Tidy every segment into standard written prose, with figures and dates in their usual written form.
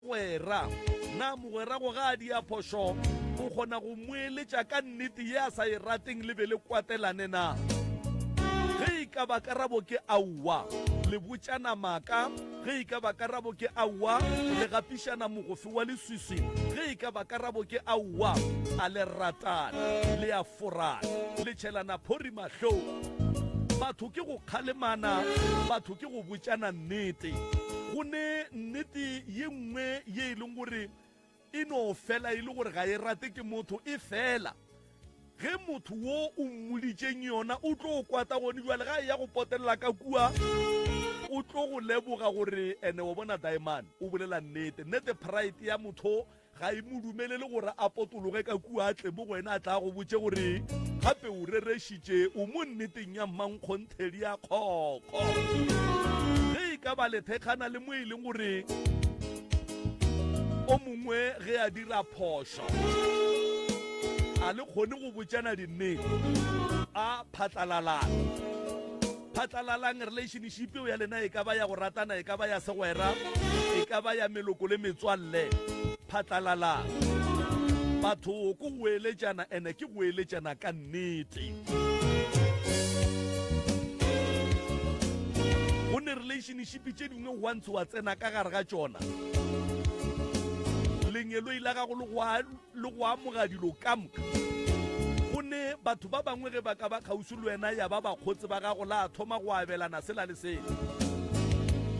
mogwera na mogwera go ga di a phošo o kgona go moeletša ka nnete ye a sa e rateng le be le kwatelane na ge e ka ba karabo ke aowa le botšana maaka ge e ka ba karabo ke aowa le gapišana mogofe wa leswiswi ge e ka ba karabo ke aowa a le ratana le a forana le tšhelana phori mahlong batho ke go kgalemana batho ke go botšana nnete go ne nnete ye nngwe ye e leng gore e no fela e le gore ga e rate ke motho e fela ge motho wo o mmoditšeng yona o tlo o kwata gone jwale ga e ya go potelela ka kua o tlo go leboga gore ene wa bona diamond o bolela nnete nnete pride ya motho ga e mo dumelele gore a potologe ka kua a tle mo go wena a tla go botse gore gape o rerešitše o mo nneteng ya mmankgonthedi ya kgokgo ge e ka ba lethekgana le mo e leng gore o mongwe ge a dira phošo a le kgone go botšana dinnete a phatlalalang relationship eo ya lena e ka ba ya go ratana e ka ba ya segwera e ka ba ya meloko le metswalle phatlalalang batho ko go eletšana ene ke go eletšana ka nnete go ne relationship tše dingwe go wantse wa tsena ka gare ga tšona lenyelo ile ga go le go amoga dilo kamka go ne batho ba bangwe ge ba ka ba kgausi le wena ya ba bakgotsi ba gago la thoma go abelana sela le sela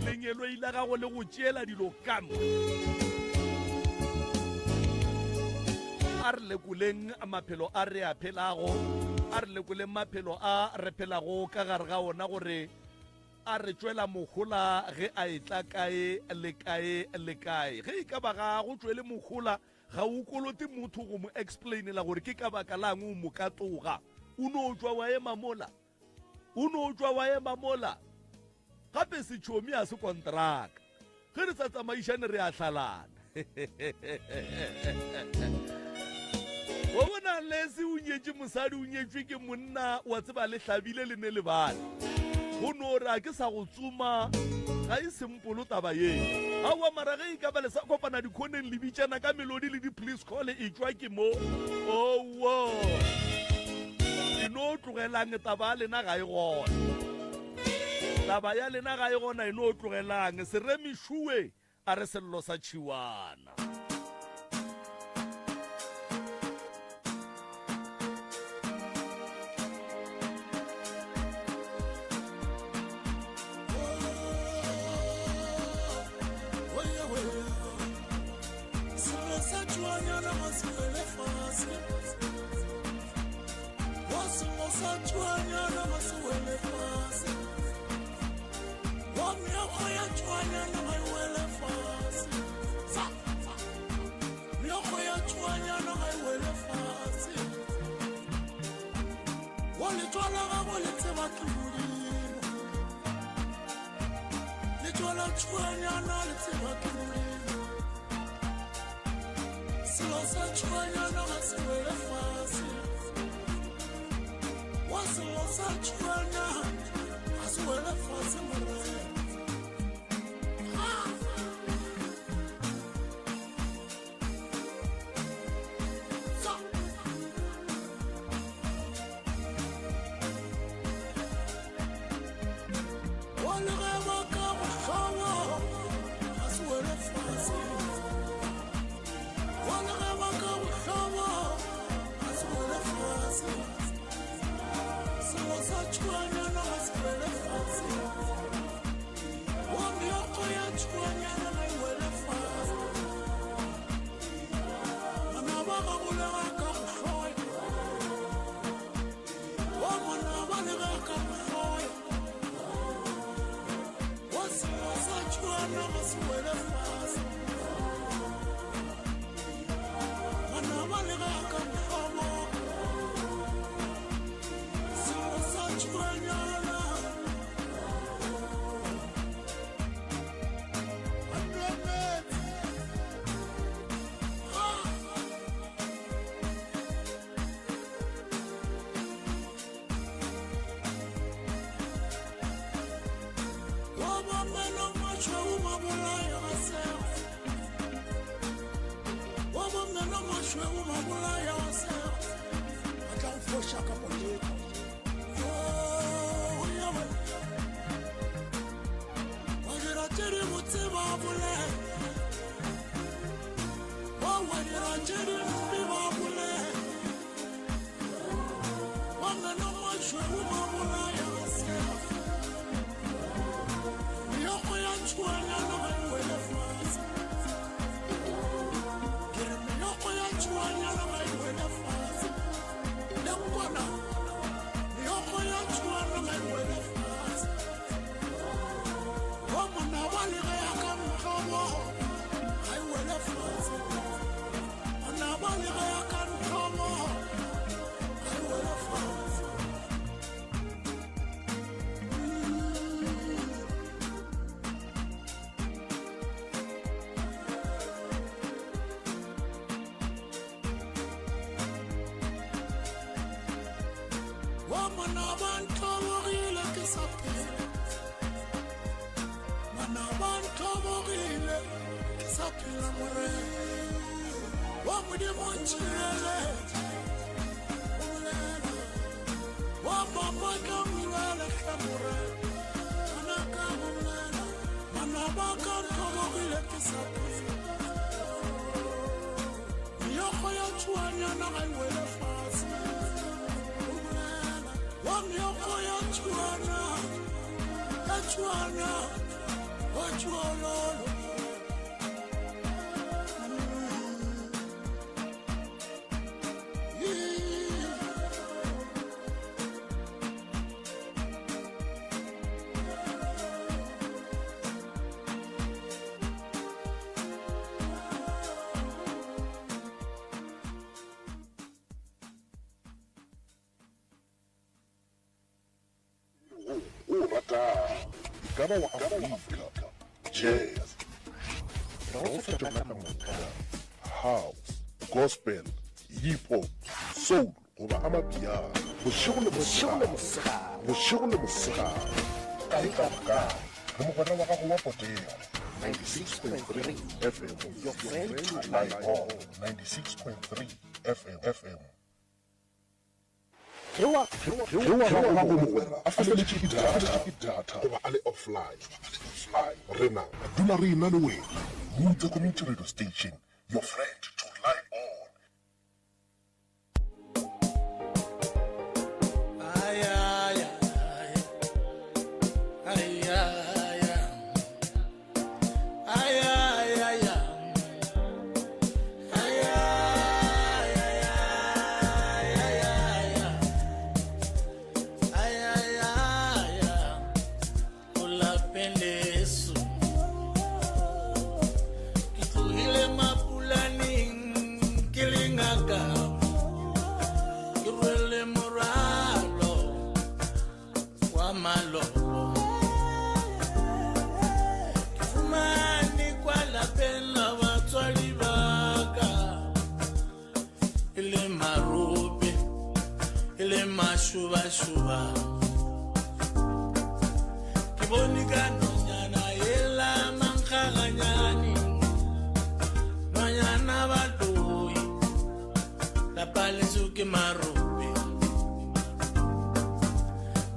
lenyelo ile ga go le go tšeela dilo kamka a re lekoleng maphelo a re a phelago a re lekoleng maphelo a re phelago ka gare ga ona gore a re tšwela mogola ge a etla kae le kae le kae ge e ka ba ga go tšwele mogola ga o kolote motho go mo explainela gore ke ka baka lang o mo katoga o no tšwa wa ema mola gape setšhomi a se kontraka ge re sa tsamaišane re a hlalana wa bona lese o nyetše mosadi o nyetšwe ke monna wa tseba le hlabile le ne le bana go no re a ke sa go tsoma ga e sempolo taba ye aowa mara ge e ka ba le sa kopana dikhoneng le bitšana ka melodi le di-please call e tšwa ke mo owo e no tlogelang taba ya lena ga e gona taba ya lena ga e gona e no tlogelang se remišuwe a re sello sa tšhiwana moshweu mabula ya se atla go fosha ka motho oh yawe wa dira tiri motse ba bule wa dira tiri motse ba bule wa no moshweu mabula ya se yo ko ya chwana no wele fast Gaba wa Afrika, jazz, Rosa Jamaica, house, gospel, hip hop, soul, goba amapiano, boshego le mosega, ka re mogwera wa gago wa potego 96.3 FM, your friend like all 96.3 FM. Rewa a feletše ke data goba a le offline rena dula re ena le wena Mutsa Community Radio Station, your friend to rely on. Shuba Kibonika nonyana yela mankaganyani Nonyana badoi La palezuki marubi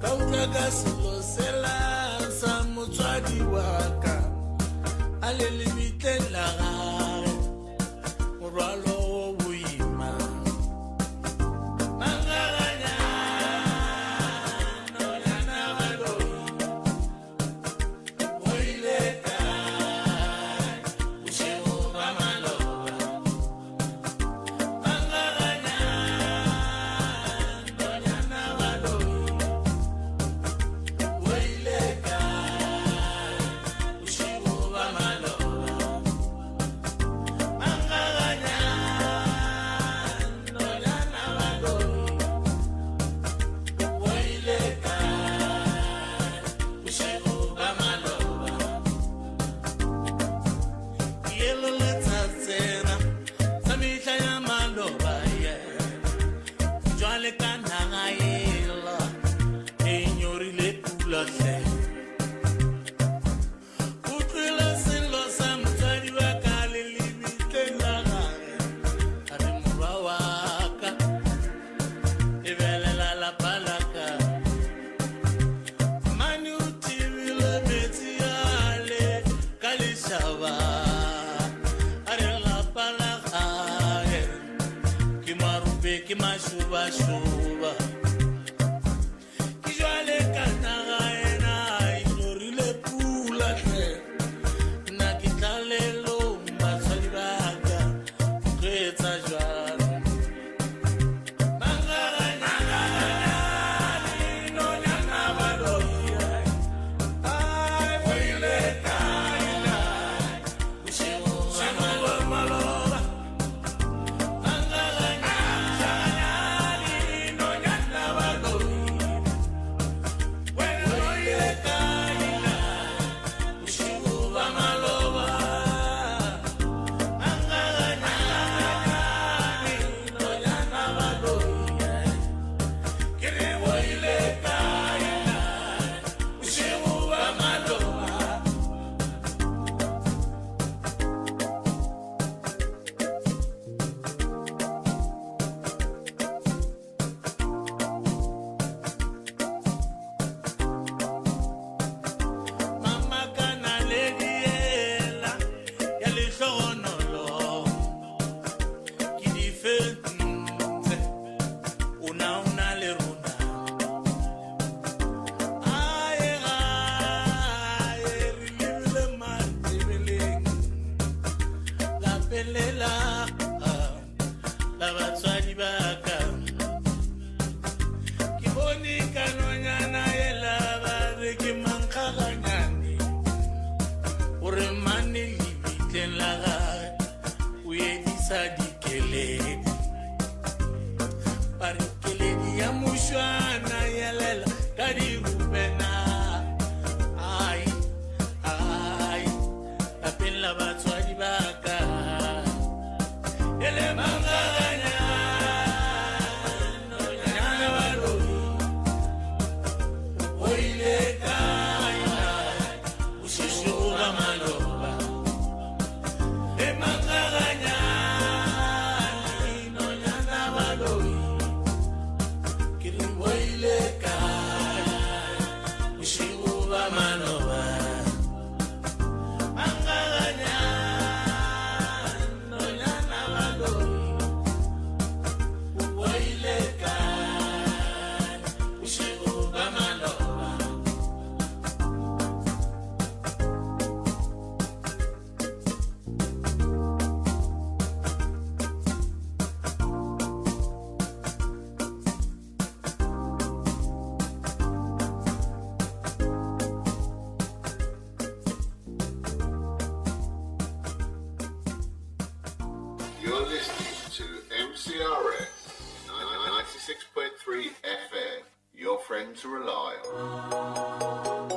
Kautaka silo sela Samutswadi waka Ale limite la gare Muralo wuima Malo belela la batswadi ba ka ke bone kanonyana ela ba re ke mankaganyane ore mane libitleng la gage o edisa dikeledi ba re keledi ya mošwana yelela ka dirubena la batswadi ba ka ele mangaganya nonyana baroi o ile kae o shishoga maloba e mangaganya nonyana baroi ke re o ile kae o shishoga maloba You're listening to MCRS 96.3 FM, your friend to rely on.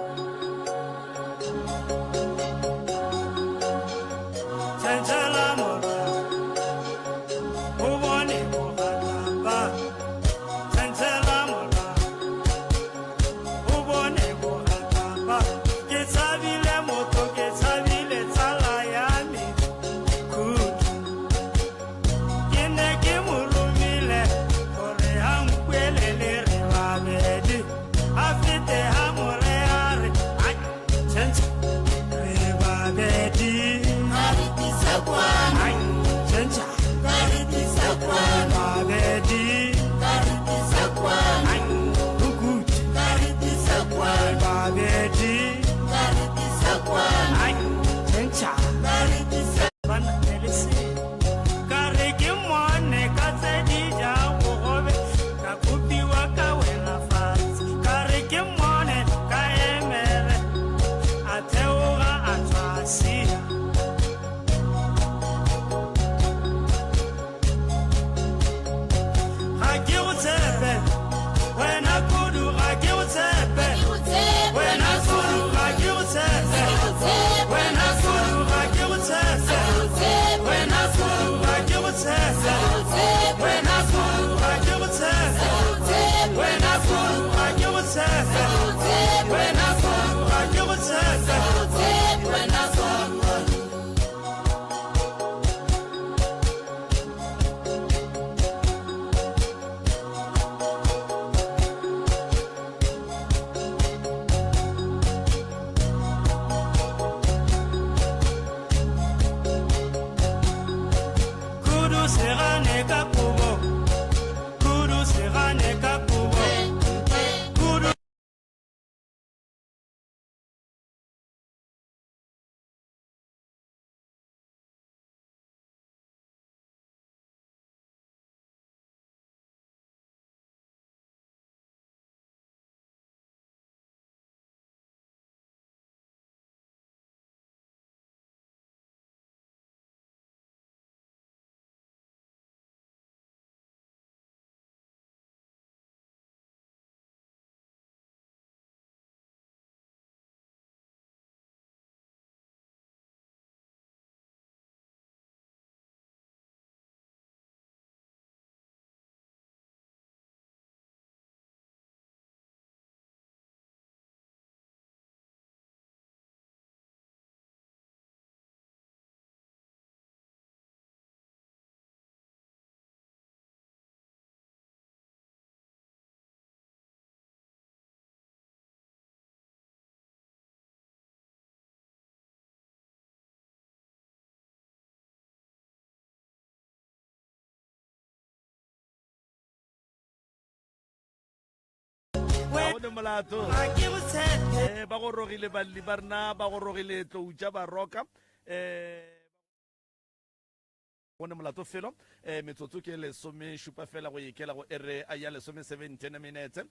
one molato ba go rogile balli ba rena ba go rogile tloutša baroka gone molato felo metsotso ke lesome šupa fela go ikela go ere a ya lesome 17 minutes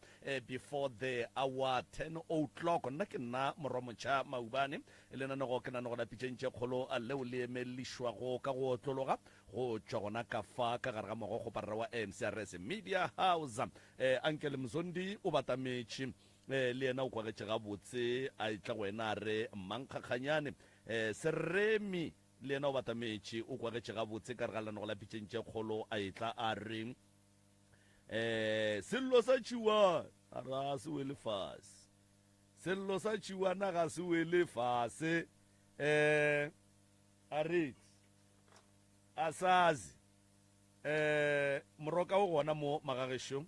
before the hour 10 o'clock nna ke nna moromotšha maubane e le nanego ke nanego lapitšentše kgolo a leo le emelišwago ka go tlologa go tšwa gona ka fa ka gare ga mogo go parra wa MCRS Media House Uncle Mzondi o batametše le yena o kwagetše gabotse a itla go ena re mmankgakganyane seremi le yena o batametše o kwagetše gabotse ka re ga lenogo la pitšentše kgolo a etla a re sello sa tšiwa ga se wele fase sello sa tšiwana ga se wele fase a re a sazi moroka o gona mo magagešong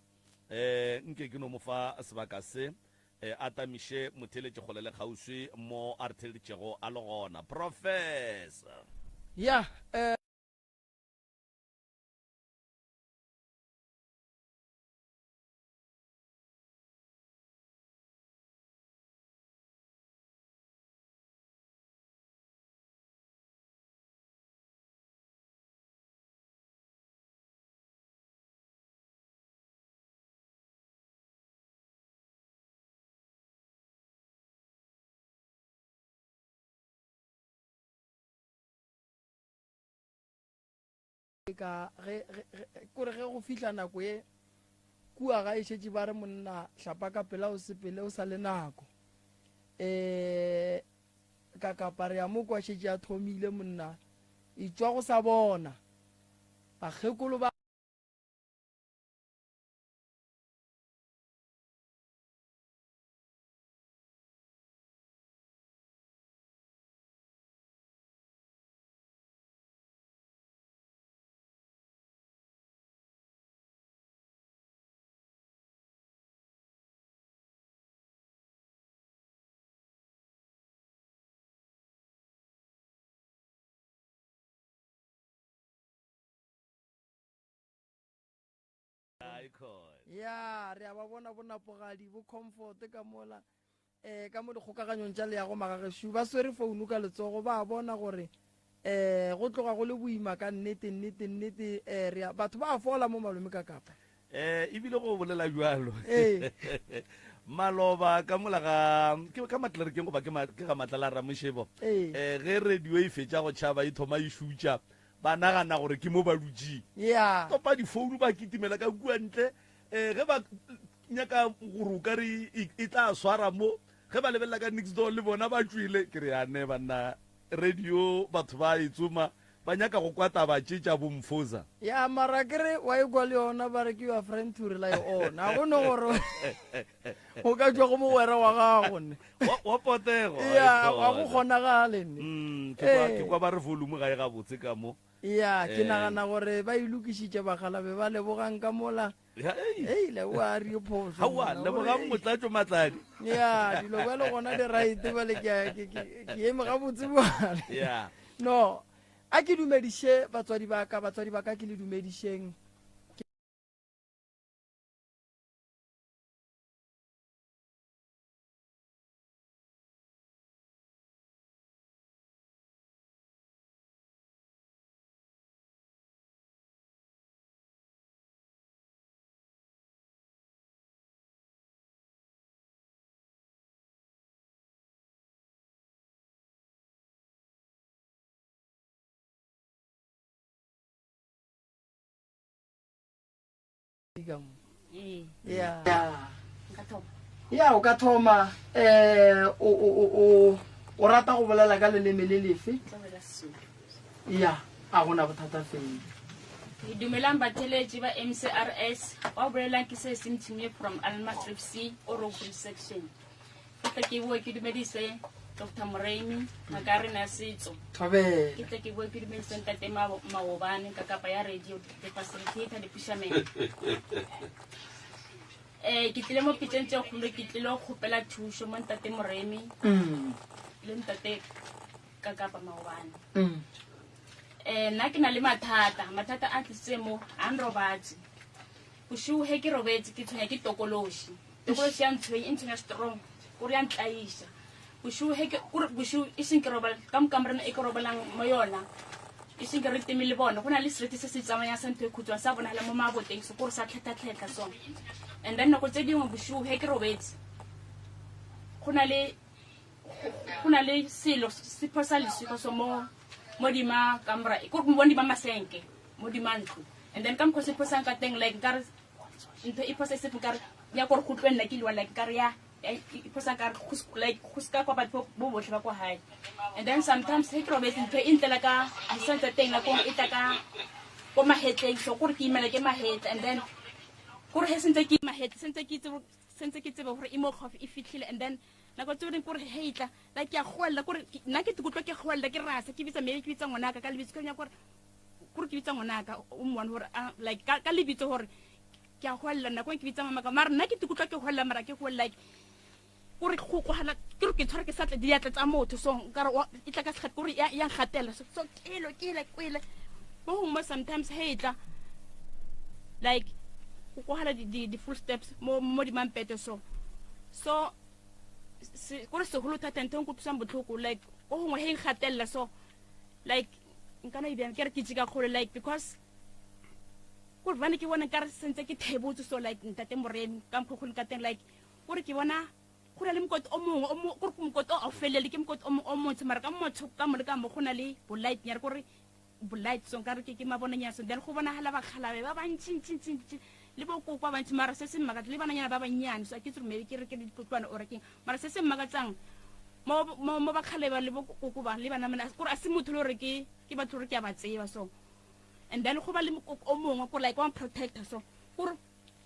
nke ke no mo fa sebaka se a tamiše motheletše kgole le kgauswi mo a re theleditšego a le gona professor ya ka kore ge go fihla nako e kua ga e šetše ba re monna hlapa ka pela o sepele o sa le nako ka kapare ya mo kwa šetše a thomile monna e tšwa go sa bona bakgekolo ba ya re a ba bona bonapogadi bo comfort ka mola ka mo dikgokaganyong tša leago magagešo ba swere founu ka letsogo ba bona gore go tloga go le boima ka nnete batho ba a fola mo malome ka kapa ebile go bolela bjalo maloba ka mola ka matlarekeng goba ke ga matla la ramošebo ge radio e fetša go tšhaba e thoma e šutša ba nagana gore ke mo ba dutšing topa difounu ba kitimela ka kua ntle ge ba nyaka gore o kare e tla swara mo ge ba lebelela ka next door le bona ba tswile ke re ane banna radio batho ba e tsoma ba nyaka go kwata ba tšetša bomfosa ya mara kere wa e kwa le yona ba re ke your friend to rely on a go no gore o ka tswa go mogwera wa gago ne wa potego ya wa go kgonagale ne ke kwa ba re volume ga e gabotse ka mo ya ke nagana gore ba ilokišitše bagalabe ba lebogang ka mola le wa re phoso hawa lebogang motlatšo matladi ya dilo ba le gona di right ba le ke eme gabotse bale no a ke dumediše batswadi ba ka ke le dumedišeng ya o ka thoma o rata go bolela ka leleme le lefe ya a gona bothata fela ke dumelang batheletši ba MCRS wa bolelang ke se sentšhime from Almastrip C Orokuri section ke bue ke dumedise Dr. Moremi ka re na setso thobela ke bue ke dumedise ntate Maobane ka kapa ya radio the facilitator le fisherman ke tlile mo pitšentše kgolo ke tlile go kgopela thušo mo ntate Moremi le ntate ka kapa Maobane nna ke na le mathata a tlisitse mo a nrobatse bosigo he ke robetse ke tshwenya ke tokološi ya ntshwenya strong gore ya ntlaiša bosigo e seng ke robala ka mokamorena e ke robalang mo yona e seng ke re teme le bona go na le seriti se se tsamaya sa ntho e khutshwane sa bonagala mo maboteng so gore sa tlhetla so and then nako tse dingwe bosigo he ke robetse go na le selo se phosa lesika so mo dima camera go mo di ba masenke mo di mantlo and then kam go se phosa ka teng like ka ntho e phosa se ka ya go khutlo nna ke liwa like ka ya e phosa ka like go ska kwa batho bo botlhe ba kwa hae and then sometimes he robetse ntho e ntlela ka a sentse teng la go e tla ka go mahetleng so gore ke imela ke mahetla and then gore he sentse ke mahetla sentse ke tsebe gore imo coffee e fitlhile and then nako tsone gore heitla like ya golla gore nna ke tikutlwa ke golla ke rasa ke bitsa maybe ke bitsa ngwanaka ka lebitso ka nya gore ke bitsa ngwanaka o mmone gore like ka lebitso gore ke a golla nna go ke bitsa mama ka mara nna ke tikutlwa ke golla mara ke go like gore go hala ke tshwara ke satle diatla tsa motho so ka re e tla ka segat gore ya gatela so kelo ke like kwele bo mo sometimes heitla like go hala di full steps mo di mampete so gore se go lotha tente go tsa botlhoko like go ngwe he gatella so like nkana ibeng ke re ke tsika khole like because go bana ke bona ka re sentse ke thebotse so like ntate moremi ka mkhokgolo ka teng like gore ke bona gore le mkoto o mongwe gore ke mkoto o felele ke mkoto o motho mara ka motho ka mo le ka mo gona le bollight nya re gore bollight so ka re ke mabona nya so then go bona hala ba khalabe ba bantshintshintshi le bo ko kwa bantsi mara se se mmaga le bana nyana ba banyane so ke tsere maybe ke re ke ditlotlwana o rekeng mara se se mmaga tsang mo ba khaleba le bo ko ba le bana mena gore a se motho le re ke batho re ke a ba tseba so and then go ba le o mongwe go like one protector so gore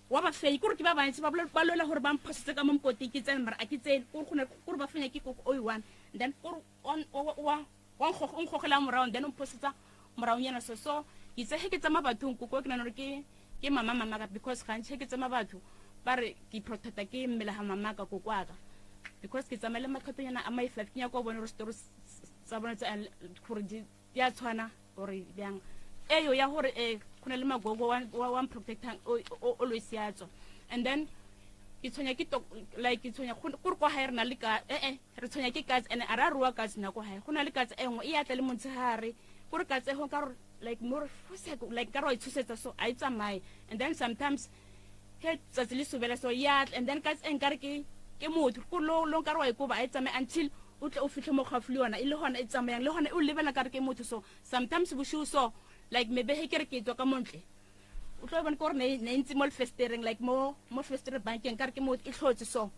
wa ba fei gore ke ba bantsi ba lola gore ba mphosetse ka mo mkoti ke tsena mara a ke tsene gore ba fenya ke koko o one then gore wa nkgogela morago then o mphosetse morago nyana so itse he ke tsama bathong koko ke nana re ke mama ka because ga ntse ke tsama batho ba re ke protecta ke mmela ha mama ka kokwaka because ke tsamela makhatonyana a my 5 ke nya go bona re stories tsa bona tsa gore ya tshwana gore bjang eyo ya gore khona le magogo wa protector always yatso and then ke tsonya ke like ke tsonya gore go hae rena le ka re tsonya ke katse and ara ruwa katse na go hae gona le katse engwe e ya tla le montshare gore katse go ka like more like ka ro ithusetsa so a itsamai and then sometimes he tsatsi le sobela so ya and then katse enkare ke motho go lo ka ro go ba a itsamai until o tle o fihle mo khafuli yona ile hona e tsamayang le hona o lebela ka re ke motho so sometimes bushu so like maybe he kere ke tswa ka montle o tlo bona gore ne ntse mo festering like mo fester bankeng ka re ke motho e tlhotse so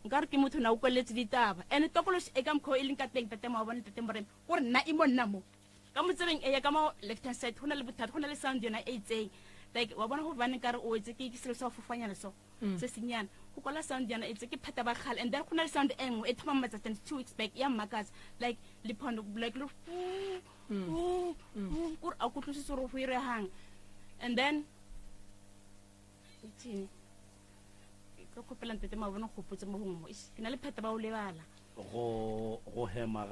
nkare ke motho na o kweletse ditaba and tokolosh e ka mkho e leng ka teng tate mo bona tate morem gore nna e mo nna mo ka motsebeng e ya ka mo left hand side hona le bothata hona le sound yona e itseng like wa bona go bana ka re o etse ke selo sa fofanyana so se senyana go kola sound yana e tse ke phata ba khale and then hona le sound engwe e thoma matsa 2 weeks back ya makazi like lipondo like lo kur a kutluse so ro fuire hang and then itini ka kopela ntete ma bona go putse mo bongwe ke na le phata ba o lebala go hema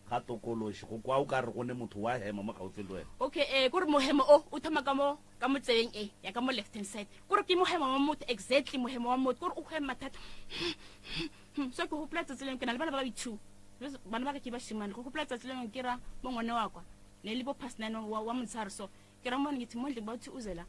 ga tokoloshi go kwa o ka re go ne motho wa hema mo gautse le wena okay gore mohemo o thoma ka mo tseng ya ka mo left hand side gore ke mohemo wa motho exactly mohemo wa motho gore o hema thata so ke go platsa tseleng ke na le bana ba bithu bana ba ke ba shimane go platsa tseleng ke ra mo ngone wa kwa le le bo pasnano wa motshare so ke ra mo ngithi mo le ba uthi uzela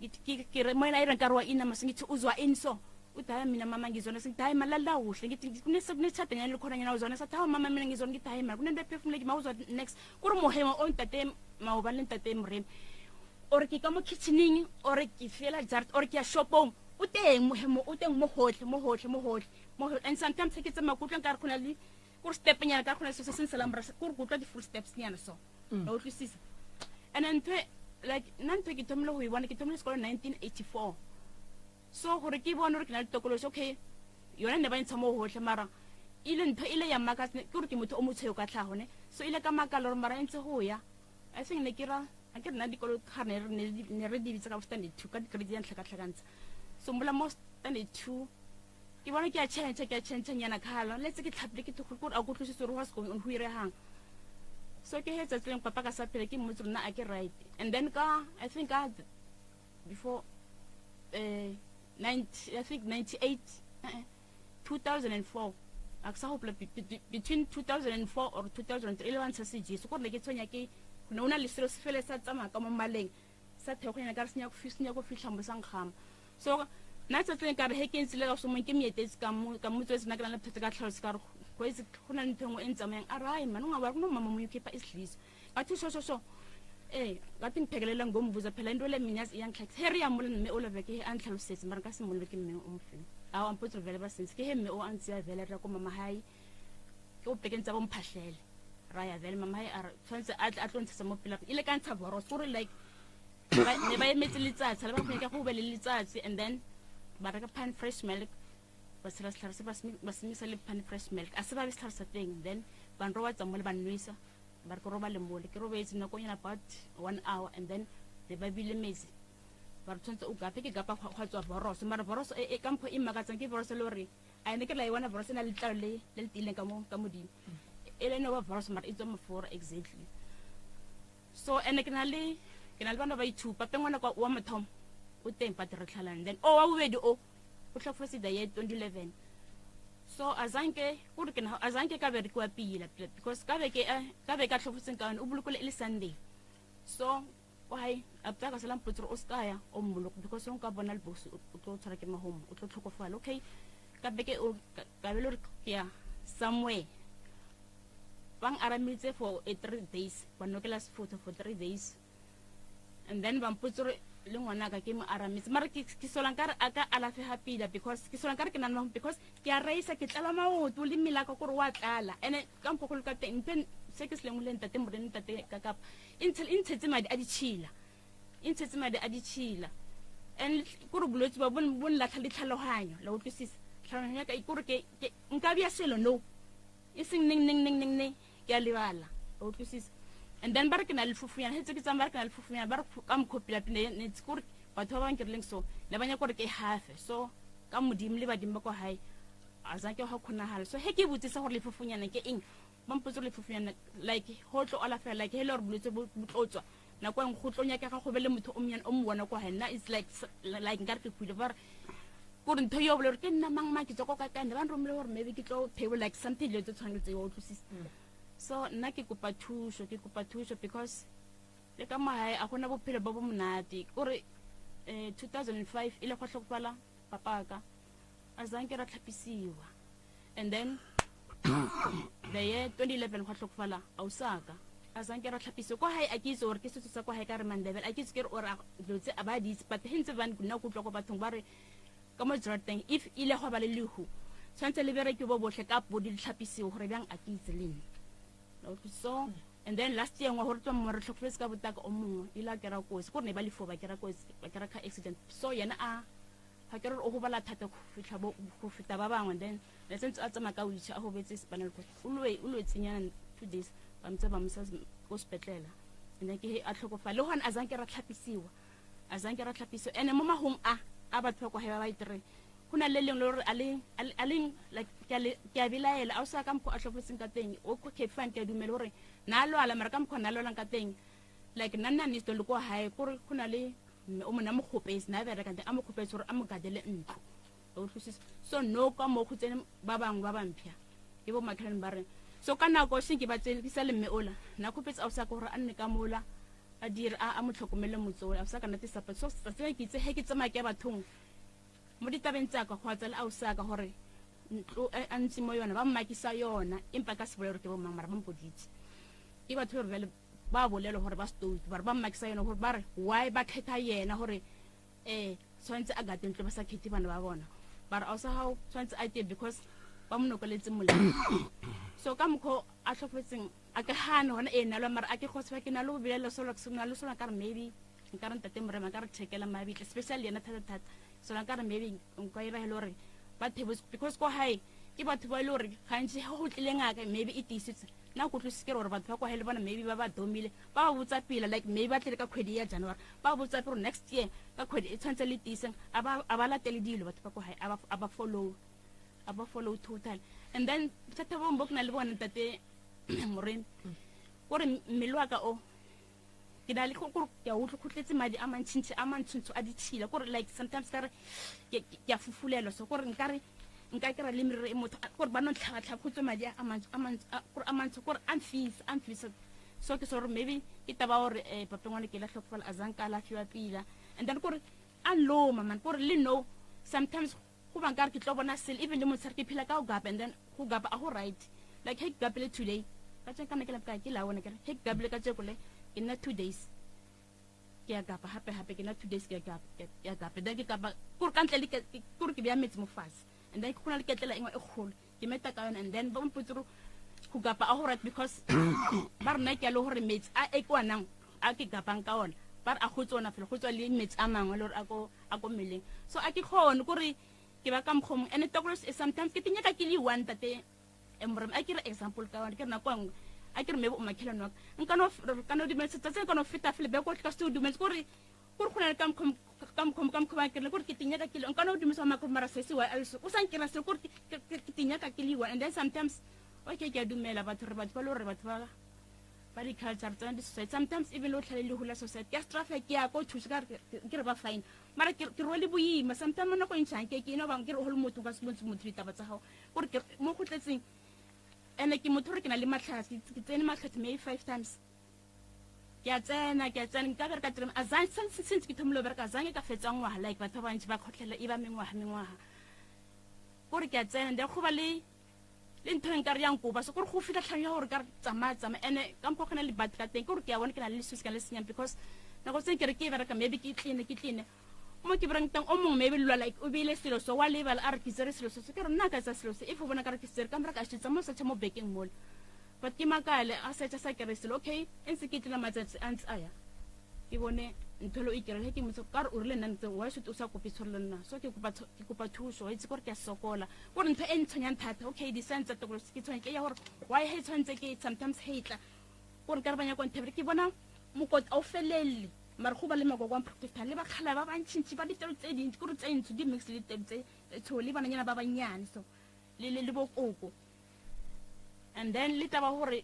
ke re mo ina ira ka ro ina masingithi uzwa in so utaya mina mama ngizona singitayi malala uhle ngithi kunethatha nyana likhona nyana uzona sathi mama mina ngizona ngitayi mara kunento ephefumuleki mawuzwa next kuri mohema on tate mawubani tate mrem or ke ka mo kitchening or ke fela jart or ke ya shopong o teng mohemo o teng mo hotle and sometimes ke tsama kutla ka re khona le kuri step nyana ka khona se se selambra kuri kutla di full steps nyana so o tlisisa and then like nanto ke tomlo ho ibona ke tomlo sekolo 1984 so gore ke bona re ke na le tokoloso okay yona ne ba ntse mo hotle mara ile ntho ile ya maka ke gore ke motho o motsheo ka tlhago ne so ile ka makalo re mara ntse go ya I think ne ke ra a ke nna dikolo khane ne re di bitsa ka standard 2 ka grade ya ntlhakatlhakantsha so mbola mo standard 2 ke bona ke a change nyana khala letse ke tlhaple ke tlo gore a go tlose so re was going on ho ire hang so ke hetsa tseleng papa ka sa pele ke motho nna a ke right and then ka I think before 98 2004 a ke sa gopola between 2004 or 2003 le bantsha se jesu gore ke tsonya ke no una le selo se fele sa tsama ka mo maleng sa theogena ka re senya go fitlha mo sang khama so na tsa tseng ka re he ke ntsile ka so mo ke mietetse ka mo tswe tsena ka le phetse ka tlhalo se ka re go itse go na le ntho e ntsamayang a rai man nga ba no mama mo kepa islis ka thi so ka ting phekelelang go mbuza phela into le minyas yang tlhax heri ya molen me o le veke an tlhalosetse mara ka se molle ke mme o mfe a wa mpotso vele ba sense ke he me o antsia vele ra ko mama hai ke o pekentsa bo mphahlele ra ya vele mama hai a tshwantse a tlontsa mo pila ile ka ntsha boros gore like ne ba emetse letsatsi le ba pheka go be le letsatsi and then ba reka pan fresh milk ba sela se ba simisa le pan fresh milk a se ba be sa thing then ban roba tsa mo le ban nwisa ba go roba le mole ke roba itse nako nyana about 1 hour and then le ba bile metsi ba tshwantse o gape ke gapa kgwatswa boros mara boros e kampo e makatsang ke boros le hore a ne ke la iwana boros na le tla le tileng ka modimo e le no ba boros mara itso mo for exactly so ene ke na le bana ba ithupa pengwana kwa wa mathom o teng patre tlhalang then wa bobedi o tlhofose da ye 2011 so azanke ka be re kwa pila because ka be ka tlhofoseng ka o bulukole le Sunday so why apta ka salam putro o skaya o mbuluk because on ka bona le boss o tlo tsara ke mahomo o tlo tlhokofala okay ka be ke o ka be lo re ya somewhere bang aramitse for 3 days ba nokela photo for 3 days and then bang putro le ngwana ka ke mo aramitse mara ke solankare aka alafe happy because ke solankare ke nana because ke a raisa ke tlala maoto le milaka gore wa tlala ene ka mpokolo ka teng pen se ke seleng le ntate mo rene ntate ka kapa intshetse madi a di chila and gore bulotsi ba bon la tlhaloganyo la utlwisisa tlhaloganyo ka ikore ke nka bia selo no iseng ning ke a lebala la utlwisisa and then ba re ke na le fufuyana hetse ke tsamba re ke na le fufuyana ba re ka mkhopila pine ne tsikore batho ba bang ke releng so le banya gore ke hafe so ka modimo le badimo ko hae a za ke ho khonagala so he ke butsisa gore le fufunyana ke eng ba mpotso le fufunyana like ho tlo ala fela like hele re buletse botlotswa na kwa ngotlonya ke ga go be le motho o mnyana o mo bona kwa hae na it's like nkare ke khule ba gore ntho yo bole re ke nna mang ke tsoko ka kande ba nromle gore maybe ke tlo table like something le tshwanetse o tlosisa so nna ke kopa thuso because le ka mahae a gona bophelo ba bo monate gore 2005 ile go tlhokofala papaka a zanke ra tlhapisiwa and then the year 2011 go tlhokofala ausaka a zanke ra tlhapisiwa go hae a ke itse gore ke setso sa go hae ka re mandebele a ke itse ke re ora dotse abaditse but hentse ban nna go tloko bathong ba re ka mo jrateng if ile go ba le lehu tshwantse le bere ke bo bohle ka bodi le tlhapisiwa gore bjang a ke itse le so and then last year ngwa gore tswa mo re tlhokofetse ka botaka o mongwe ila ke ra kosi gore ne ba lefo ba ke ra kosi ba ke ra ka accident so yena a ha ke re o go bala thata go fitla go fita ba bangwe then le sentse a tsama ka witse a go betse spanel ko o lo tsinyana 2 days ba mtse ba msa go spetlela ene ke a tlhokofa le hona azanke ra tlhapisiwa ene mo mahong a batho go heba ba itre kuna le leng lo re aleng like ke a bilaela a sa ka mpo a tlhofetseng ka teng o go ke fan ke dumela hore na lo ala mara ka mpo na lo lang ka teng like nna ni sto le go hae gore kuna le o mona mo khopetse na bere ka teng a mo khopetse hore a mo gadele ntlo o tlhosisa so no ka mo go tsene ba bang ba bampia ke bo makhaleng ba re so kana go seng ke ba tsele ke sa le mme ola na khopetse a sa go re a nne ka mola a dire a mo tlhokomele motsola a sa kana tse sapa so sa tsene ke tse he ke tsama ke bathong mo ditabeng tsa ka go tsela a o sa ka gore ntlo a ntse mo yona ba mmakisa yona empa ka se bolelo ke bo mangmara ba mpoditse ke batho re vele ba bolelo gore ba stouti ba mmakisa yona gore ba re why ba khetha yena gore tshwantse a gate ntlo ba sa khethi bana ba bona ba re a sa how tshwantse a because ba mo nokoletse molemo so ka mkho a tlhofetseng a ka hana hona ena lo mara a ke khoswa ke na lo bilelo solo ke sona lo sona ka re maybe nka re ntate morema ka re thekela mabi especially yena thata so la ka re maybe nka ira hele hore ba thebos because go hae ke batho ba ile hore gantsi go tlile ngaka maybe it isitse na go tlose ke gore batho ba go hae le bona maybe ba domile ba botsa pila like maybe ba tlile ka khwedi ya January ba botsa for next year ka khwedi e tshwantse le tiseng aba latele dilo batho ba go hae aba follow total and then tata bo mbok na le bona tate moremi gore melwaka o ke dale go ke a utlo khutletse madi a mantshintse a di tshila gore like sometimes ka re ke a fufulelo so gore nkare nka kera le merero e motho gore ba no tlhagatlhaga go tswe madi a mantsi gore amfisa so ke sore maybe ke taba gore papengwane ke la tlhokofala a zanka la fiwa pila and then gore a low man gore le no sometimes go bang ka re ke tlo bona sel even le motshare ke phela ka go gapa and then go gapa a go right like hey gapele today ka tseng kana ke la ka ke la wona ke hey gapele ka tsekole ke na 2 days ke ya gapa hape ke na 2 days ke ya gapa then ke gapa gore ka ntle le gore ke bya metsi mo fase and then khona le ketlela engwe e kholo ke meta ka yona and then ba mputsuru go gapa a go right because ba rena ke a le gore metsi a ekwanang a ke gapang ka ona ba a go tsona fela go tswa le metsi a mangwe le gore a ko meleng so a ke khone gore ke ba ka mkhom and toklos sometimes ke tinya ka ke le one tate emrem a ke re example ka ona ke na kwang a ke re mebo makhelano nkano dimense tsa ka no fita fele be ko ka stu dimense gore khona kam ba ke le gore ke tinya ka ke le nkano dimense ma ko mara sesi wa also o san ke ra se gore ke tinya ka ke le one and then sometimes okay ke a dumela batho re batho ba lo re batho ba di culture tsa di society sometimes even lo tlhale le hula society ke traffic ya ko thusa ka ke re ba fine mara ke role boima sometimes mo go ntshang ke no bang ke re holo motho ka se bontse motho ditaba tsa gago gore ke mo go tletseng ene ke motho re ke na le matlhasi ke tsene matlhati maybe 5 times ke a tsena nka bereka trim azan since ke thomlo bereka zange ka fetsang wa like batho ba ntse ba khotlela e ba mengwaha gore ke a tsena nda go ba le ntho en ka re yang go ba so gore go fitla tlhanya gore ka tsama ene ka mpo khona le bat ka teng gore ke a bona ke na le susi ka le senyang because na go tseng ke re ke bereka maybe ke clean mo ke brang tang o mong maybe lwa like o bile selo so wa level a re ke tsere selo so ke re nna ka tsa selo se if o bona ka re ke tsere ka mra ka tshitsa mo sa tshamo baking mall but ke makale a sa tsa sa ke re selo okay ense ke tla matsatsi ants aya ke bone ntolo e kere ke motho ka re o rile nna ntse wa se tsa go pitsholo nna so ke kopa thuso itse gore ke a sokola gore ntho e ntshonyang thata okay di sense to go ke tshwane ke ya gore why he tshwantse ke sometimes hatla gore ka re banya go ntebere ke bona mokot a o felelle mara go ba le magogwa protector le ba khala ba bantshintshi ba ditelo tse dintsi gore tse ntse di mix le tse tshole bana nyana ba banyane so le bokoko and then le taba gore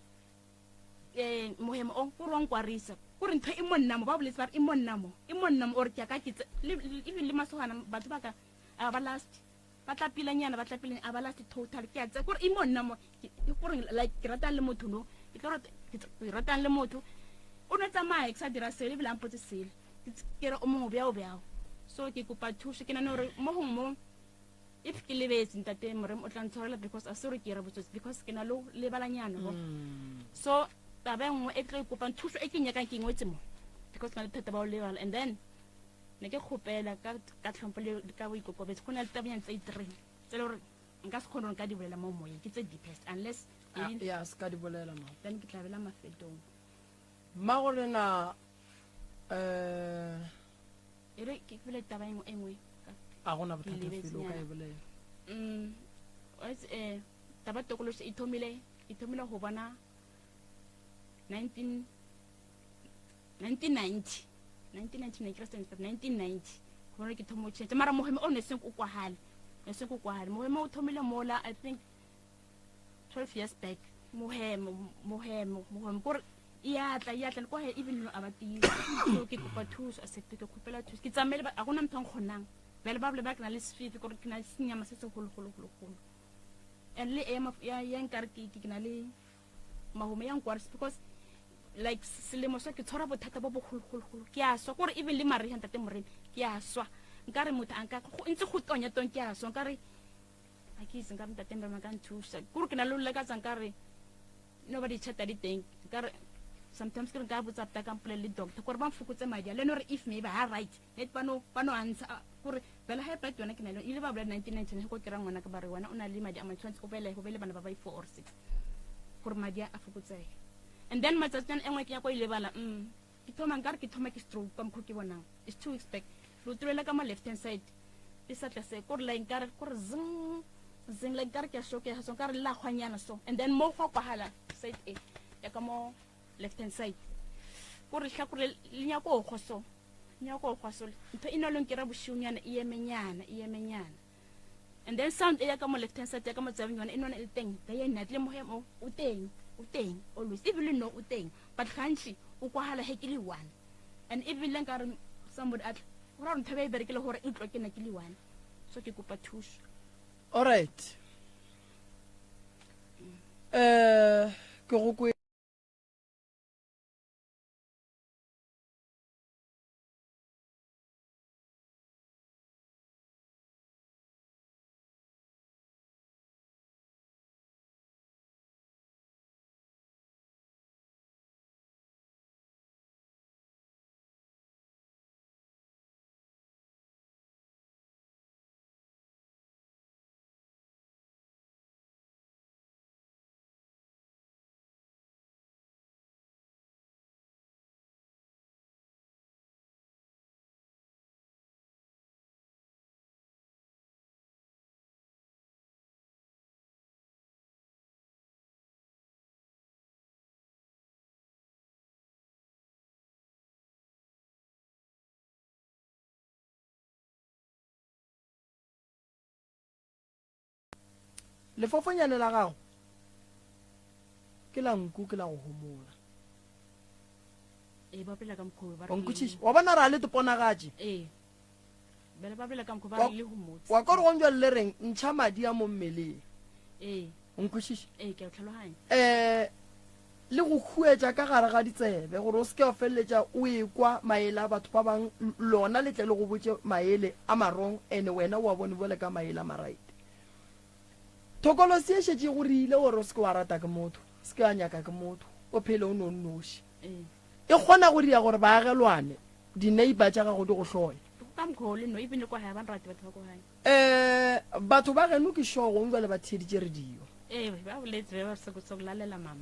mohemo o go rong kwarisa gore ntho e monnamo ba boletse ba e monnamo or ke ka kitse even le masogana batho ba ka ba last ba tla pilanyana ba tla pileng a ba last total ke a tse gore e monnamo gore like ke rata le motho no ke rata le motho o ne tsamaya ke sa dira sele bila mpotse sele ke re o mo bya so ke kopa thuso ke nana gore mo gongmo if ke lebetse ntate more o tla ntshwarela because a sore ke re botsotsi because ke na lo lebalanyana go so taba engwe e tlo kopa thuso e ke nyaka ke ngwetse mo because ka thata ba o lebala and then ne ke khopela ka tlhompho le ka bo ikokobetse go na le tabanyana tse 3 tse le gore nka se khona ka di bolela mo moyeng ke tse deepest unless ya ska di bolela mo then ke tla bela mafetong ma gore na ere ke bele taba engwe a gona bothata felo ka e bolela what's taba tokolo se itomile go bona 1990 gore ke thomo tshetse mara moheme o ne se go kwahale moheme o thomile mola I think 12 years back moheme gore ya tla go he even no abati so ke kopa thuso a se ke kopela thuso ke tsamele a gona mthong khonang bele ba ble ba kana le sfifi gore ke na senyama se se golo and le ya nkar ke na le mahome yang kwars because like selemo so ke tshora bothata bo bogolo ke a swa gore even le mare hanta te morene ke a swa nkare motho anka go ntse go tonya ke a swa nkare a ke se nkare ntate mba kan thusa gore ke na lo le ka tsangare nobody chata di teng nkare sometimes ke nka botsa pta ka mpole le doctor gore ba mfukutse madi le no re if maybe ha right net bano answer gore bela ha pet yona ke na ile ba bla 1999 go kira ngwana ka bare wana o na le madi a matshwantse go bele bana ba ba 4 or 6 gore madi a fukutse and then matsatsan engwe ke ya go ile bala ke thoma ke stroke ka mkho ke bonang is too expect lo tulela ka ma left hand side isa tla se gore la nkare gore zing la nkare ke shock ya so nkare la khwanyana so and then mo go kwahala side a ya ka mo left hand side gore hla gore linya go khoso ntho ino lo nkira bushunyana iyemenyana and then sound e ya ka mo left hand side ya ka mo tsabinyana ino na teng da yena le mohemo o teng always even no o teng but kanshi o kwahala hekile one and even lenkare somebody at gore ntho ba iberekele gore e tlo ke na ke le one so ke kopa thuso all right ke go kwe lefofonyane la gago ke la nku ke la go homola ba pela ka mkhobe ba o nkutšiša wa bona ra le teponagatše bele ba pela ka mkhobe ba le humotse wa ka re go njwa le reng ntšha madi a mo mmeleng o nkutšiša ke a tlhaloganya le go huetša ka gare ga ditsebe gore o seke wa feleletša o ekwa maele a batho ba bang lona letle le go botse maele a marong ene wena wa bone bole ka maele a maraite thokolosi e šetse go riile gore o seke wa rata ke motho seke wa nyaka ke motho o phele o nonnoši e kgona go ria gore baagelwane dineiba tša gago di go hloya ka mkho le no ibine kwa ha ba rate batho ba go hae batho ba geno ke shogo ngwa le ba theditše redio ba boletse ba se go tsoglalela mama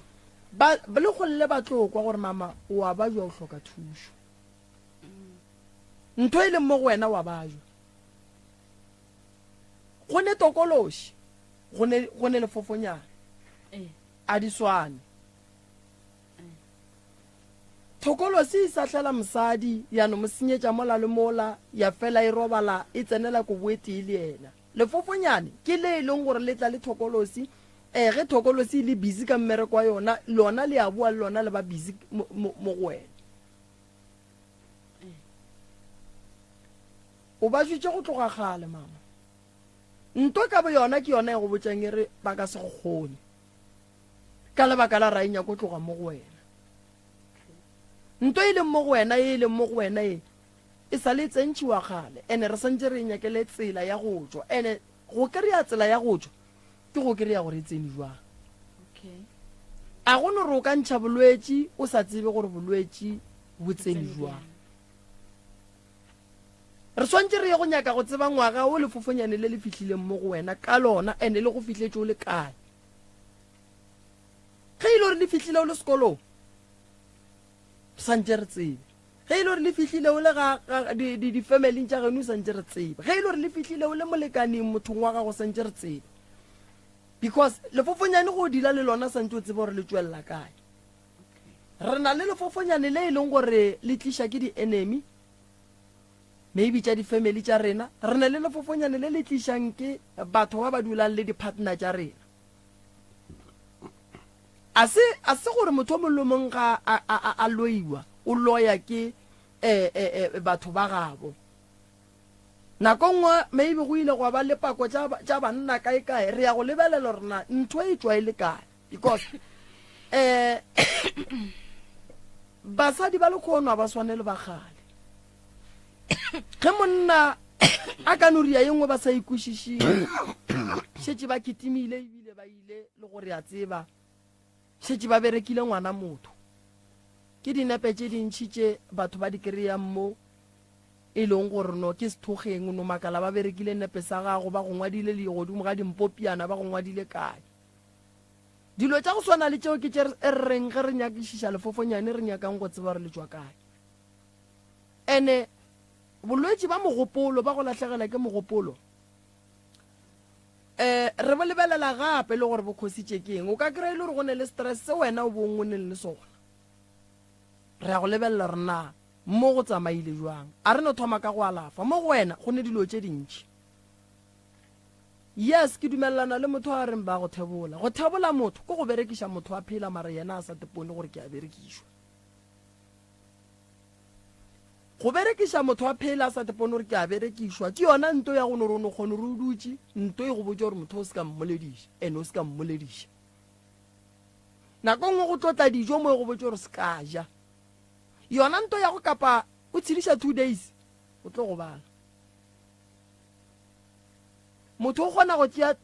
ba le go le batlo kwa gore mama wa ba jwa o hloka thušo ntho ile mo go wena wa ba jwa go ne tokološi go ne lefofonyana a di swane thokolosi e sa hlela mosadi ya no mo senyetša mola le mola ya fela e robala e tsenela ko boetee le yena lefofonyane ke le e leng gore le tla le thokolosi ge thokolosi le busy ka mmereko wa yona lona le a bua le lona le ba busy mo go wena o ba jutše go tloga gale mama ntwa ka bo yona ke yona e go botšang e re ba ka se go kgone ka lebaka la rainya go tloga mo go wena ntwa e leng mo go wena e leng mo go wena e sa le tsentšhiwa gale ene re santse re nyakele tsela ya go tšwa ene go kry-a tsela ya go tšwa ke go kry-a gore e tsene jwang a go no re o ka ntšha bolwetši o sa tsebe gore bolwetši bo tsene jwang re swantse re ye go nyaka go tseba ngwaga o lefofonyane le le fihlileng mo go wena ka lona ene le go fihletse o le kae ge ile gore le fihlile o le sekolong santse re tsebe ge ile gore le fihlile o le di-family tša geno santse re tsebe ge ile gore le fihlile o le molekaneng mothong wa gago santse re tsebe because lefofonyane go dila le lona santse o tsebe gore le tswelela kae re na le lefofonyane le e leng gore le tliša ke di-enemy maybe tša di-family tša rena re na le lefofonyane le le tlišang ke batho ba ba dulang le di-partner tša rena a se gore motho o molomong ga a loiwa o loya ke batho ba gabo nako nngwe maybe go ile go ba le pako tša banna kae re ya go lebelela rena ntho e tswa e le kae because basadi ba le kgonwa ba swane le bagale ge monna a ka no ria yengwe ba sa ikwešišing šetše ba kitimile ebile ba ile le gore a tseba šetše ba berekile ngwana motho ke dinepe tše dintšhi tše batho ba di kry-ang mo e leng gore no ke sethogeng no makala ba berekile nepe sa gago ba go ngwadile le godimo ga dimpopiana ba go ngwadile kae dilo tša go swana le tšeo ke tše re reng ge re nyakišiša lefofonyane re nyakang go tseba re le tswa kae ene bolwetši ba mogopolo ba go latlhegela ke mogopolo re bo lebelela gape le gore bokhositše ke eng o ka kry-e le gore go ne le stress se wena o bongwe ne le sona re ya go lebelela rena mo go tsamaile jwang a re no thoma ka go alafa mo go wena go ne dilo tše dintšhi yes ke dumelelana le motho a reng ba go thebola motho ko go berekiša motho a phela mara yena a sa tepone gore ke a berekišwa go berekiša motho wa phela a sa tepone gore ke a berekišwa ke yona nto ya gone gore o ne kgone re o dutse nto e go botse gore motho o se ka mmolediša and o se ka mmolediša nako nngwe go tlotla dijo mo e go botse gore se ka ja yona nto ya go kapa o tshediša 2 days o tlo go bala motho o kgona go tšea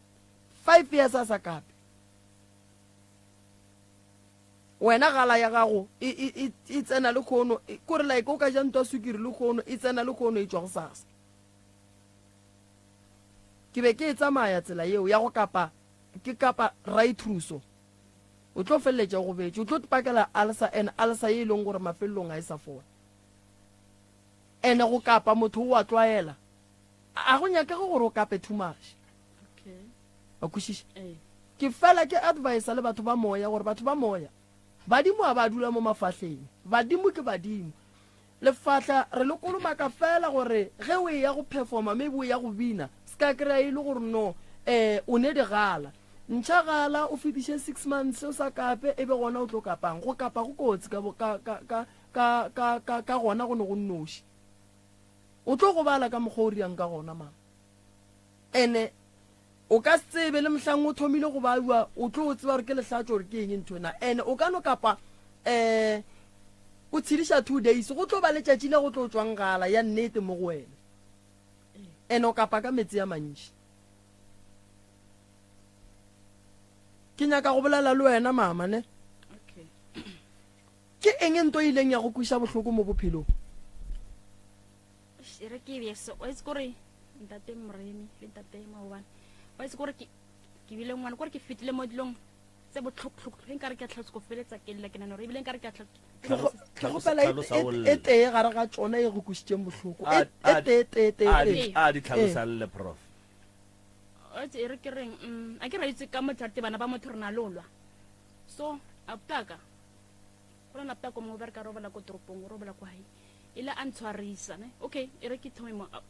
5 years a sa kape wena gala ya gago e tsena le kgono kore like o ka ja ntwa sukiri le kgono e tsena le kgono e tswa go sasa ke be ke e tsamaya tsela yeo ya go kapa ke kapa right truso o tlo feleletša go betse o tlo pakela alsa and alsa e leng gore mafelelong a e sa fola ene go kapa motho o a tlwaela a go nyakege gore o kape too much a kwešiša ke fela ke advice le batho ba moya gore batho ba moya badimo a ba dula mo mafatlheng badimo ke badimo lefatla re le kolomaka fela gore ge o ya go performa maybe o ya go bina se ka kry-a e le gore no o ne digala ntšha gala o fetiše 6 months o sa kape e be gona o tlo kapang go kapa go kotsi ka gona go ne go nnoši o tlo go bala ka mokgwa o riang ka gona mang ene o ka tsebe le mohlang o thomile go baiwa o tlo o tseba gore ke lehlatswa gore ke eng ntho ena ene o ka no kapa o tshediša 2 days go tlo ba letšatši le go tlo tswang gala ya nnete mo go wena ene o kapa ka metsi ya mantši ke nyaka go bolela le wena mama ne ke eng ento ileng ya go kwiša bohloko mo bophelong re ke beso o itse gore ntate Moremi le ntate Maobane o itse gore ke bile ngwana gore ke fitile mo dilong tse botlhokwa le nkare ke tlhatse go feletsa ke le ke nana re bile nkare ke e tee gare ga tsona e go kwisitseng bohloko a di tlhalosale prof o itse re ke reng a ke ra itse ka motlhate bana ba motho re na lolwa so aptaka go na aptaka mo bereka robala ko toropong robala kwa hai ile a ntshwarisa ne okay e re ke thomi mo a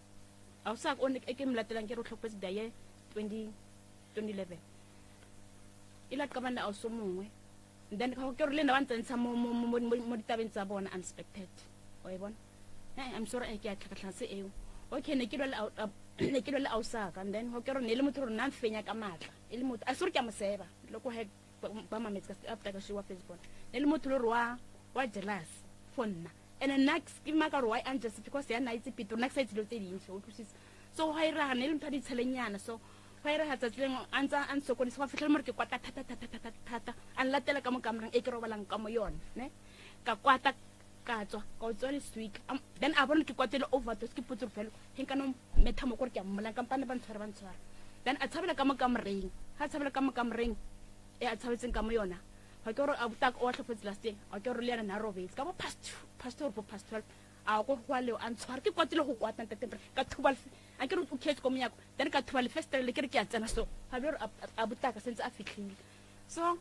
o sa o ne ke mlatelang ke re tlhopetse daye 2011 ila ka bana a so mongwe then ka ke re le na ba ntsentsha mo ditabeng tsa bona unexpected o e bona I'm sorry I ke a tlhakatlhase eo okay ne ke le a o sa ka then ho ke re ne le motho re nna mfenya ka matla ile motho a sore ke a moseba loko he ba mametsa after ka shiwa Facebook ne le motho le wa jealous for nna and the next ke maka re why and just because ya night pito next side lo tse dintse o tlosisa so ha ira ne le mthadi tshelenyana so ha ira ha tsatleng antsa an sokodisa wa fitla more ke kwata thata an latela ka mo kamreng e ke robalang ka mo yona ne ka kwata ka tswa ka tswa le sweek then a bona ke kwatele overdose ke putso fela hinka no metha mo gore ke ammola kampane ba ntshwara then a tshabela ka mo kamreng ha tshabela ka mo kamreng e a tshabetseng ka mo yona ha ke re a butaka o tlhopetse last day a ke re le yana na robetse ka bo pastor a go hwale a ntshwara ke kwatile go kwata ntate ka thuba a ke re o catch ko myako then ka thuba le festival le ke re ke a tsena so ha be a butaka sentse a fitlhile so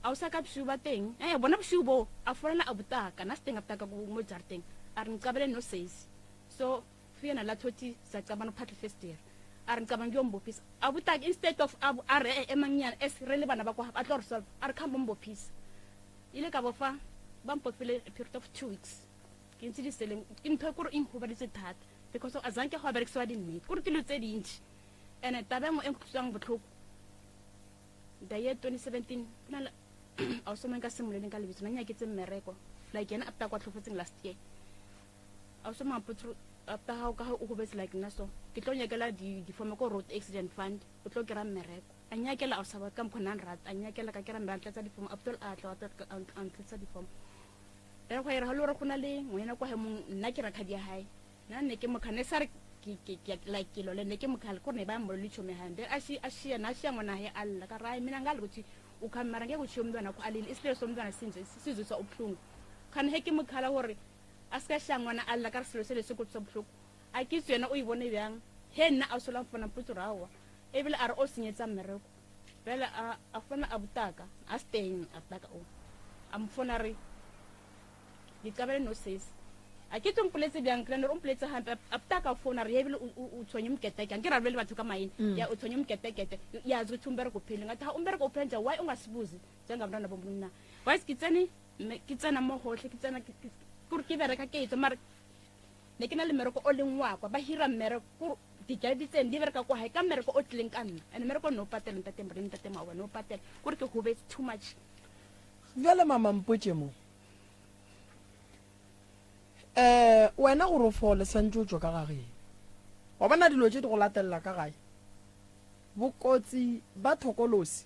a o sa ka bshuba teng bona bshubo a folela a butaka na steng aptaka go mo jarteng a re nkabele no says so fiena la thoti sa tsabana party festival a re nkabang yo mbopisa a butaka instead of a re emanyana es re le bana ba kwa a tlo resolve a re khamba mbopisa ile ka bofa ba mpofile a period of 2 weeks ke ntse di seleng ke ntho gore eng go ba ditse thata because a zanke go berekiswa di nnete gore ke lo tse dintsi ene tabeng o enkutsang botlhoko da ye 2017 kana a o somenka semoleng ka lebitso nanya ke tse mmereko like yena apta kwa tlhofotseng last year a o soma potro apta ha o ka o go betse like nna so ke tlo nyakela di form ko road accident fund o tlo kera mmereko a nyakela o sa ba ka mkhona rat a nyakela ka kera mbantla tsa di form aptol a tlo tsa di form ya go ira halora gona le ngwena kwa he mong nna ke rakha dia hae na ne ke mokhane sare ke like ke lo le ne ke mokhale ko ne ba mo le tshome hande a shi na shi ngwana he alla ka rai mina ngali ukuthi ukhamara ngeke uthi umntwana ko alile isile somntwana sizwe ubuhlungu khane he ke mokhala hore aska shangwana alla ka selo se le se go tsa buhlungu a ke tsena o ibone bjang he nna a sola mfona mputso rawa ebile a re o senyetsa mmereko bela a fona a butaka a staying apaka o amfona re dikabele no says a ke tsompoletse bjang kana re ompoletse hampe aptaka phone re ebile o tshonye mketeke ke ra bele batho ka maine ya o tshonye mketekete ya zo thumbere go phela ngathi ha umbere go phenja why ungasibuzi njengabantwana bomna why skitseni mo hohle ke tsena ke bereka ke itse mara ne ke na le mmereko o leng wa kwa ba hira mmereko dijalo di tseng di bereka kwa hae ka mmereko o tlileng ka nna and mmereko no patela ntate Moremi ntate Maoba no patela gore ke hobetse too much. Jale mama mpotse mo wena gore o fole santse o tswa ka gageng wa bona dilo tse di go latelela ka gae bokotsi ba thokolosi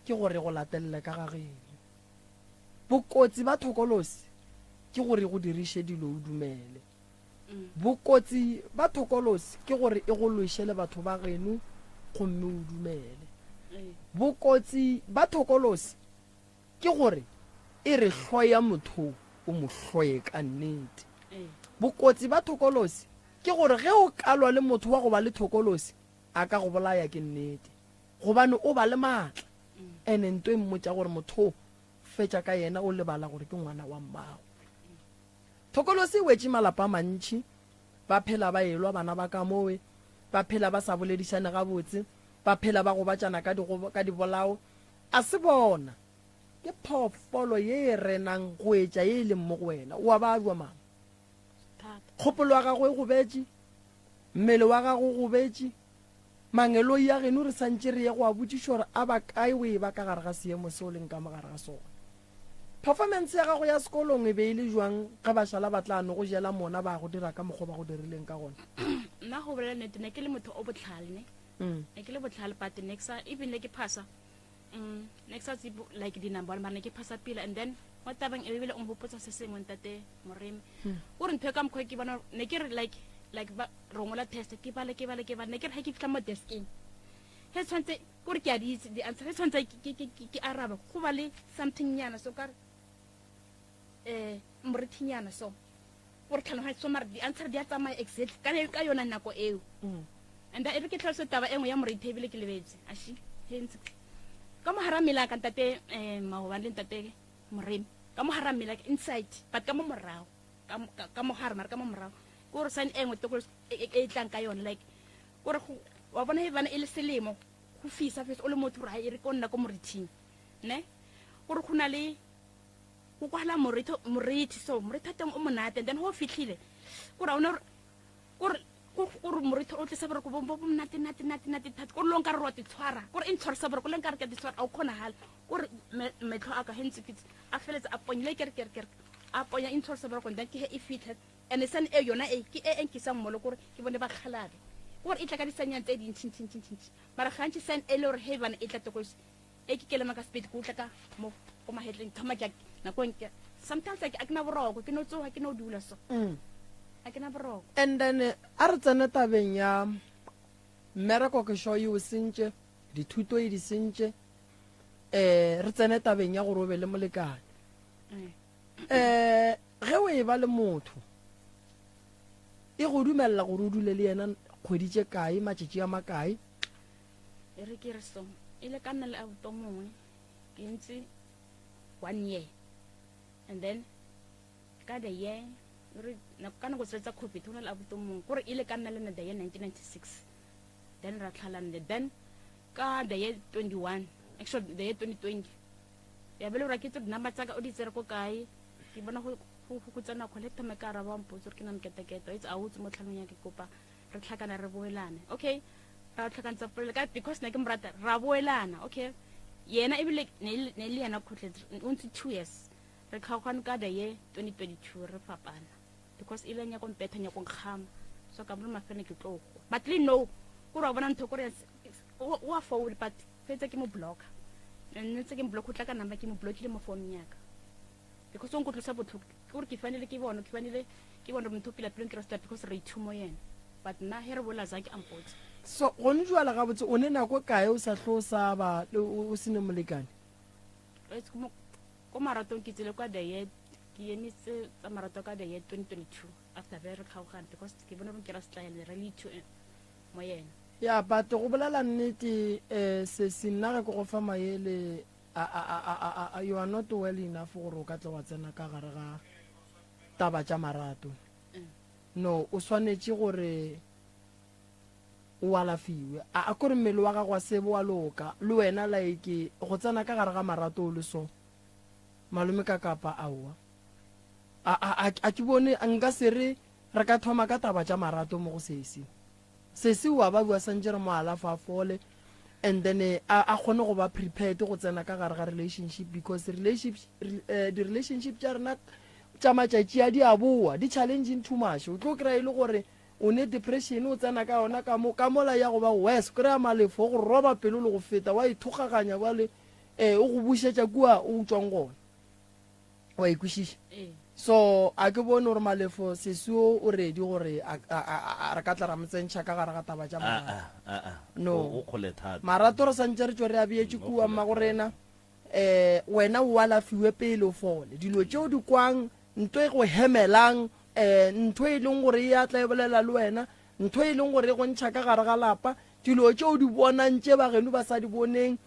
ke gore go latelele ka gageng bokotsi ba thokolosi ke gore go dirishe dilo o dumele bokotsi ba thokolosi ke gore e go loishele batho ba geno gomme o dumele bokotsi ba thokolosi ke gore e re hloya motho o mo hloye ka nnete bokotsi ba thokolosi ke gore ge o kalwa le motho wa go ba le thokolosi a ka go bolaya ke nnete gobane o ba le maatla ene ntwe mmotsa gore motho fetša ka yena o lebala gore ke ngwana wa mmago thokolosi e wetse malapa mantši ba phela ba elwa bana ba ka mowe ba phela ba sa boledišane gabotse ba phela ba go batšana ka dibolao a se bona ke phoofolo ye e renang go etša ye e leng mo go wena o a ba jwa mama kgopolo wa gago e go betše mmele wa gago go betše mangelo ya geno re santse re ye go a botsiša gore a ba kae o e ba ka gare ga seemo se o leng ka mogare ga sona performance ya gago ya sekolong e be e le jwang ge bašala ba tla no go jela mona ba go dira ka mokgwa ba go dirileng ka gona nna go bolela nnete ne ke le motho o botlhale ne ke le botlhale but even le ke phasa next like dinumber mara ne ke phasa pila and then mo tabang e bile o mpotsa se sengwe ntate Moremi o re ntho ka mokgwa ke bona ne ke re like ba rongola test ke bale ne ke re ha ke fitla mo deskeng he tshwantse gore ke a di answer he tshwantse ke araba go ba le something nyana so ka morethinyana so gore tlhaloga so mara di answer di a tsamaya exact ka yona nako eo and e re ke tlhaloso taba engwe ya moretebile ke lebetse ashi hentse ka mo haramela ka ntate Maoba le ntate Moremi ka mo haramela inside but ka mo morao ka mo harama ka mo morao gore sign engwe to e tlang ka yona like gore wa bona e bana e le selemo go fisa o le motho ra e re ko nna ko morithing ne gore go na le go kwala morithi so morithi teng o monate and then ho fitlhile gore ona gore morithi o tlisa gore go bombo monate nate thato gore long ka re rote tshwara gore in tshwara sabore go leng ka re ka di tshwara a o khona hala gore metlo aka hentse fitse a feletse a ponyile ke a ponya in tshwara sabore go nda ke he e fitlhe and sen e yona e ke e enkisa mmolo gore ke bone ba khalare gore e tla ka disanyang tse di ntšintšintšintšintši mara gantši sen e le gore heaven e tla tokosi e ke kelema ka speed go tla ka mo go mahetleng thoma ke nako nke sometimes like a ke na boroko ke no tsoga ke no dula so a ke na boroko and then a re tsene tabeng ya mmereko ke sho yo sentše dithuto e di sentše re tsene tabeng ya gore o be le molekane ge o e ba le motho e go dumella gore o dule le yena kgweditše kae matšatši a makae e re ke re so ile ka nna le abuto mongwe ke ntse 1 year and then ka the year re na ka nako tsetsa covid ho na le abuto mongwe gore ile ka nna le na the year 1996 then ra tlhalane then ka the year 21 actually the year 2020 ya bele ra ke tse number tsaka o di tsere ko kae ke bona go tsena collector me ka ra ba mpotso re ke na mketekete it's a utse mo tlhalong ya ke kopa re tlhakana re boelane okay ra tlhakantsa pele ka because ne ke mrata ra boelana okay yena e bile ne le yana khotletse untse 2 years re khaokana ka the year 2022 re fapana because ile nya kompetha nya go khama so ka bona mafene ke tlogo but le no go ra bona ntho gore wa forward but fetsa ke mo block nne tse ke mo block o tla ka number ke mo blockile mo phone yaka because on go tlosa botho gore ke fanele ke bona motho pila pele ke rasta because re ithumo yena but na here bola zaki ampotse so go ne jwala ga botse o ne nako kae o sa tlosa ba o sene molekane it's ko marathon ke tsile kwa the year ke emise tsa marathon ka the year 2022 after very khaogan because ke bona re ke rasta le really to mo yena ya but go bolela nnete se sinna go go fa maele you are not well enough gore o ka tla wa tsena ka gare ga taba tša marato no o swanetse gore o alafiwe a kore mmele wa gago wa sebo wa loka le wena like go tsena ka gare ga marato o le so malome ka kapa aowa a ke bone nka se re re ka thoma ka taba tša marato mo go sesi wa ba bua santse re mo alafa fole and then a kgone go ba prepared go tsena ka gare ga relationship because the relationship tša rena tša matšatši a di a boa di challenging too much o tlo kry-a e le gore o ne depression o tsena ka yona ka mola ya go ba wes kry-a malefo go roba pelo le go feta wa ithogaganya bale o go bušetša kua o utswang gona wa ikwešiša so a ke bone gore malefo sesio o redi gore re ka tla ra motsentšha ka gare ga taba tša no marato re santse re tšo re a beetše kua mmagorena wena o alafiwe pele o fole dilo tšeo di kwang ntho e go hemelang ntho e leng gore e a tla e bolela le wena ntho e leng gore e go ntšha ka gare ga lapa dilo tšeo di bonang tše bageno ba sa di boneng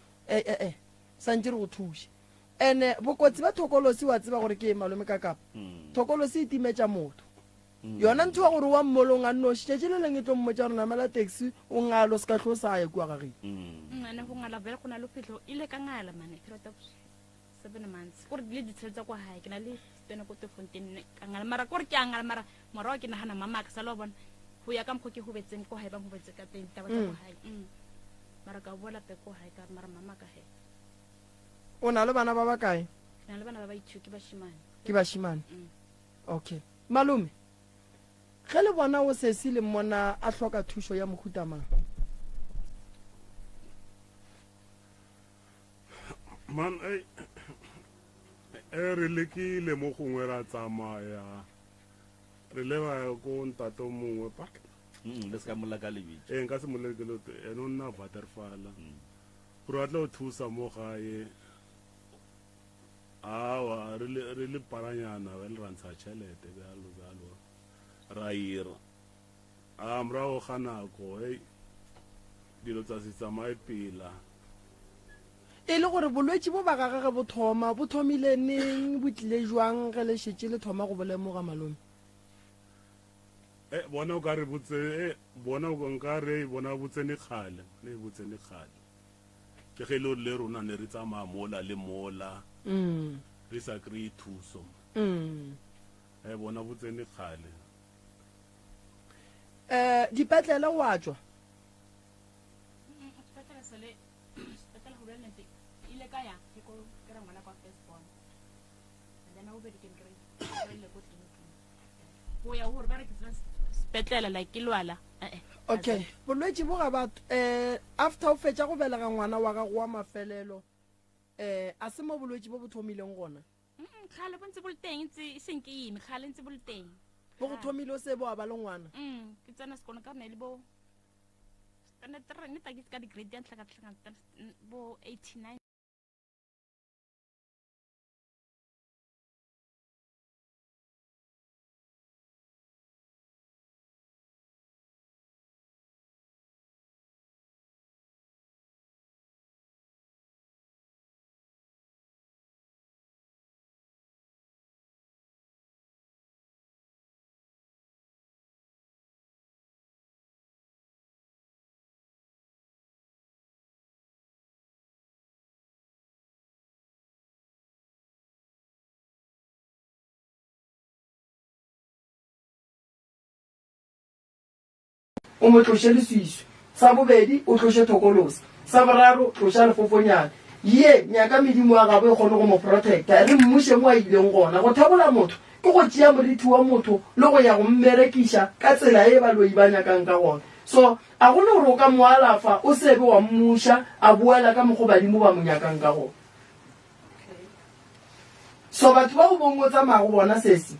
santse re go thuše ene bokotsi ba thokolosi wa tseba gore ke e malome ka kapa thokolosi e timetša motho yona ntho ya gore wa mmolong a nnošitšetše le leng e tlo mmotša gore namela taxi o ngalo se ka tlo sa ye kua gageng ane go ngala bjale go na le fitlho ile ka ngala mane period of 7 months gore di le ditshele tsa kwa gae ke na le stene ko tefonteine ka ngala mara gore ke a ngala mara morago ke nagana mama ka sa lo bona go ya ka mokgo ke go betseng ko gae ba go betse ka teng taba tsa kwa gae mara ka bola pe ko gae ka mara mama ka he o na le bana ba ba kae ke na le bana ba ba ithuki ba shimane ke bashimane okay malume ge le bona o sesi le mmona a hloka thušo ya mohutamang man re lekile mo gongwe ra tsamaya re leba ko ntato mongwe pa le se ka mola ka lebitse nka se molekele ene o nna Waterfall gore a tla o thusa mo gae awa re le paranyana le rantsha tšhelete bjalo ra ira morago ga nako dilo tsa se tsamaye pila e le gore bolwetši bo ba gagage bo thomile neng bo tlile jwang ge le šetše le thoma go bolemoga malome bona o ka re bona nkare bona botsene kgale ke ge le rona ne re tsamaya mola le mola re sa kry-e thuso bona botsene kgale dipetlele wa tswa ile ka ya ke ko kera ngwana kwa first born then o bedi ke le ko tleliniking go ya gore ba re ke sepetlela like ke lwala okay bolwetši bo ga batho after o fetša go belega ngwana wa gago wa mafelelo a se mo bolwetši bo bo thomileng gona kgale bo ntse bo le teng e seng ke ime kgale ntse bo le teng bo go thomile o se bo a ba le ngwana ke tsena sekolo ka nne le bo neta ke ka di-grade ya ntlhakatlhaka bo 89 o mo tloše leswiswi sa bobedi o tloše thokolosi sa boraro tloša lefofonyana ye nyaka medimo ya gabo e kgone go mo protecta re mmuše mo a ileng gona go thabola motho ke go tšea moriti wa motho le go ya go mmerekiša ka tsela e baloi ba nyakang ka gona so a gone gore o ka mo alafa o sebe wa mmuša a boela ka mokgo badimo ba mo nyakang ka gona so batho ba go bongwe tsamaya go bona sesi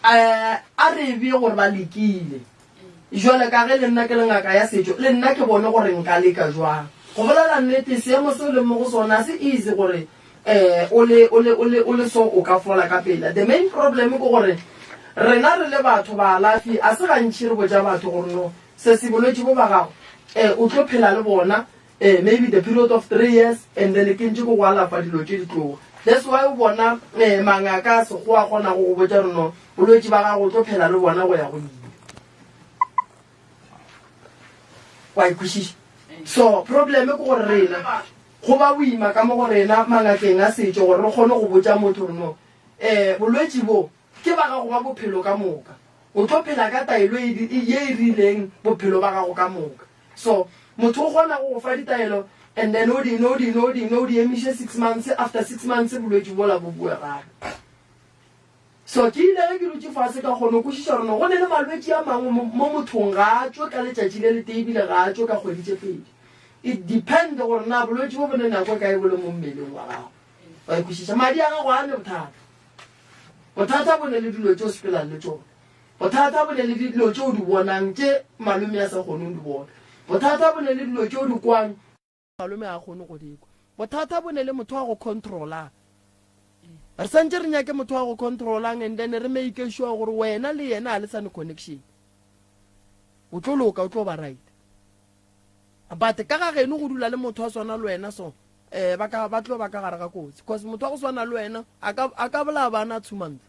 a re be gore ba lekile jwale ka ge le nna ke le ngaka ya setšo le nna ke bone gore nka leka jwang go bolela nnete seemo se o leng mo go sona se easy gore o le so o ka fola ka pela the main problem ke gore rena re le batho ba alafi a se gantšhi re boja batho gore no se se bolwetši bo ba gago o tlo phela le bona maybe the period of 3 years and then ke ntse go go alafa dilo tše di tloga that's why o bona mangaka a sego a kgona go go boja reno bolwetši ba gago o tlo phela le bona go ya go ile wa ikwešiša so probleme ke gore rena go ba boima ka mo go rena mangakeng a setšo gore re kgone go botša motho reno bolwetši bo ke ba gago ba bophelo ka moka o tlo phela ka taelo ye e rileng bophelo ba gago ka moka. So motho o kgona go fa ditaelo and then o di emishe 6 months, after 6 months bolwetse bola bo bua gape. So ke ile ke dutse fase ka kgone go shiša rona go ne le malwetse a mangwe mo mothong ga a tswe ka letšatši le letebile ga a tswe ka kgwedi tše pedi. It depend gore na bolwetse bo bone nako ka e bole mo mmeleng wa gago wa ikwešiša madi a gago a ne bothata bo ne le dilo tše o sepelang le tsone, bothata bo ne le dilo tše o di bonang tše malome a sa kgoneng di bona, bothata bo ne le dilo tše o di kwang malome a kgone go di kwa, bothata bo ne le motho wa go controlang. Re santse re nyake motho wa go controlang and then re make sure gore wena le yena a le sane connection o tlo loka o tlo ba right. But ka ga geno go dula le motho wa swana le wena so ba tlo ba ka gare ga kotsi because motho wa go swana le wena a ka bola bana 2 months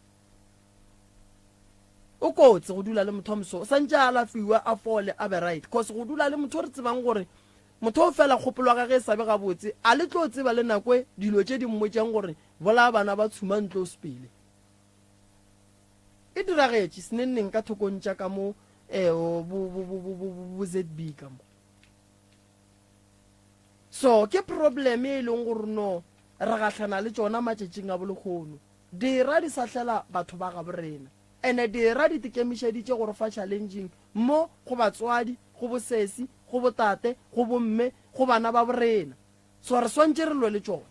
o kotsi go dula le motho wa moso santse a lafiwa a fole a be right because go dula le motho re tsebang gore motho o fela kgopolo ga ge sabe ga botse a le tlo tseba le nakwe dilo tše di mmotšang gore bola bana ba tshuma ntlo sepele e diragetse senenneng ka thokontša ka mo bo ZB ka mo. So ke problem e leng gore no re gatlhana le tsona matšatšing a bolekgono dira di sahlela batho ba ga borena ene dira di tikemišeditše gore fa challenging mo go batswadi go bosesi go botate go bomme go bana ba borena so re swantse re lwe le tsona.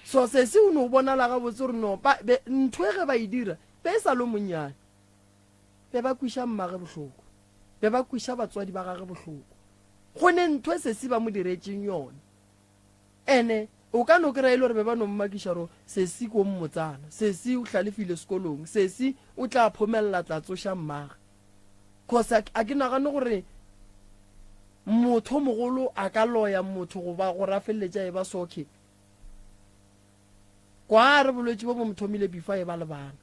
So se se o no bona la ga botse gore no ntho e ge ba e dira be sa lo monnyane be ba kwisha mmage bohloko be ba kwisha batswadi ba gage bohloko go ne ntho se se ba mo diretseng yone ene o ka no kry-e le gore be ba no mmakisha ro se se ko mmotsana se se o hlalefile sekolong se se o tla phomelela tla tsoša mmage cause a ke nagane gore motho mogolo a ka loya motho go ba go rafeletša e ba soke kwa re bolwetse bo bo mothomile before e ba le bana.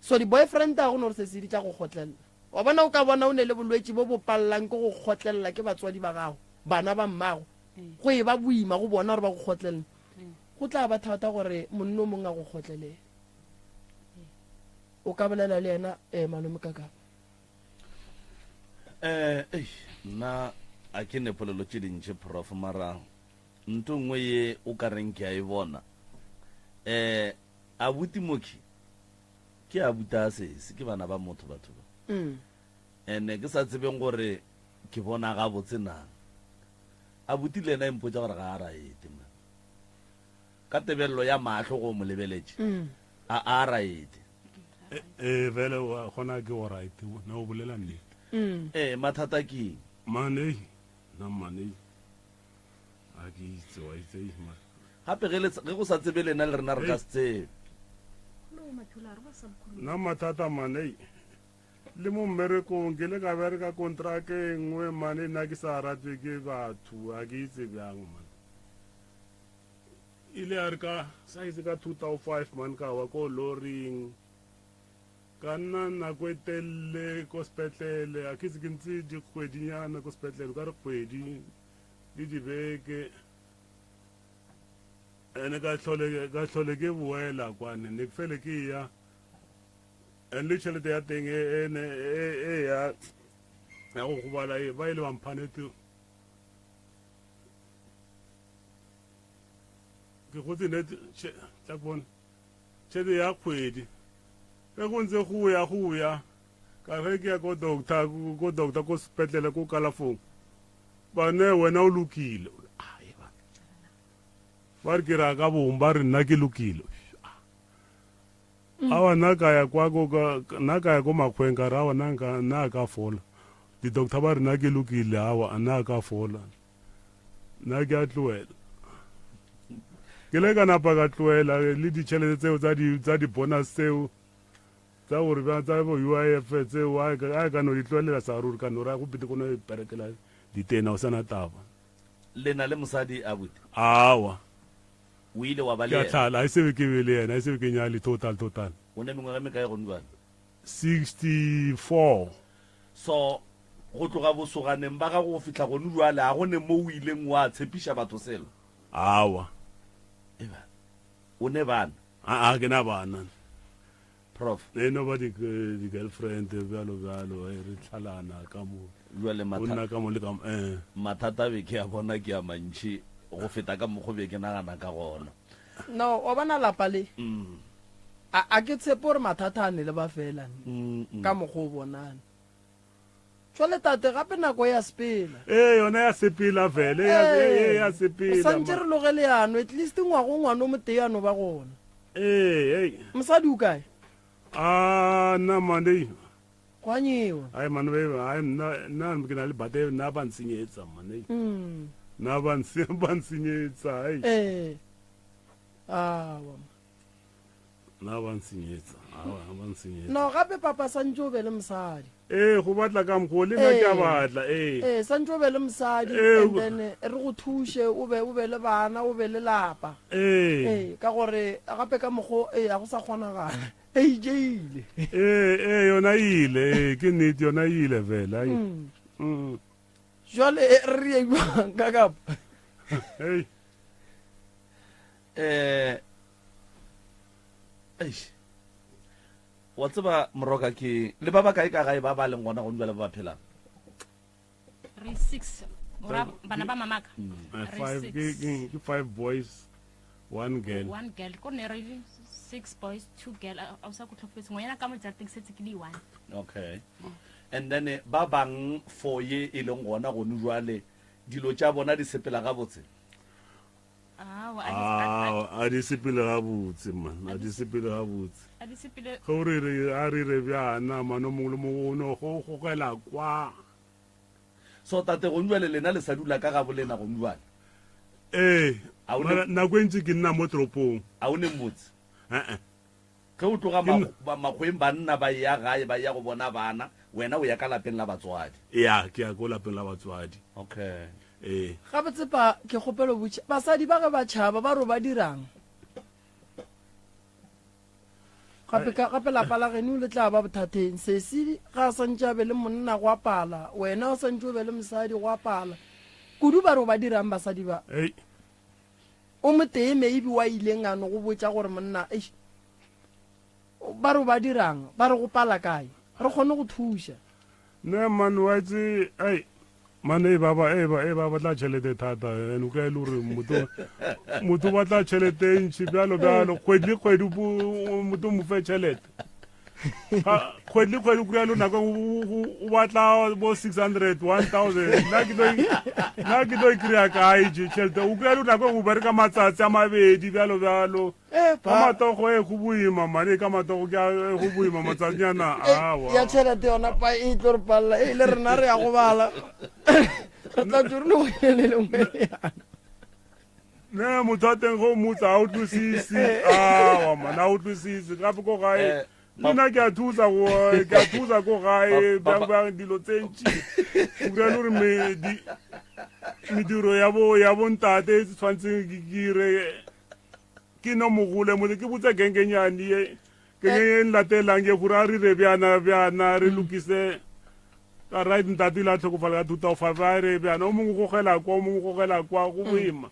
So di boyfriend a go no re se se di tla go khotlela wa bona o ka bona o ne le bolwetse bo bo pallang ke go khotlela ke batswadi ba gago bana ba mmago go e ba boima go bona re ba go khotlela go tla ba thata gore monno mong a go khotlele o ka bolela le yena malome kaka nna a ke ne polelo tše dintšhe prof mara nto nngwe ye o ka reng ke a e bona abuti moki ke abuta a sese ke bana ba motho batho ba ene ke sa tsebeng gore ke bona ga botse nang abuti le ena e mpotsa gore ga a raete ma ka tebelelo ya matlho go mo lebeletše a raete vele wa gona ke o right na o bolela nnete mathata ke mane na mane a ke itse wa itse ma gape ge go sa tsebe lena le rena re ka se tsebe na mathata mane le mo mmerekong ke le ka bereka kontraka e nngwe mane nna ke sa ratwe ke batho a ke itse bjang man ile a re ka size ka 2005 man ka wa ko loring ka nna nako e telele ko sepetlele a ke itse ke ntse dikgwedinyana ko sepetlele ka re kgwedi le dibeke ene ka tlhole ke boela kwane ne ke fele ke ya and le tšhelete ya teng e ya go gobala e ba ile bamphanete ke gotse nete tla bona tšhelete ya kgwedi ge go ntse go ya ka ge ke ya ko doctor ko sepetlele ko kalafong bane wena o lokile ba re ke ra ka bong ba re nna ke lokile awa nna ka ya ko makgweng ka re awa nna a ka fola di-doctor ba re nna ke lokile awa nna a ka fola nna ke a tloela ke le ka napa ka tloela le ditšhelete tseo tsa di-bonus tseo tsa gore tsa bo UIF tseo a ka no di tloelela sa ruri ka no ra go pete ko no perekela ditena o sana taba lena le mosadi abuti awa o ile wa ba ke le a tlhala a e sebe ke bele yena a e sebe ke nyale total o ne mengwe me kae go ndwana 64 so go tloga bosoganeng ba ga go fitla go nduale a go ne mo o ileng wa tshepiša batho selo awa o ne bana a ke na bana prof nobody the girlfriend bjalo re tlhalana ka mo jwale o nna ka mo le ka mathata be ke ya bona ke ya mantši go feta ka mokgo be ke nagana ka gona no o bona lapa le a ke tshepe gore mathata a ne le ba fela ka mokgo o bonane jwale tate gape nako ya sepela yona ya sepela fele ya sepela santse re loge leano at least ngwana o moteano ba gona mosadi o kae nna mane go a nyewa ai mane nna ke na le bate nna ba nsenyetsa mane nna ba nsenyetsa nna ba nsenyetsa ba nsenyetsa no gape papa santse o be le mosadi go batla ka mokgo le nna ke a batla santse o be le mosadi and then re go thushe o be le bana o be le lapa ka gore gape ka mokgo a go sa kgonagala jeile yona ile ke nnete yona ile fela jwale re ye jwang ka kapa wa tseba moroka ke le ba ba kae ka gae ba ba leng gona go jwale ba phelang re 6 bana ba mamaka ke 5 boys 1 girl ko ne re 6 boys 2 girl a sa go tlhofetse ngwana ka mo tsa setse ke di 1 okay and then ba bang for ye e leng gona go jwale dilo tša bona di sepela ga botse a di sepele ga botse man a di sepele ga botse go re bjana mano mongwe le mongwe o no go gogela kwa so tate go jwale lena le sa dula ka ga bolena go jwale nako e ntse ke nna mo toropong a o ne motse ge o tloga makgweng banna ba ya gae ba ya go bona bana wena o ya ka lapeng la batswadi ke ya ko lapeng la batswadi okay gape tsepa ke kgopelo botšha basadi ba ge ba tšhaba ba ro ba dirang gape lapa la geno le tla ba bothateng sesi ga a santse a be le monna go apala wena o santse o be le mosadi go apala kudu ba re ba dirang basadi ba o motee maybe wa ileng ano go botša gore monna ba re ba dirang ba re go pala kae re kgone go thuša ne man wa itse mane ba tla tšhelete thata and o ka e le gore motho ba tla tšhelete ntšhi bjalo kgwedi le kgwedi motho mo fe tšhelete kgwedi le kgwedi kry-a lo nako o batla bo 600 1000 nna ke tlo e kry-a kae tšhelete o kry-a lo nako go bereka matsatsi a mabedi bjalo ka matogo go boima mane ka matogo go boima matsatsinyana ya tšhelete yona pa e tlo re palela le rena re ya go bala re tla tso re le go ele lengwe yana ne motho a teng go motsa a utlwisise mana a utlwisise gape ko gae nna ke a thusa ko gae bjang dilo tse ntši o kry-a le gore mediro ya bontate e tshwanetseng ke kire ke no mogole motse ke botsa kenkenyane e nlatelang ke gore a re re bjana re lokise ka right ntate le a tlhokofala ka 2005 a re bjana o mongwe gogela kwa go boima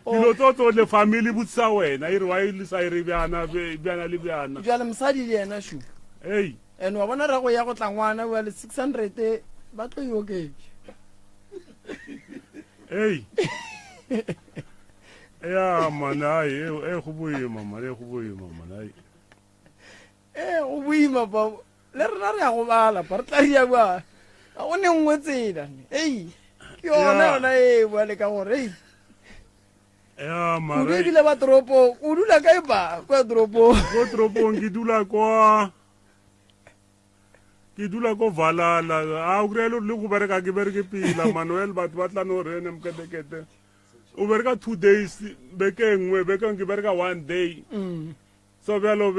dilo tsotlhe family botsisa wena e re wa ile sa e re bjana le bjana jale mosadi le yena shu and wa bona rago ya go tla ngwana wa le 600 ba tlo yoketse ya mana go boima mana go boima ba le rena re ya go bala ba re tla ria ba a o ne nngwe tsela ke yona wa le ka gore mara o dile ba toropo o dula kae ba kwa toropong ke dula ko valala a o kry-a le go bereka ke bereke pila manuel batho ba tla no rene mketekete o bereka 2 days beke nngwe ke bereka 1 day so bjalo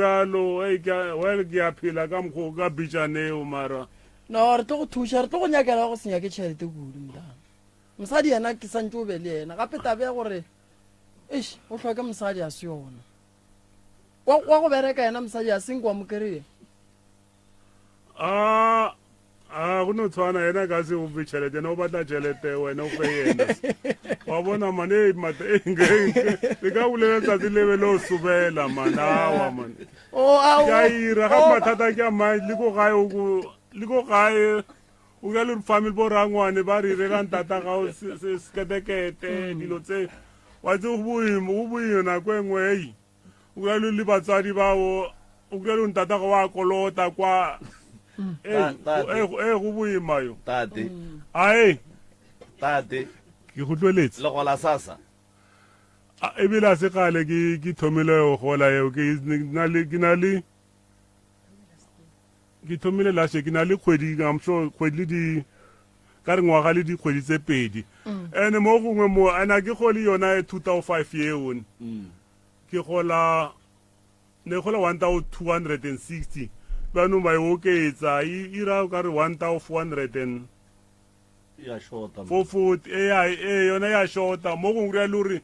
ke a phela ka mokgo ka bitšaneo mara no re tlo go thuša re tlo go nyakela go senya ke tšhelete kudu mdana mosadi yena ke santse o be le yena gape tabe ya gore o tlhoke mosadi a se yona wa go bereka yena mosadi a seng kwa mo kry-e go no tshwana yena ka se o fe tšhelete yena o batla tšhelete wena o fe yena wa bona mane le ka bolela tsatsi lebe le o sobela manawa mane ka ira ga mathata ke a mae le ko gae o ka le family bo rangwane ba re relang tata ga seketekete dilo tse wa tse go boima nako e nngwe ei o ka le batswadi bao o ka le ntata ga wa kolota kwa go boima yo tate ae tate ke go tlweletse le gola sasa ebile a se gale ke thomile go gola eo ke thomile lase ke na le kgwedi I'm sure kgwedi le di ka re ngwaga le dikgwedi tse pedi ene mo gongwe mo ana ke gole yona 2005 yeon ke gola 1260 bano ba oketsa ira ka re 1400 ya shota 440 yona ya shota mo gongwe ya lori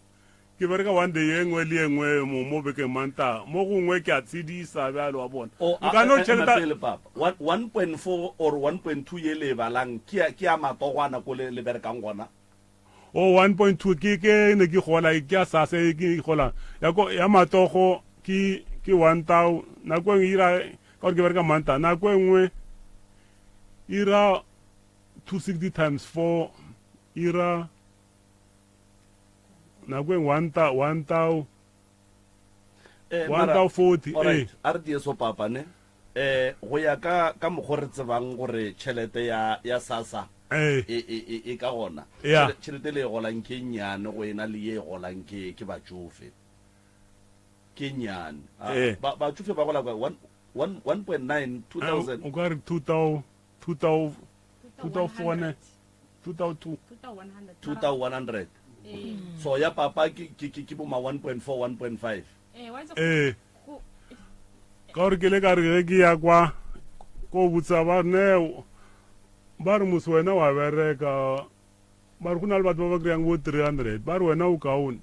ke bereka one day engwe le engwe mo beke manta mo gongwe ke a tshedisa bjalo wa bona nka no tšhelete papa 1.4 or 1.2 ye le balang ke a matogwana ko le berekang gona 1.2 ke ne ke gola ke a sase ke gola ya matogo ke 1000 na kwa ira ka ke bereka manta na kwa engwe ira 260 times 4 ira na kwe 1040 a re dieso papa ne go ya ka mokgwa re tsebang gore tšhelete ya sasa e ka gona tšhelete le e golang ke nnyane go ena le ye e golang ke batsofe ke nnyane batsofe ba gola 1.9 2000 o ka re 2100 so ya papa ke bo ma 1.4 1.5 ka gore ke le ka re ge ke ya kwa ko botsa ba re mosi wena wa bereka ba re go na le batho ba ba kry-ang bo 300 ba re wena o kaone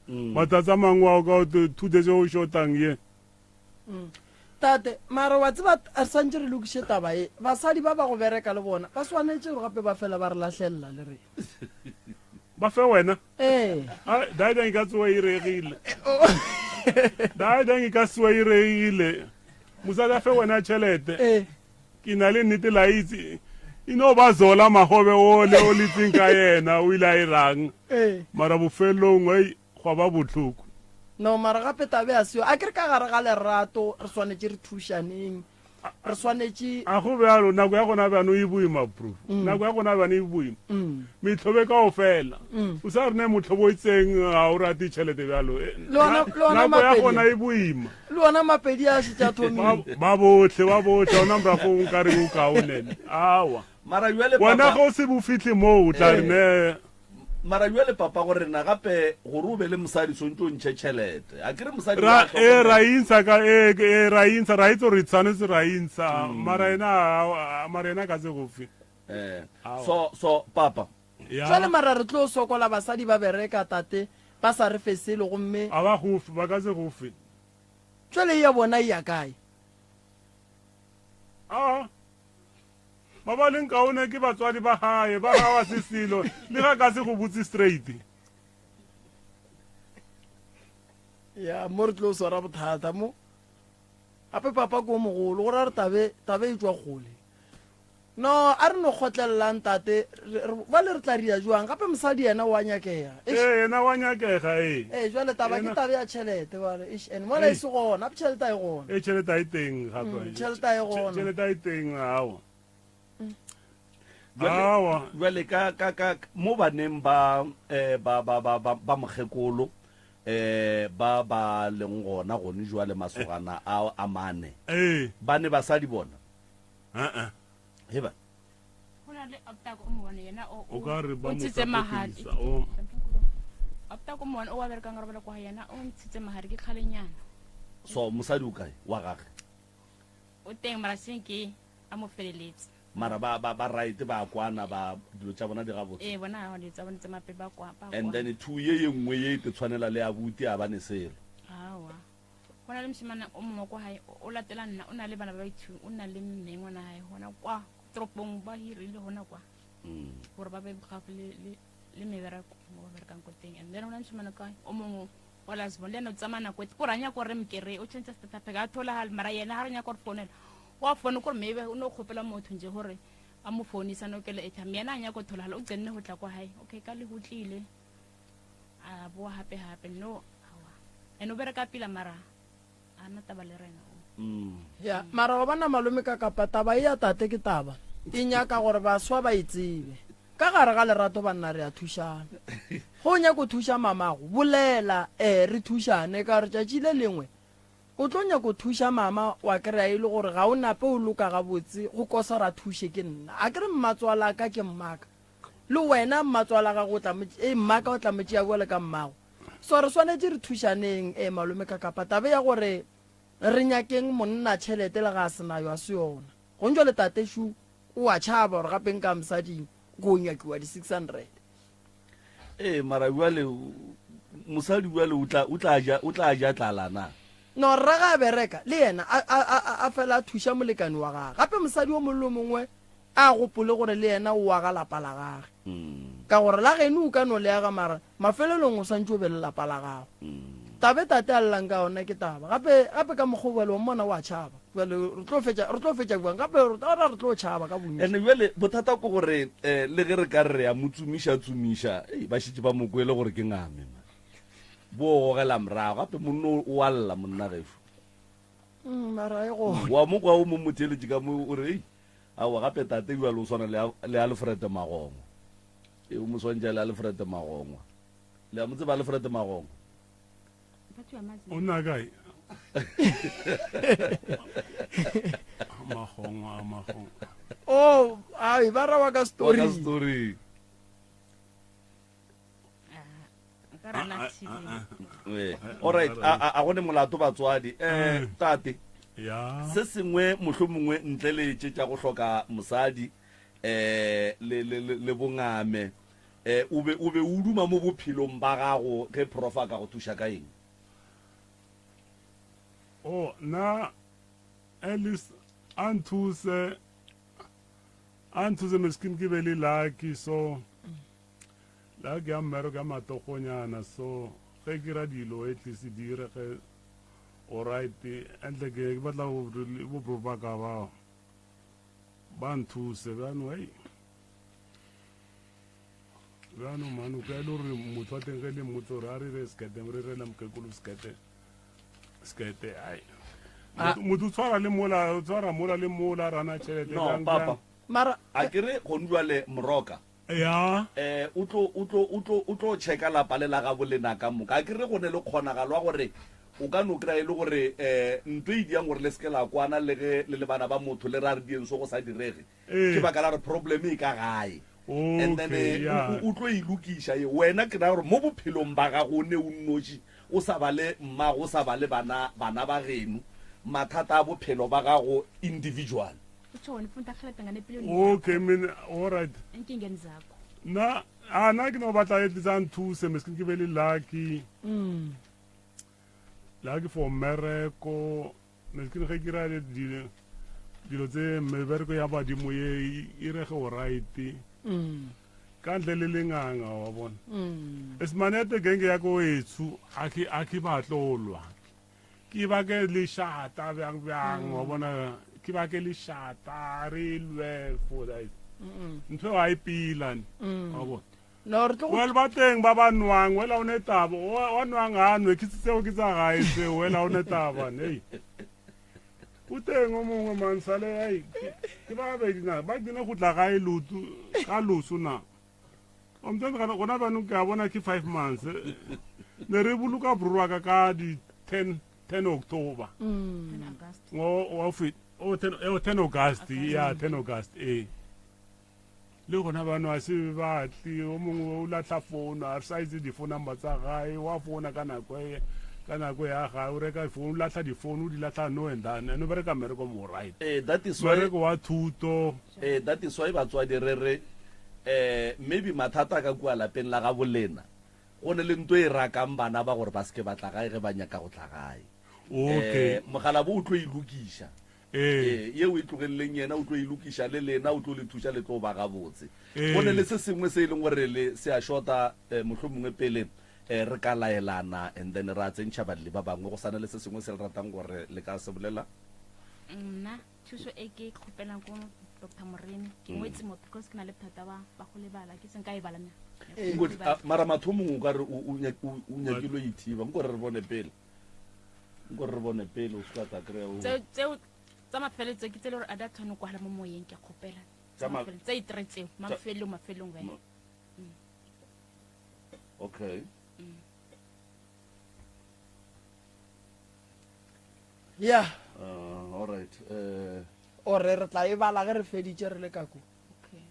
matsatsi a mangwe wa ka 2 days o shotang ye tate mara wa tseba a santse re lokiše taba e basadi ba ba go bereka le bona ba swanetse gore gape ba fela ba re lahlelela le re ba fe wena daedang e ka tsewa e regile mosadi a fe wena tšhelete ke na le nnete la itse ino ba zola magobe ole o letseng ka yena o ile a irang mara bofelong gwa ba botlhoko no mara gape tabe a seo a ke re ka gare ga lerato re swanetse re thušaneng re swanetse a go bjalo nako ya gona bjano e boima proof nako ya gona bjano e boima metlhobe ka o fela o sa re ne motlhobo itseng ga o rate tšhelete bjalo nako ya gona e boima le ona mapedi a se tša thomile ba botlhe ona morago ka re o kaonene awa wena go se bofitlhe moo o tla re ne mara jwale papa gore na gape gore o be le mosadi sontse o ntšhe tšhelete a kere mosadi ra intsa ra itse gore tshwanetse ra intsa mara ena ka se gofe so papa jwale mara re tlo sokola basadi ba bereka tate ba sa re fesele gomme a ba gofe ba ka se gofe jwale ya bona e ya kae ba ba leng kaone ke batswadi ba gae ba gawa se selo le ga ka se go botse straight ya mo re tlo swara bothata mo gape papa ko mogolo gore a re tabe e tswa kgole no a re no kgotlelelang tate ba le re tla ria jwang gape mosadi yena wa nyakega yena wa nyakega jwale taba ke tabe ya tšhelete and mola e se gona ape tšhelete a e gona tšhelete a e teng tšhelete a e gona tšhelete a e teng awa jwale ka mo baneng ba mokgekolo ba leng gona gone jwale masogana a mane ba ne basadi bona heba o ka re ba ntshitse mahadi apta ko mona o wa bereka ngara bala kwa yena o ntshitse mahadi ke khalenyana so mosadi o kae wa gage o teng mara senke a mo feleletse mara ba right ba kwana ba dilo tsa bona di ga botse bona di tsa bona tsa mape ba kwa and then two ye nngwe ye te tshwanela le abuti a bane selo awa hona le mshimana o mongwe kwa hae o latela nna o na le bana ba ithu o na le mme ngwana hae hona kwa toropong ba hirile gona kwa gore ba be gape le mebereko mo ba berekang ko teng, and then ona nshimana ka o mongwe wa lasbon le ena o tsamaya nako ko ranya gore mkere o change startup ga thola hal mara yena ha ranya gore phone wa phone gore maybe o no khopela motho nje gore a mo founisa no ke le airtime yena anya go thola hal o tsenne go tla kwa hae, okay ka le hutlile a bo hape no awa eno bereka pila mara ana taba le rena ya mara wa bana malome ka kapa taba ya tate ke taba e nyaka gore baswa ba itsebe ka gare ga lerato banna re a thušana go nya go thuša mamago bolela re thušane ka re tšatši le lengwe o tlo nya go thuša mama wa kry-a e le gore ga o nape o loka gabotse go kosa ra thuše ke nna a kere mmatswala ka ke mmaka le wena mmatswala ga go mmaka o tlametse ya boele ka mmago so re swanetse re thušaneng malome ka kapa tabe ya gore re nyakeng monna tšhelete le ga a senayo a se yona go ntšwa le tateshu o a tšhaba gore gape nka mosading go nyakiwa di-600 mara bjale mosadi bjale o tla ja tlalana no rra ga a bereka le yena a fela a thuša molekani wa gage gape mosadi o mongwe le mongwe a gopole gore le yena o wa ga lapa la gage ka gore la geno o ka no le aga mara mafelelong o santse o be le lapa la gago tabe tate a llang ka ona ke taba gape ka mokgobele wa mmona wa tšhaba bjale re tlo fetša buang gape re tlo tšhaba ka bontši ene bjale bothata ko gore le ge re ka re ya mo tsomiša ba šetse ba mokwele gore ke ngame bo gogela morago gape monno o alla monna gefo mara e go wa mo kwa o mo motheletše ka mo o re aowa gape tate bjale o swana le Alfred Magongwa o mo swantša le Alfred Magongwa le a mo tseba Alfred Magongwa o nna kae magongwa o ai ba rawa ka story alright a gone molato batswadi tate ya se sengwe mohlomongwe ntle le tša go hloka mosadi le bongame o be o duma mo bophelong ba gago ge profa ka go thuša ka eng na at least anthuse meskin ke be le lucky so lucky ya mmereko ya matogonyana so ge ke ra dilo at least dire ge alright entle ke batla bophelo ba ka ba nthuse bjano bjano mano ka e le gore motho wa teng ge le mmotse gore a re re skete re rela mokekolo skete ai motho o tshwara mola le mola rana tšhelete no papa mara a kere gone jwale moroka ya o tlo checka lapa le la ga bolena ka moka a kere gone le kgonagalo wa gore o ka no kry-a e le gore ntho e diang gore le seke la kwana le ge le bana ba motho le ra re dienso go sa direge ke baka la re problem e ka gae and then o tlo ilokiša ye wena ke ra gore mo bophelong ba gago o ne o nnoši o sa ba le mmago o sa ba le bana ba geno mathata a bophelo ba gago individual okay alright na ke no batla e tsa nthuse meskin ke be le lucky for mmereko meskin ge ke ra le dilo tse mebereko ya badimo ye e rege o right ka ntle le lenganga wa bona esmanete genge ya ko etsu a ke batlolwa ke ba ke le shata bjang wa bona ke ba ke le shata re lwe for that ntho a ipilan wa bona well ba teng ba ba nwang wela o netaba wa nwang a nwe ke tseo ke tsa gae se wela o netaba nei o teng o mongwe mansale ai ke ba be dina ba dina go tla gae lutu ka loso na omteng gona banong ke a bona ke 5 months ne re buluka brwa ka di 10 October o 10 August ya 10 August le gona bano a se batli o mongwe o latla phone a sa itse di phone number tsa gae wa phone ka nako ya ga o reka phone latla di phone o di latla no and then no bereka mereko mo right that is why mereko wa thuto that is why batswadi re maybe mathata ka kwa lapeng la ga bolena go ne le ntwe e rakang bana ba gore ba seke ba tla gae ge ba nyaka go tla gae okay mogala bo o tlo ilokiša ye o e tlogeleleng yena o tlo e lokiša le lena o tlo le thuša le tlo ba gabotse Ee. go ne le se sengwe se e leng gore se a shota motlho mongwe pele re ka laelana and then re a tsentšha badile ba bangwe go sana le se sengwe se le ratang gore le ka se bolela nna thuso e ke e kgopelang ko Dr. Moremi ke ngwetse mo because ke na le bothata ba go lebala ke seng ka e balanya Good. Mara matho mongwe o ka re o nyakilwe ithiba nkore re bone pele o ska ta kry-a tseo tsa mafelo tse ke tse le gore a da tshwane kwa mo moyeng ke kgopela tse itere tseo mafelong wena okay ya all right ore re tla e bala ge re feditše re le kako okay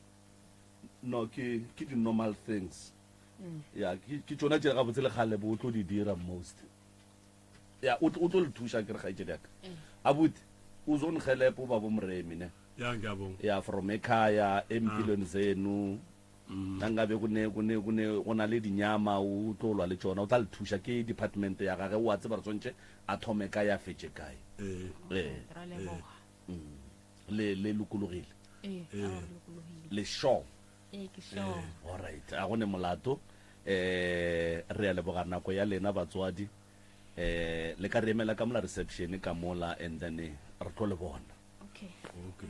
no ke di normal things ya ke tsona tše gabotse le kgale bo o tlo di dira most ya o tlo le thuša ke re gaetse daka abuti o zo nkgelepo ba bo Moremi ne ya ngiyabonga ya from ekhaya empilweni zenu nangabe go na le dinyama o tlo lwa le tsona o tla le thuša ke department ya gage o a tseba re tshwantse a thome kae a fetse kae ra leboga le lokologile le sure ke sure all right a go ne molato re ya leboga nako ya lena batswadi le ka re emela ka mola reception ka mola and then re tlo le bona okay okay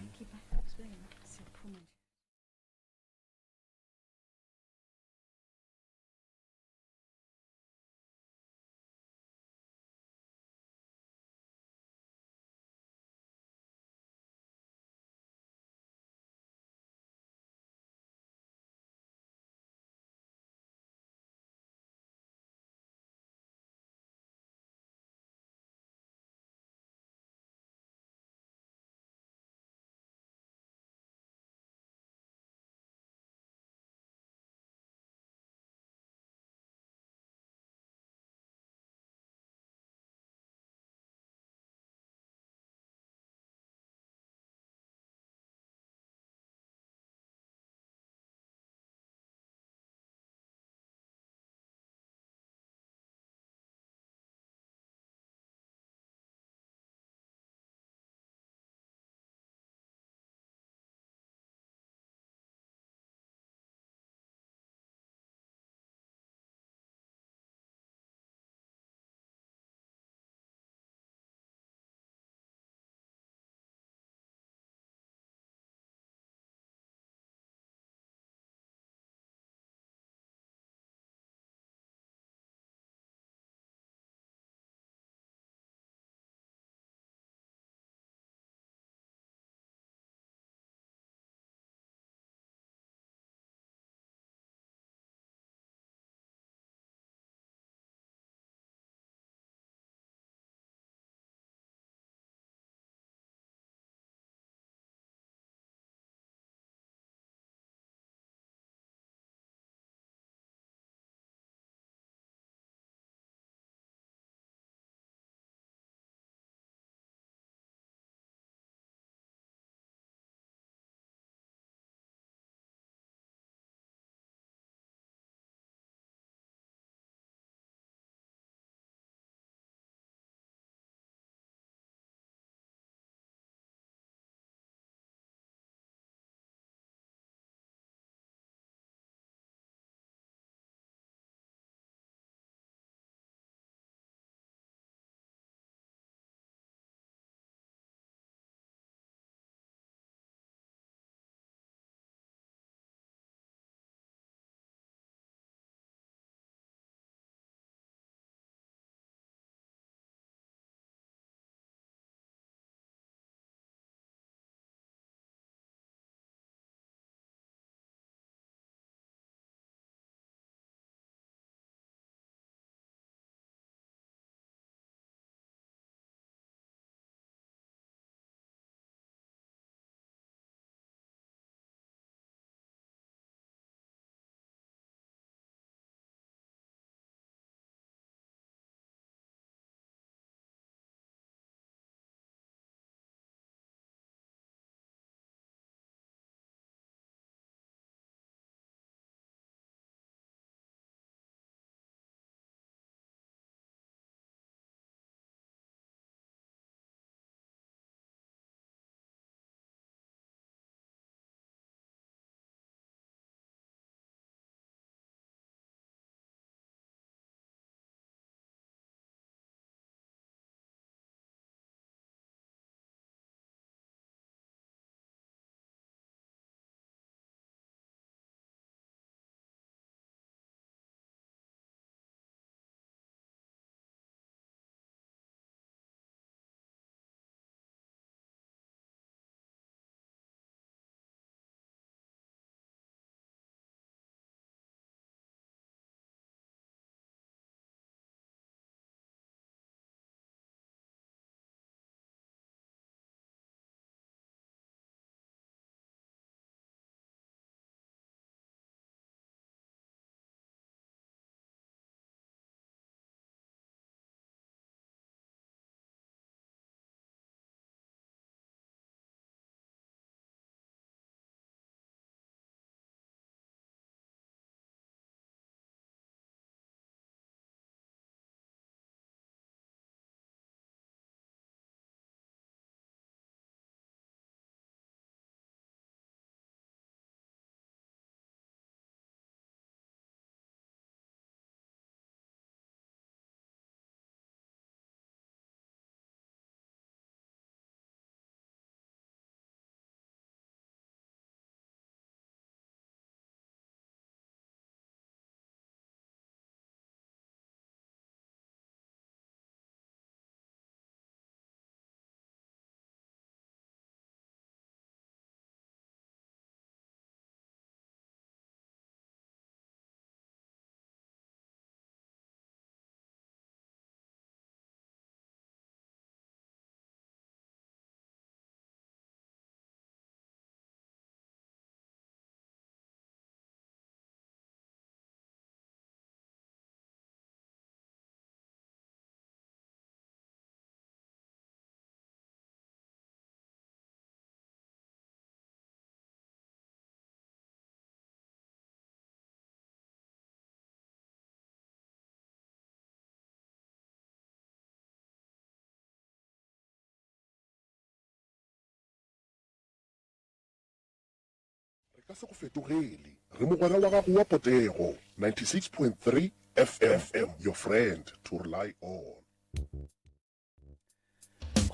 ka se go fetogele re mogwera wa gago wa potego 96.3 FM, your friend to rely on.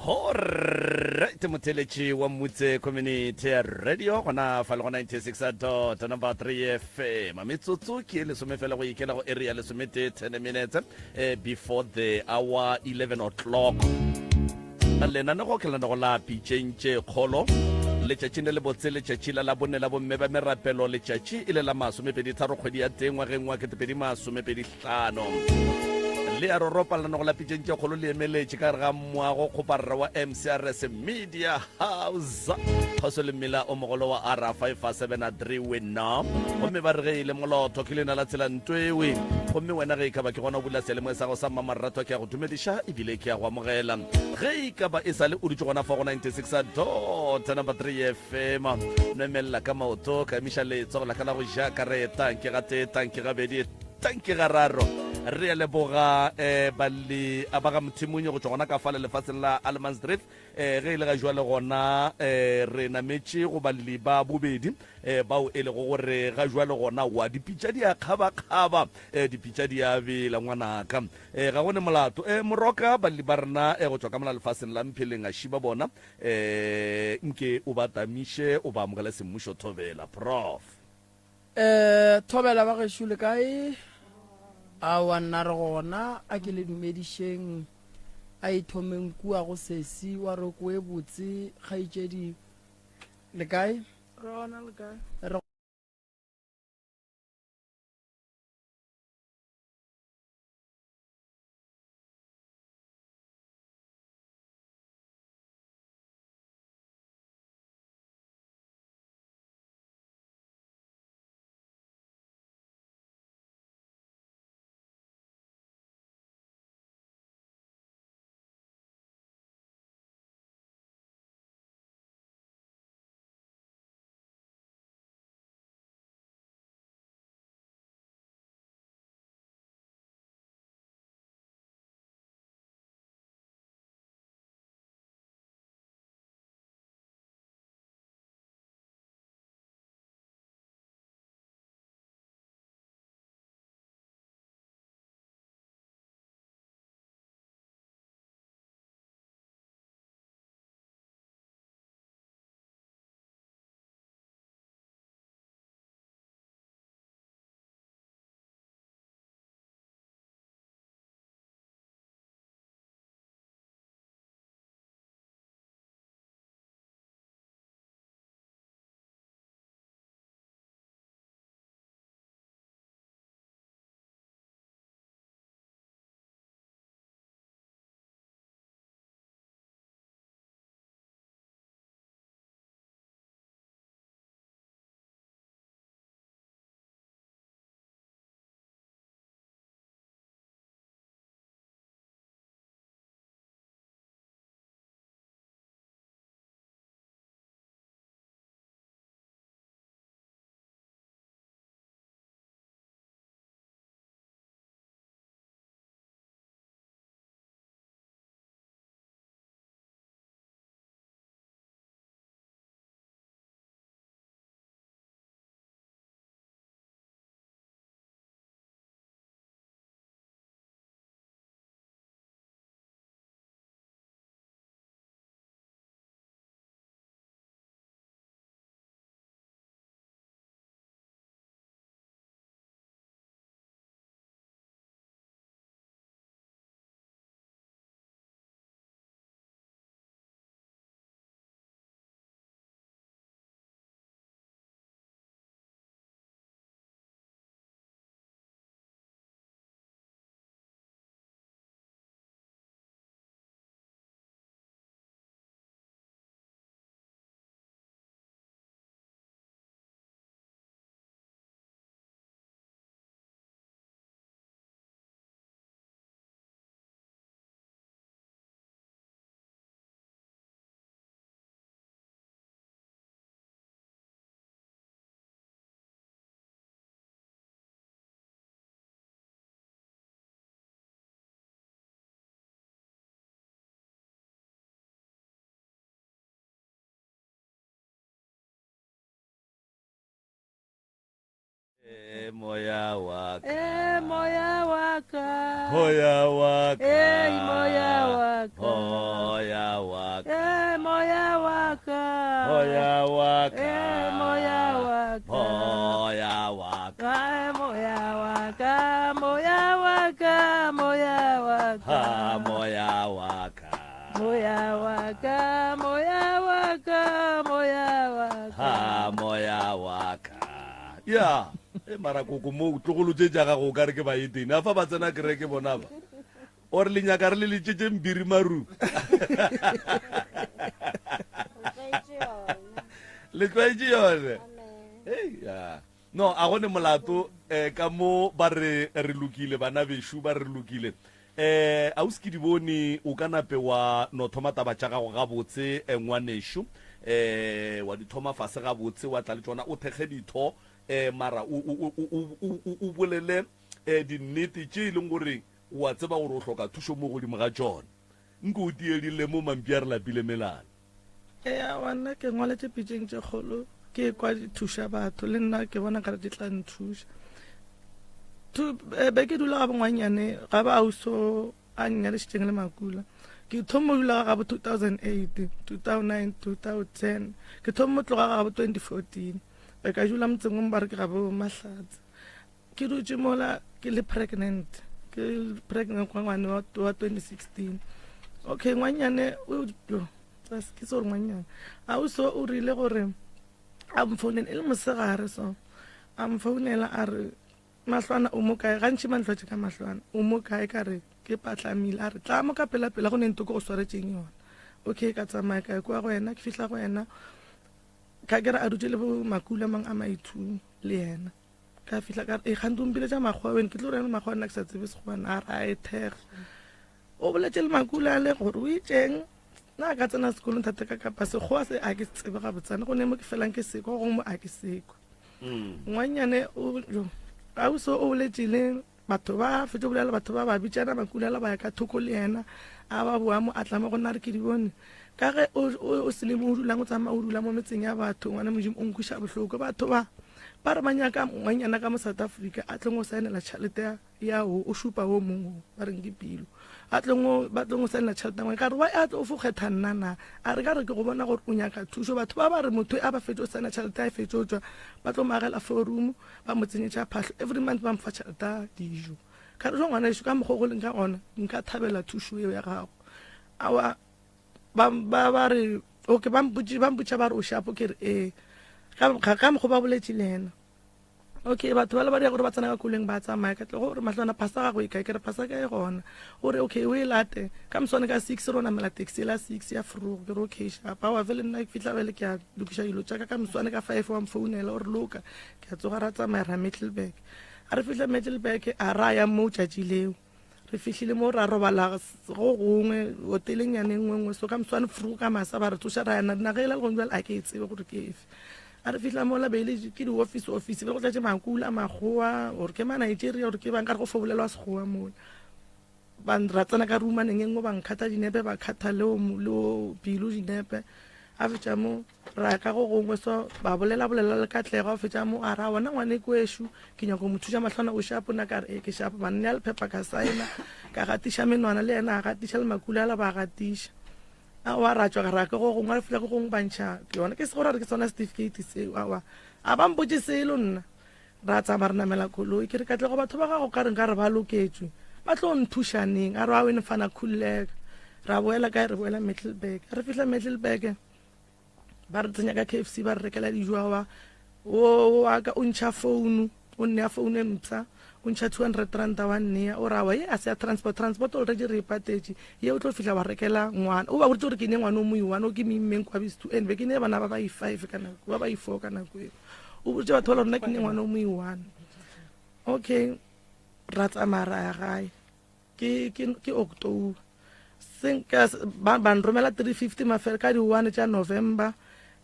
Alright, motheletši wa Mutse Community Radio gona fa le go 96.3 FM metsotso ke lesome fela go ikela go area lesome 10 minutes before the hour 11 o'clock lenanego ke lana go la pitšentše kgolo letšatši ne le botse letšatši la bonne la bomme ba merapelo letšatši ile la masomepedi tharo kgwedi ya teng ngwageng wa ketepedi masomepedi hlano le a roropa lana go la pitšentše kgolo le emeletše ka re ga moago kgoparra wa MCRS Media House kgoso le mmila o mogolo wa R573 wena gomme ba re ge ile moloto ke lena la tsela ntwewe gomme wena ge e ka ba ke gona o bula selemo sa go sa mamarrato ke ya go dumediša ebile ke ya go amogela ge e ka ba e sa le o dutse gona fa go 96.3 FM nemelela ka maoto ka emiša letsogo la ka la go ja kareta nke ga te tanke ga bedi tanke ga raro re a leboga balli a ba ga mthimong go tswa gona ka fale lefatsheng la Allemansdrift ge ile ga jwa le gona re nametše go balli ba bobedi bao e le go gore ga jwa le gona wa dipitša di a kgaba-kgaba dipitša di a bela ngwanaka ga gone molato moroka balli ba rena go tswa ka mola lefatsheng la mpheleng a šiba bona nke o ba tamiše o ba amogela semmušo thobela prof thobela ba gešo le kae a wa nna re gona a ke le dumedišeng a ithomeng kua go sesi wa re ko e botse kgaetšedi le kae Re gona le kae? moya wa ka moya wa ka moya wa ka moya wa ka moya wa ka moya wa ka moya wa ka moya wa ka moya wa ka moya wa ka moya wa ka moya wa ka ha moya wa ka moya wa ka moya wa ka moya wa ka ha moya wa ka ya mara koko mo tlogolo tse jaga go ka re ke baeteni a fa ba tsena kereke bona ba or lenyaka re le letsetse mbiri maru le tlwaetse yone no a gone molato ka mo ba re lokile bana bešo ba re lokile a o se ke di bone o ka nape wa no thoma taba tša gago gabotse ngwanešo wa di thoma fase gabotse wa tla le tsona o thekge ditho mara o bolele dinnete tše e leng gore wa tseba gore o hloka thušo mo godimo ga tsona nke o tiedile mo mampi a re lapile melana wana ke ngwaletse pitšeng tše kgolo ke kwa di thuša batho le nna ke bona kare di tla nthuša be ke dula ga bongwanyane ga ba auso a nnyalešitšeng le makula ke thomo dula ga bo 2008 2009 2010 ke thomo tloga ga bo 2014 be ka dula motseng o ba re ke ga bo mahlatse ke dutse mola ke le pregnant kwa ngwane wa 2016 okay ngwanyane ke so ngwanyane a o so o rile gore a mfounela e le mosegare so a mfounela a re mahlwana o mo kae gantši mantlwatše ka mahlwana o mo kae ka re ke patlamile a re tla mo ka pela-pela go nento ke go swaretšeng yona okay ka tsamaya kae kwa go yena ke fihla go yena ka kera a dutse le bo makula mang a maithung le yena ka fihla ka e gante ompile tša makgwawen ke tlo rena makgwa nna ke sa tsebe segwana a re a e thega o boletše le makula le gore o itšeng na ka tsena sekolong thata ka kapa sekgowa se a ke tsebe ga botsana go ne mo ke felang ke seko go mo a ke seko ngwanyane a o so o boletšile batho ba fete bolela batho ba ba bitšana makulela ba ya ka thoko le yena a ba boa mo a tlama go nna re ke di bone ka ge o selemo o dulang o tsamaya o dula mo metseng ya batho ngwana modimo o nkwiša bohloko batho ba re banyaka ngwanyana ka mo South Africa a tleng o saenela tšhalete ya o šupa o mongwe ba reng ke pilo ba tleng o saenela tšhalete ngwe ka re wa a tlo o fo kgetha nnana a re ka re ke go bona gore o nyaka thušo batho ba re motho a ba fetse o saena tšhalete a e fetse o tswa ba tlo magela forum ba mo tsenyetša phatlho every month ba mfa tšhalete a dijo ka re jo ngwana ešo ka mokgwa go leng ka gona nka thabela thušo eo ya gago awa ba re okay ba mpotša ba re o shapo ke re ka mokgwa ba boletše le ena okay batho ba le ba dia gore ba tsena ka kuleng ba tsamaya ka tle gore mahlwana phasa gago e kae ke re phasa ka e gona gore okay o e late ka moswane ka 6 ro namela taxi la 6 ya frugo ke re okay shapa wa vele nna ke fihla bele ke a lokiša dilo tša ka moswane ka 5 wa mfounela gore loka ke a tsoga ra tsamaya ra Middelburg a re fihla Middelburg a ra ya mo tšatši leo re fihlile mo ra robala go gongwe hoteleng ya nngwe so ka moswane frugo ka masa ba re tsoša ra yana na ge e le go njwale a ke e tsebe gore ke efe a re fihla mola beile ke di office be go tlatše makula makgowa gore ke Nigeria gore ke bang ka re go fobolelwa sekgowa mola ba ra tsena ka rumaneng e nngwe ba nkgatha dinepe ba kgatha leo pilo dinepe a fetša mo ra ka go gongwe so ba bolela le katlego a fetša mo a ra bona ngwane ko ešo ke nyako mo thuša mahlwana o shapo na ka re ke shapo ba nne ya lephepa ka saena ka gatiša menwana le yena a gatiša le makula ala ba gatiša a wa ra tswa ka ra ka go gongwe a fihla go gongwe bantšha ke yona ke se gore re ke tsona certificate seo awa a ba mpotse selo nna ra tsamaya re namela koloi ke re katlego batho ba gago ka reng ka re ba loketswe ba tlo nthušaneng a re a wene fana khulega ra boela kae re boela Middelburg re fihla Middelburg ba re tsenya ka KFC ba re rekela dijo wa wa ka o ntšha founu o nne ya founu e mpsa o ntšha 200 ranta wa nne o ra wa ye a se ya transport already re ipatetše ye o tlo fihla wa rekela ngwana o ba botse gore ke ne ngwana o mo i-1 o ke mmeng kwa bis 2 and be ke ne bana ba ba i-5 ka nako ba ba i-4 ka nako eo o botse batho ba le rona ke ne ngwana o mo i-1 okay ra tsamaya ra ya gae ke October ban romela 350 mafela ka di-1 tša November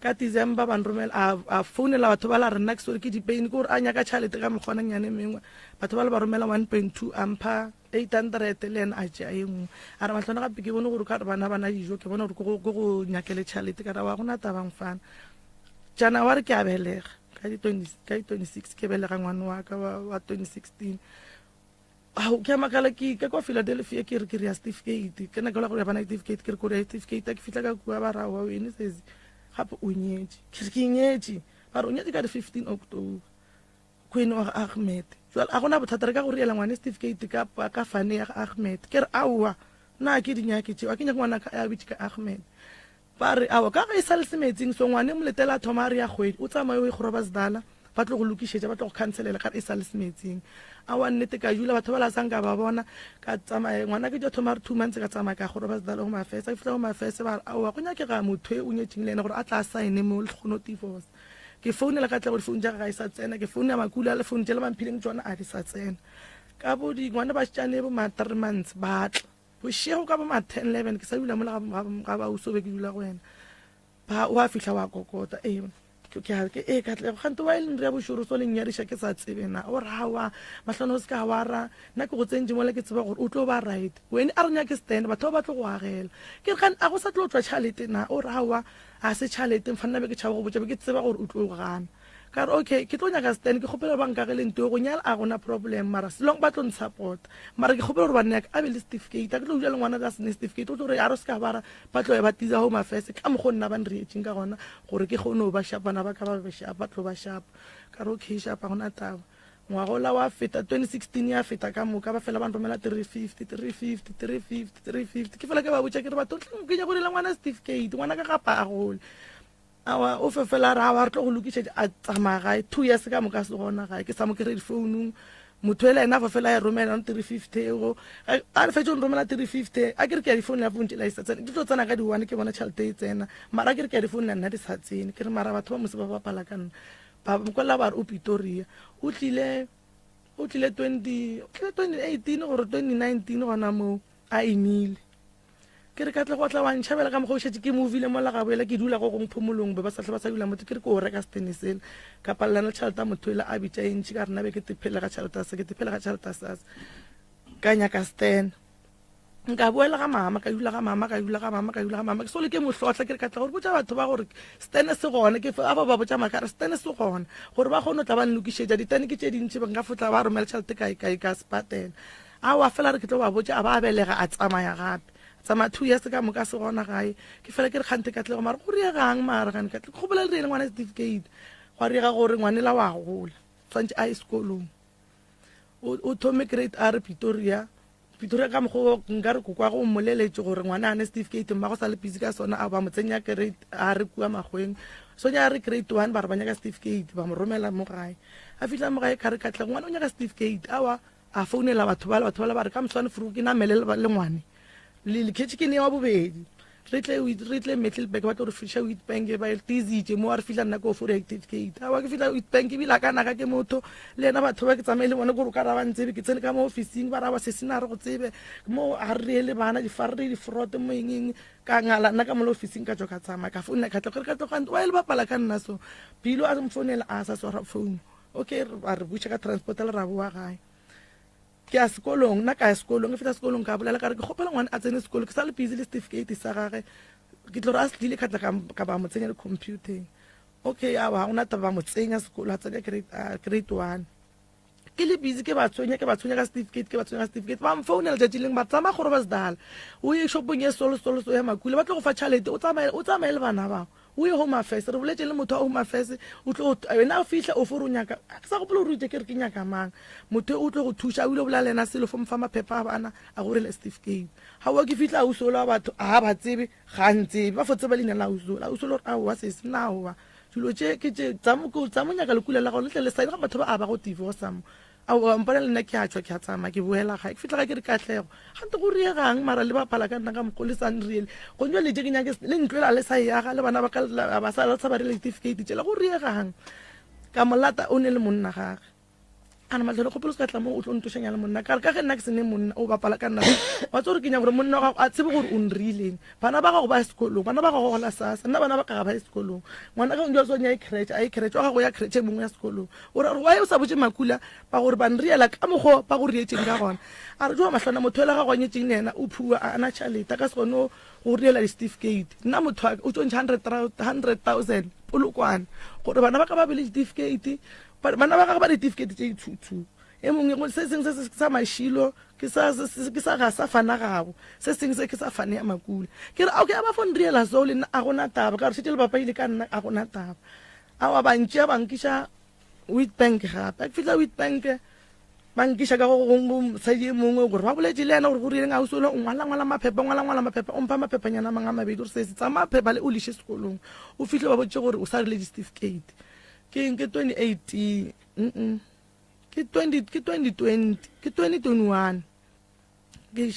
ka December ban romela a founela batho ba la rena ke sore ke dipain ke gore a nyaka tšhalete ka mekgwana nyane mengwe batho ba le ba romela 1.2 ampha 800 le ena a tšea e nngwe a re matlhwana gape ke bone gore ka re bana dijo ke bone gore ke go nyakele tšhalete ka ra wa gona tabang fana January ke a belega ka di 26 ke belega ngwana wa ka wa 2016 ke makala ke ka kwa Philadelphia ke re ke ya certificate ke na ka go ya bana certificate ke re go ya certificate ke fitla ka kwa ba ra wa ene says gape o nyetse ke nyetse ba re o nyetse ka di 15 October Queen wa Ahmed jwale a gona bothata re ka go riela ngwana certificate ka fane ya Ahmed ke re awa na ke dinyake tšeo a ke nyaka ngwana ka ya bitse ka Ahmed ba re awa ka ga e sa le semetseng so ngwane mo letela thoma re ya kgwedi o tsamaye o ikgoroba sedala ba tlo go lokišetša ba tlo go cancelela ka e sa le semetseng a wa nnete ka jula batho ba la sang ka ba bona ka tsamaye ngwana ke jo thoma re 2 months ka tsamaya ka goroba sedala go mafese a fitla go mafese ba re awa go nyakega motho o nyetseng le ene gore a tla sign mo le go divorce ke founela ka tla go phone ja ga e sa tsena ke founela makula le phone jela mampileng tsona a di sa tsena ka bo di ngwana ba tšane bo ma 3 months ba tla bošego ka bo ma 10 11 ke sa dula mo ga ba uso be ke dula go wena ba wa fihla wa kokota ke ka tle ganto wa ile re ya bošoro so leng ya di ke sa tsebe na o rawa mahlano se ka wara na ke go tsentse mo le ke tseba gore o tlo ba right when a renya ke stand batho ba tlo go agela ke gan a go sa tlo tswa chalete na o rawa a se chalete mfanna be ke tšhago go botsa be ke tseba gore o tlo go gana ka re okay ke tlo nyaka stand ke gopela ba nka geleng go nyala a gona problem mara selong ba tlo support mara ke gopela gore ba nna a be le certificate ke tlo jela ngwana ka sene certificate o tlo re a re ska bara ba tlo ba tiza home affairs ka mo gonna ba nreetšeng ka gona gore ke gone ba shapana ba ka ba be shapa tlo ba shapa ka re okay shapa gona taba ngwagola wa feta 2016 ya feta ka moka ba fela ba nromela 350 ke fela ke ba botsa ke re batho ke nya go dela ngwana certificate ngwana ka gapa a gole awa o fefela ra wa re tlo go lokišetša a tsamaya gae 2 years ka moka se gona gae ke sa mo kry founung motho ele ena fefela ya romela 350 ego a re fetše o romela 350 a ke re ke ya difounu ya founu tela isa tsena ke tlo tsena ka di-1 ke bona tšhalete e tsena mara ke re ke ya difounu ya nna di sa tsene ke re mara batho ba mose ba bapala ka nna ba mokolela ba re o Pretoria o tlile 2018 gore 2019 gona mo a emile ke re ka tle go tla wa ntšhabela ka mo go šetse ke movie le mo la gaboela ke dula go phomolong be ba sa dula motho ke re ko reka stenisel ka pallana tšhaleta motho ile a bitša entši ka rena be ke tephela ka tšhaleta sas ka nyaka stan nka boela ga mama ka dula ga mama ke sole ke mohlotla ke re ka tla gore botsa batho ba gore stan se gone ke a ba botsa makare stan se gone gore ba kgone tla ba nlokišetša ditane ke tše dintši ba nka fotla ba romela tšhalete kae ka spatela a wa fela re ke tlo ba botsa a ba belega a tsamaya gape tsama 2 years ka moka se gona gae ke fela ke re kgante ka tle go mara go re gang mara gane ka tle go bolela le ngwana certificate go re ga gore ngwanela wa gola tsantse a sekolong o thome grade R Pretoria ka mo nka re kwa go mmoleletse gore ngwana a ne certificate mma go sa le busy ka sona a ba mo tsenya grade R kwa magweng so nya re grade 1 ba re banya ka certificate ba mo romela mo gae a fitla mo gae ka re ka tle ngwana o nya ka certificate a founela batho ba ba re ka moswane furu ke na mele le ngwane le ke ke ne wa bobedi re tle Middelburg ba tlo re fisha Witbank ba tizitse mo re fila nna go for certificate a wa ke fila Witbank bila kana ka ke motho le ena batho ba ke tsamaile bona go ka ra ba ntsebe ke tsene ka mo officing ba ra ba se sena re go tsebe mo a re le bana di farri di fraud mo engeng ka ngala nna ka mo officing ka joka tsama ka phone ka tlo ka wa ile ba pala ka nna so pilo a mfonela a sa swara phone okay re butša ka transport le ra boa gae ke a sekolong nna ka ya sekolong ke feta sekolong ka bolela ka re ke gopela ngwane a tsene sekolo ke sa le busy le certificate sa gage ke tlo re a se dile ka tla ka ba mo tsenya le computing okay a wa una taba mo tsenya sekolo a tsenya grade 1 ke le busy ke ba tsonya ka certificate ba mfounela tšatšileng ba tsama gore ba sedala o ye shopong ye solo ya makule ba tlo go fa tšhalete o tsamaye le bana bao o ye home affairs re boletse le motho wa home affairs o tlo wena o fihla o fore o nyaka ke sa gopela o rute ke re ke nyaka mang motho o tlo go thuša o ile o bola lena selo fo mfa maphepha a bana a gore le certificate ga wa ke fihla a usola batho a ba tsebe ga ntsebe ba fotse ba lena la usola gore a wa se sena wa dilo tše ke tše tsa mo nyaka le kulela go le tle le sa ga batho ba a ba go divorce mo a mpana le nna ke a tswa ke a tsama ke boela ga ke fitla ga ke re katlego gante go riegang mara le bapala ka nna ka mokolesang riele go nyo le je ke nyake le ntlela le sa yaga le bana ba ka ba sa ba re certificate tšela go riegang ka molata o ne le monna gage ana matlhelo kgopolo se ka tla mo o tlo ntošanya le monna ka re ka ge nna ke sene monna o bapala ka nna wa tse gore ke nya gore monna wa gago a tsebe gore o nrileng bana ba gago ba ya sekolong bana ba gago gola sasa nna bana ba ka ga ba ya sekolong ngwana ka njo sonya a ikretše wa gago ya kretše mongwe ya sekolong o re wa o sa botse makula ba gore ba nriela ka mogo ba go rietseng ka gona a re joa mahlwana motho ela ga go nyetseng le ena o phua a ana tšhaleta ka se gone go riela di-certificate nna motho wa o tsontšha 100,000 polokwane gore bana ba ka ba bele certificate bana ba ka ba certificate tse itshuthu e mongwe se sengwe se sa mashilo ke sa ga sa fana gago se sengwe se ke sa fane ya makula ke re okay ba fon riela so le a gona taba ka re se tele papa ile ka nna a gona taba a wa bantšha bankisha Witbank gape ke fitla Witbank bankisha ka go sa di mongwe gore ba boletse le ena gore go rileng a usolo ngwala maphepha o mpha maphepanyana manga mabedi gore se se tsa maphepha le o lishe sekolong o fihle ba botse gore o sa rile certificate ke 2018 ke 2021 ke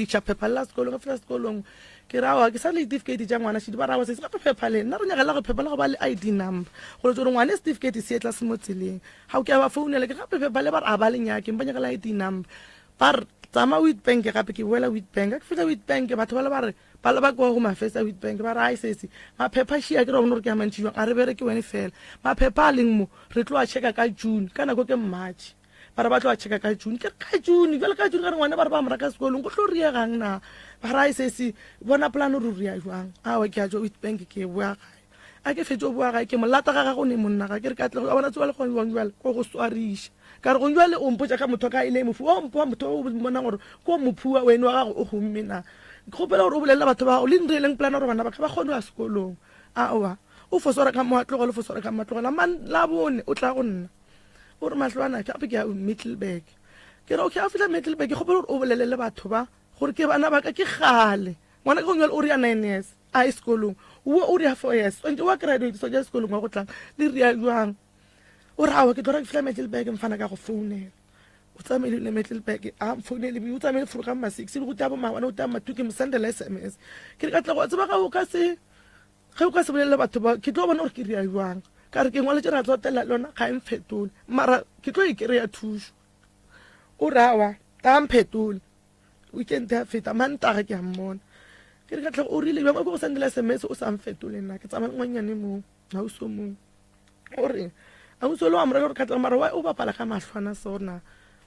tša phepha la sekolong ka fela sekolong ke rawa ke sa le certificate tša ngwana šedi ba rawa se ka phepha le nna re nyagela go phepha le go ba le ID number gore tsore ngwane certificate se etla se mo tseleng ga o ke ba founela ke gape phepha le ba re a ba le nyakeng ba nyakela ID number ba re tsama Witbank gape ke boela Witbank ke fitla Witbank batho ba le ba re ba le ba kwa go mafesa Witbank ba re a sese maphepha šia ke re bona gore ke a mantši jwang a re bere ke wene fela maphepha a leng mo re tlo a checka ka June ka nako ke March ba re ba tlo a checka ka June ke ka June jwale ka June ka re ngwane ba re ba mora ka sekolong go tlo riegang na ba re a sese bona plano re ria jwang a wa ke a jo Witbank ke bua gae a ke fetso bua gae ke molata ga ga go ne monna ga ke re ka tle a bona tswa le go jwang ko go swarisha ka re go jwale o mpotsa ka motho ka ile mofu o mpo motho o bona gore ko mophua wena wa gago o gomme na kgopela gore o bolelela batho ba o le nreleng plana gore bana ba ka ba kgone ya sekolong aowa o fosora ka moatlogo le fosora ka matlogo la bone o tla go nna o re matlwana ka ke ya Middelburg ke re okay a fitla Middelburg ke kgopela gore o bolelele batho ba gore ke bana ba ka ke gale ngwana ka ngwela o re ya 9 years a sekolong o re ya 4 years o ntse wa graduate so ja sekolong wa go tlang le ria jwang o ra wa ke tlo re fitla Middelburg mfana ka go founela o tsamaile le Middelburg a founele bi o tsamaile furu ka ma 6 le go taba mawana o tama tuke msendela SMS ke re ka tla go tseba ka o ka se ge o ka se bolele batho ba ke tlo bona gore ke ria jwang ka re ke ngwale tšera tsotela lona ga e mfetole mara ke tlo e kry-a thušo o rawa ta mphetole weekend ya feta mantaga ke a mmona ke re ka tla o rile bjang o go sendela SMS o sa mfetole nna ke tsamaya ngwanyane mo ga o so mo o re a o so lo amra gore ka tla mara wa o bapala ka mahlwana sona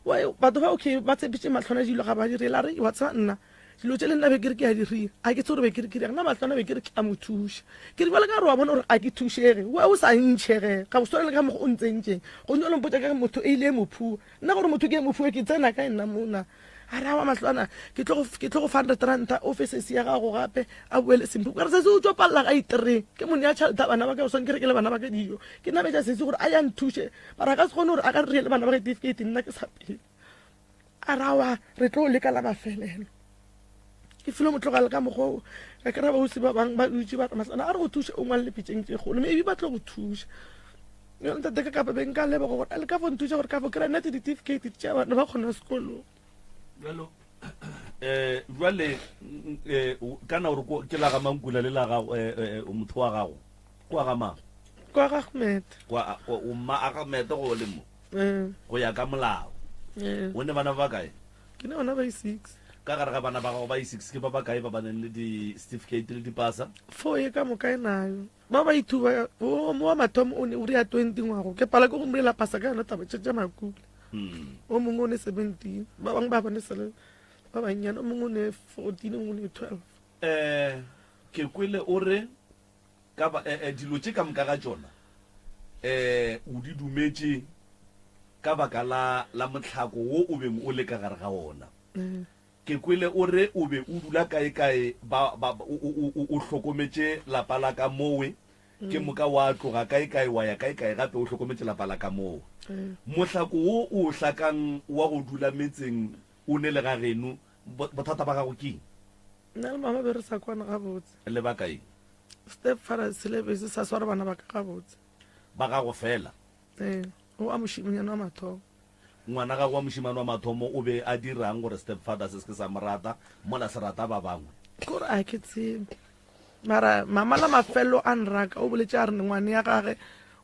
wa batho ba okay ba tsebitse mahlwana dilo ga ba direla re wa tsa nna dilo tse le nna be ke re ke a diri a ke tsore be ke re ke nna mahlwana be ke re ke a mothusha ke re bala ka re wa bona gore a ke thushege wa o sa ntšhege ga o sone le ka mo go ntsentšeng go nyo le mpotsa ka motho e ile mophu nna gore motho ke mophu ke tsena ka nna mona a rawa mahlwana ke tlo go R100 offices ya gago gape a boele simple ka re se o tswa palla ga itere ke monna ya tšhalta bana ba ka o son ke re ke le bana ba ka dio ke nna betša setse gore a ya nthushe bara ka se gone gore a ka re le bana ba ka certificate nna ke sa pele a rawa re tlo le ka la mafelelo ke filo motlogale ka mogo ka kry-a bausi ba bang ba dutse ba matlana a re go thusha o ngwale le pitseng tse golo maybe ba tlo go thusha ntate ka kape be nka leba gore a le ka fo nthusha gore ka fo kry-a nna certificate tša bana ba kgona sekolong jwale kana gore ke la ga mankula le la gago motho wa gago kwa ga mang kwa ga Ahmed o mma Ahmed go le mo go ya ka molao o ne bana ba kae ke ne bana ba 6 ka gare ga bana ba gago ba 6 ke ba ba kae ba ba neng le di-certificate le dipasa 4 ye ka moka e nayo ba ba ithuba mo wa mathomo o ne o re ya 20 ngwago ke pala ke go mrela pasa ka yona taba tša makula o mongwe o ne 17 ba bangwe ba bone sele ba bannyane o mongwe o ne 14 o mongwe o ne 12 ke kwele o re dilo tše ka moka ga tšona o di dumetše ka baka la motlhako wo o beng o le ka gare ga ona ke kwele o re o be o dula kae o hlokometše lapa la ka mowe ke moka wa tloga kae wa ya kae gape o hlokometše lapa la ka mowe motlhako wo o hlakang wa go dula metseng o ne le ga geno bothata ba gago keng nna le mama be re sa kwana gabotse le ba kae step father syllabus sa swara bana ba ka gabotse ba gago fela o a mošimanyana wa mathomo ngwana ga wa mošimane wa mathomo o be a dirang gore step father se se ke sa morata mola se rata ba bangwe kore a ke tsebe mara mama la mafelo a nraka o boletse a re ngwane ya gage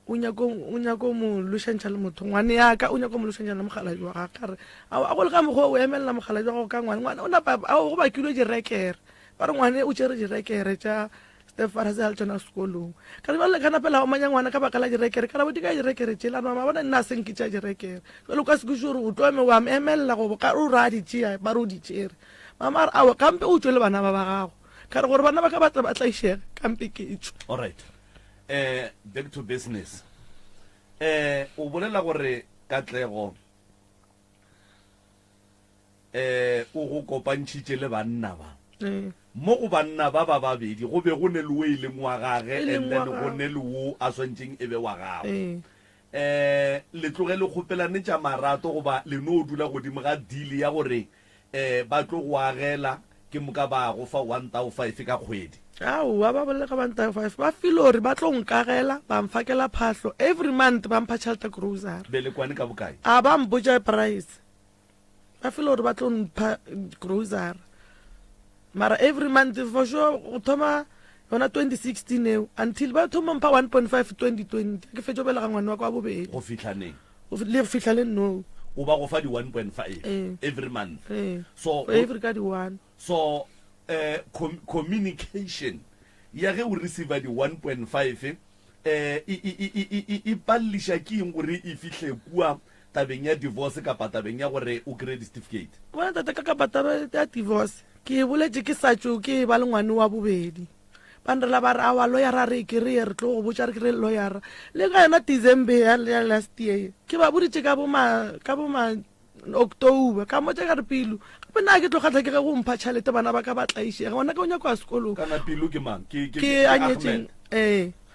o nyako mo lošantšha le motho ngwane yaka o nyako mo lošantšha le mogaladi wa gaga kare a go le ka mokgwa o emelela mogaladi wa gago ka ngwane o napa go bakilwe direkere ba re ngwane o tšere direkere tša stepfather se a le tsona sekolong ka jale ka napela o manya ngwana ka baka la direkere ka rabodi ka direkere tšela mama bona nna senke tša direkere jale o ka se kuse gore o tlome wa emelela go ka o ra di tšea ba re o di tšere mama a re awa kampe o tšwe le bana ba ba gago ka re gore bana ba ka batla ba tlaišega kampe ke tšwe. All right. Back to business. O bolela gore Katlego o go kopantšhitše le banna ba mo go banna ba ba babedi go be go ne le o e leng wa gage and then go ne le o a swantšeng e be wa gago le tloge le kgopelane tša marato goba le no o dula godimo ga deal ya gore ba tlo go agela ke moka ba go fa 1,500 ka kgwedi. Aowa ba bolela ka 1,500 ba file gore ba tlo nkagela ba mfakela phahlo every month ba mpha tšhelete grocery be le kwane ka bokae a ba mpotša price ba file gore ba tlo mpha grocery mara every month for sure go thoma yona 2016 eo until ba thoma mpha 1,5 2020 ke fetšo belega ngwane wa kwa bobedi go fitlhaneng le fihla le no o ba go fa di 1,5 every month so every ka di one so communication ya ge o receive di 1,5 e pallisha ke eng gore e fihle kua tabeng ya divorce kapa tabeng ya gore o credit certificate bona tata ka taba ya divorce ke boletse ke satšo ke ba le ngwane wa bobedi bandrela ba re awa lawyer re ke re tlo go botša re ke re lawyer le ka yona December ya last year ke ba boditše ka bo ma October ka motse ka re pilo gape nna ke tlo kgatlha ke ge go mpha tšhalete bana ba ka ba tlaišega gona ka o nyako ya sekolong kana pilo ke mang ke a nyetseng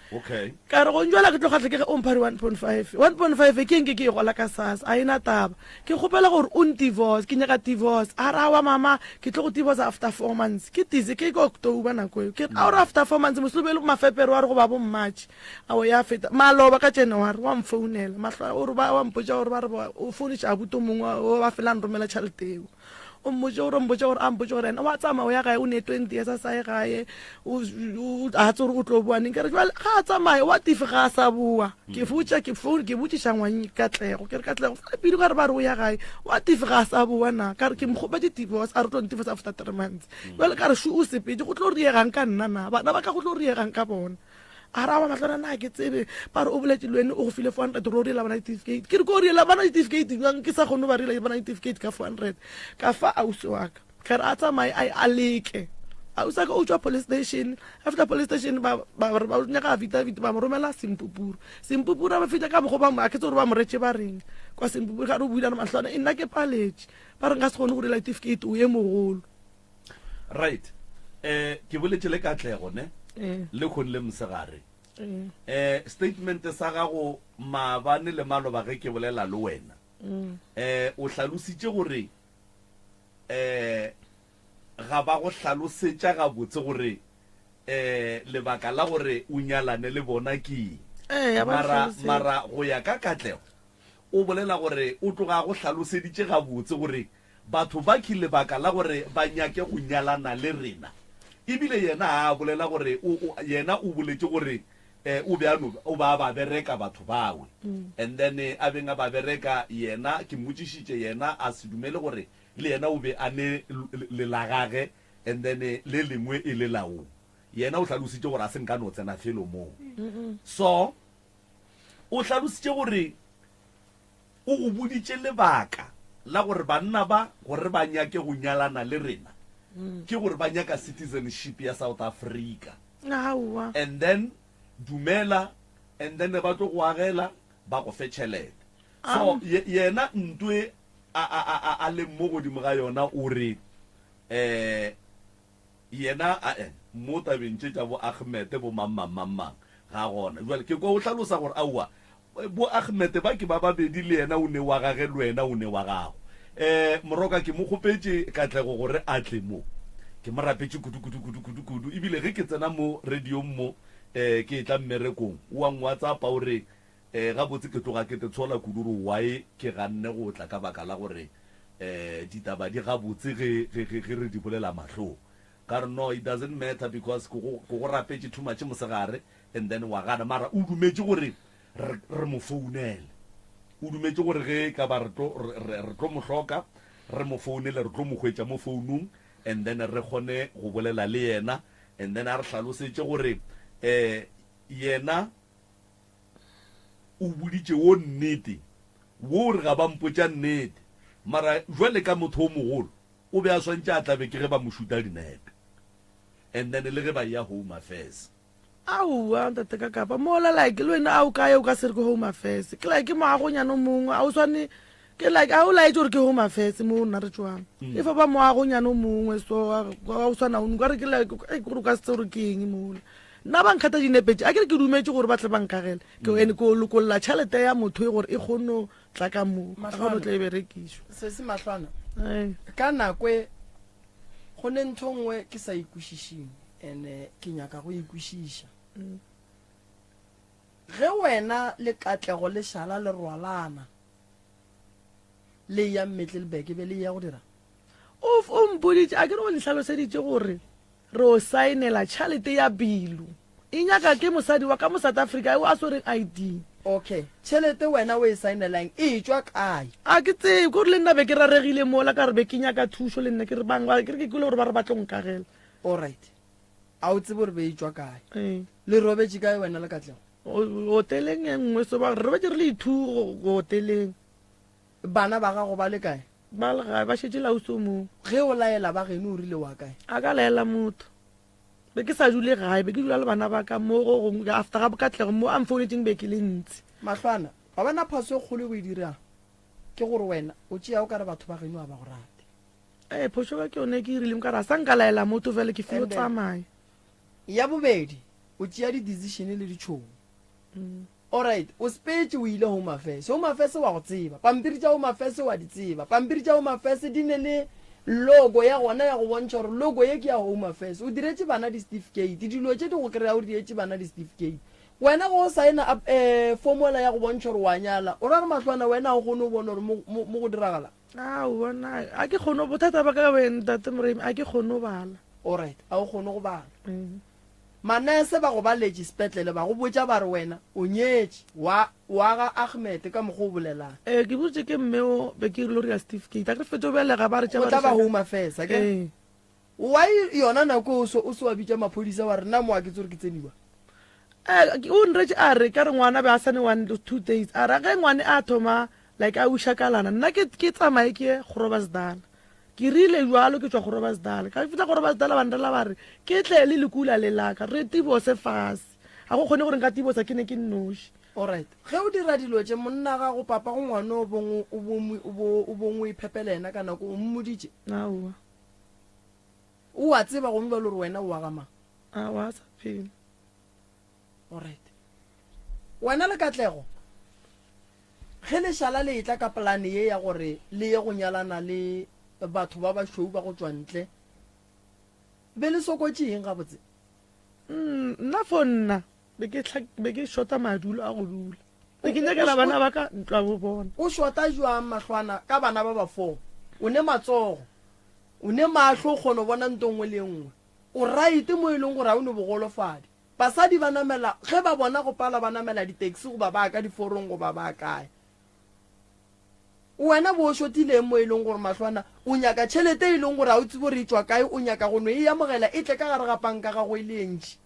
okay ka re go njwala ke tlo kgatlha ke ge o mphari 1,5 ke eng ke e gola ka sasa a ena taba ke kgopela gore o divorce ke nyaka divorce a re awa mama ke tlo go divorce after 4 months ke tise ke October nako eo ke a gore after 4 months moslobele mafepere wa re go ba bo March a o ya feta maloba ka January wa mfounela mahla o re ba wa mpotša gore ba re o founiša abuto mongwe o ba fela nromela tšhelete eo o mmotse gore ampotse gore ena wa tsamaya o ya gae o ne 20 years a sae gae a tse gore o tlo boaneng ke re jale ga a tsamaya wa tife ga a sa boa ke botšiša ngwanye Katlego ke re Katlego pele ka re ba re o ya gae wa tife ga a sa boa na ka re ke mokgopetse divorce a re tlo ntiforce after 3 months jale ka re shu o sepedi go tlo riegang ka nna na bana ba ka go tlo riegang ka bona a ra ba matlana na ke tsebe ba re o boletse le wena o go file 400 ro re la bana certificate ke re go re la bana certificate ke sa gone ba re la bana certificate ka 400 ka fa ausi wa ka re a tsamaya a leke ausi ka o tswa police station after police station ba nyaka affidavit ba mo romela Simpupura ba fitla ka mo go ba mo a ke tsore ba mo retse ba reng kwa Simpupura ga re buila na matlana nna ke paletse ba re nga se gone go re la certificate o ye mogolo right ke boletse le Katlego ne le khone le msegare statement sa gago maabane le maloba ge ke bolela le wena o hlalositše gore ga ba go hlalosetša ga botse gore lebaka la gore o nyalane le bona ke mara go ya ka Katlego o bolela gore o tloga go hlaloseditše ga botse gore batho ba ke lebaka la gore ba nyake go nyalana le rena ebile yena a bolela gore yena o boletse gore o ba bereka batho bawe and then a benga ba bereka yena ke mmotsišitše yena a se dumele gore le yena o be a ne le lagage and then le lengwe e le lao yena o hlalositše gore a se nka no tsena felo moo so o hlalositše gore o go boditše lebaka la gore banna ba gore ba nyake go nyalana le rena ke gore ba nyaka citizenship ya South Africa and then dumela and then ba tlo go agela ba go fe tšhelete so yena ntwe a le mo godimo ga yona o re yena mo tabeng tše tša bo Ahmed bo mamang ga gona jwale ke go hlalosa gore aua bo Ahmed ba ke ba babedi le yena o ne wa gage le wena o ne wa gago moroka ke mo khopetse Katlego gore a tle mo ke marapetse kudu ebile ge ke tsena mo radio mo ke tla mmerekong wa WhatsApp ore ga botse ke tloga ke te tshola kuduru why ke ganne go tla ka baka la gore ditaba di ga botse ge re di bolela mahlo ka re no it doesn't matter because go rapetse too much mosegare and then wa gana mara o dumetse gore re mo founele o dumetse gore ge ka ba re tlo mo hloka re mo founele re tlo mo hwetša mo founung and then re kgone go bolela le yena and then a re hlalosetse gore yena o boditše wo nnete wo re ga ba mpotša nnete mara jwale ka motho o mogolo o be a swantše a tlabe ke ge ba mo šuta dinepe and then le ge ba ya home affairs aowa ntate ka kapa mola like le wena a o kae o ka se re ke home affairs ke like moagonyano mongwe a o swane ke like a o laetse gore ke home affairs mo nna re tswang e fa ba moagonyano mongwe so a o swana o nkare ke like gore ka se gore ke eng mola nna ba nkgatha dinepetse a ke re ke dumetse gore ba tle ba nkagele ke ene ko lokolla tšhelete ya motho e gore e kgono tla ka moo a kgono tla e berekišwa se se matlwana ka nakwe go ne ntho nngwe ke sa ikwešišing ene ke nyaka go ikwešiša ge wena le katlego le šala le rwalana le ya mmetle le beke be le ya go dira o mpoditše a ke re go letlhaloseditše gore re o saenela tšhalete ya bilu e nyaka ke mosadi wa ka mo South Africa o a swereng ID okay tšhelete wena o e sainelang e tswa kae a ke tsebe gore le nna be ke raregile mola ka re be ke nyaka thušo le nna ke re bangwa ke re ke kule gore ba re batlo nkagela alright a o tsebe gore be e tswa kae le robetse kae wena le katlego hoteleng e nngwe so ba re robetse re le ithugo go hoteleng bana ba gago ba le kae ba le gae ba šetse lauso moo ge o laela ba geno o rile wa kae a ka laela motho be ke sa dule gae be ke dula le bana ba ka mo go after ga bokatlego mo am founetseng be ke le ntsi matlwana ba bona phaso e kgolo go e dira ke gore wena o tšea o ka re batho ba geno a ba go rate phoso ka ke yone ke irileng ka re a sa nka laela motho fele ke fio tsamaya ya bobedi o tšea di-decision le ditšhomo alright o spetse o ile home affairs wa go tseba pampiri tša home affairs wa di tseba pampiri tša home affairs di ne le logo ya gona ya go bontšha gore logo ye ke ya home affairs o diretse bana di-certificate dilo tše di go kry-a o diretse bana di-certificate wena go saena formula ya go bontšha gore wa nyala o ra re matlwana wena o kgone o bone gore mo go diragala bona a ke kgone bothata ba ka wena tate moremi a ke kgone o bala alright a o kgone go bala manese ba go baletše sepetlele ba go botša ba re wena o nyetše wa ga Ahmed ka mokgwa o bolelang ke botse ke mmeo be ke rile gore ya certificate a ke fetso belega ba re o tla ba home affairs ke why yona nako o se wa bitša maphodisa wa re nna mo a ke tsore ke tseniwa o nretse a re ka re ngwana be a sane 1-2 days a ra ge ngwane a thoma like a ushakalana nna ke tsamaye ke Groblersdal ke rile jwalo ke tswa Groblersdal ka fitla Groblersdal ba ndela ba re ke tle le lekula le laka re tibose fase a go kgone gore nka tibosa ke ne ke nnoši alright ge o dira dilo tše monna ga go papa go ngwane o bongwe iphepelena ka nako o mmoditše aowa o a tseba go mba le gore wena o wa gamang a wa sa phela alright wena le katlego ge le šala le etla ka polane ye ya gore le ye go nyalana le batho ba bašweu ba go tswa ntle be le sokotše eng gabotse nna fo nna be ke shota madulo a go dula be ke nyakela bana ba ka ntwa bo bona o shota jwang matlwana ka bana ba ba 4 o ne matsogo o ne matlho o kgone bona nto nngwe le nngwe o right mo e leng gore a o ne bogolofadi basadi ba namela ge ba bona go pala ba namela di-taxi go ba ba ka diforong go ba ba kae wena bo shotile mo e leng gore matlwana o nyaka tšhelete e leng gore a o tsebo re tswa kae o nyaka go no e amogela e tle ka gare ga panka ga go e le ntši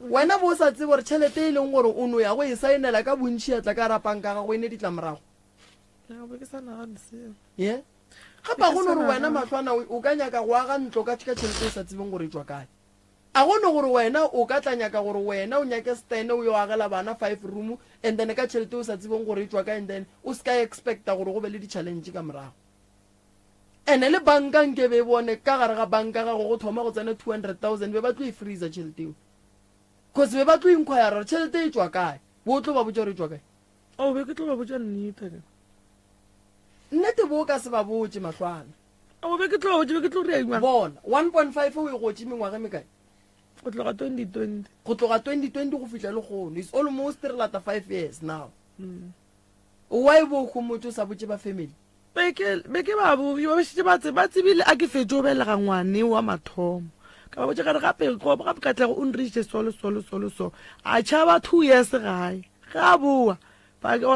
wena bo sa tsebo gore tšhelete e leng gore o no ya go e saenela ka bontšhi ya tla ka gare panka ga go e ne ditlamorago ye gapa go no gore wena matlwana o ka nyaka go aga ntlo ka tšhelete e sa tsebeng gore e tswa kae a gone gore wena o ka tla nyaka gore wena o nyake stene o yo agela bana 5 room and then ka tšhelete o sa tsebeng gore e tswa ka and then o se ka expecta gore go be le di-challenge ka morago ene le banka nke be bone ka gare ga banka ga go thoma go tsena 200,000 be ba tlo e freeza tšhelete eo cause be ba tlo inquire gore tšhelete e tswa kae bo tlo ba botša gore e tswa kae o be ke tlo ba botša nnete nnete bo ka se ba botše matlwana o be ke tlo re bona 1.5 o e gotše mengwaga mekae go tloga 2020 go fihla le gono it's almost re lata 5 years now why bo go motho sa botse ba family be ke ba bo yo ba tsebile a ke fetjo belega ngwane wa mathomo ka ba botse ka re gape ka tle go unreach solo a tšhaba 2 years gae ga boa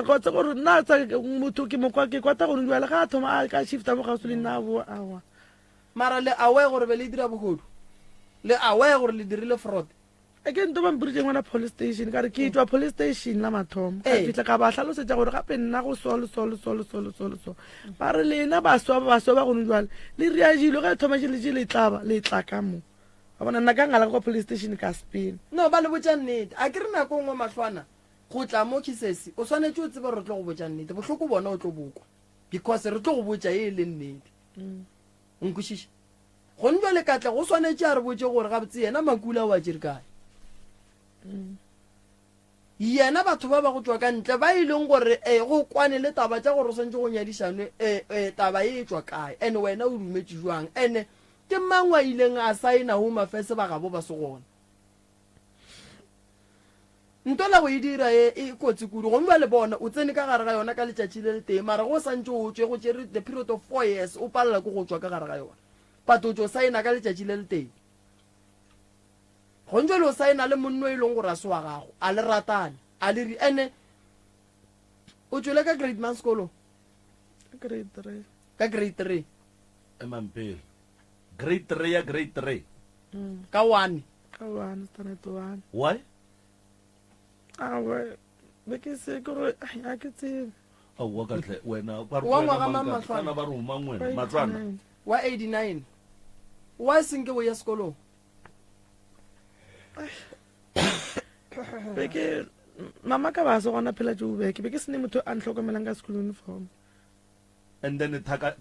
go tsa gore nna tsa motho ke mokwa ke kwata gore jwale ga thoma a ka shifta mo ga se le nna boa awa mara le awe gore be le dira bogodu le awe gore le dirile fraud ke nto ba mpiritseng ngwana police station ka re ke itwa police station la mathomo ka fitlha ka ba tlhalosetsa gore gape nna go solo ba re lena baswa ba gone jwale le reagile ge thoma le tlaba le tla ka mo ba bona nna ka ngala kwa police station ka spin no ba le botsa nnete a ke re nako ngwe matlwana go tla mo kisesi o tshwanetse o tsebe re tlo go botsa nnete botlhoko bona o tlo bokwa because re tlo go botsa e le nnete nkwishisha go ntwa le katle go tshwanetse a re botse gore ga botse yena makula wa jere kae yena batho ba ba go tswa ka ntle ba ileng gore go kwane le taba tsa gore o santse go nyadišanwe taba e tswa kae ene wena o dumetse jwang ene ke mang wa ileng a saena home affairs ba gabo ba se gona ntola go e dira e kotsi kudu go mba le bona o tsene ka gare ga yona ka letšatši le le teng mara go santse o tswe go tšere the period of 4 years o palela ko go tswa ka gare ga yona patotso saena ka letšatši le le teng go ntse le o saena le monno e leng gore a se wa gago a le ratane a le ene o tswele ka grade man sekolo grade 3 ka grade 3 emampele grade 3 ya grade 3 ka 1 ka 1 standard 1 why awe beke se gore a ke tsebe wa katle wena ba Wa ngwaga mang Matlwana? bana ba re umang wena Matlwana wa 89 wa senke o ya sekolong beke mama ka ba se gona phela Joburg beke se ne motho a ntlhokomelang ka school uniform and then thaka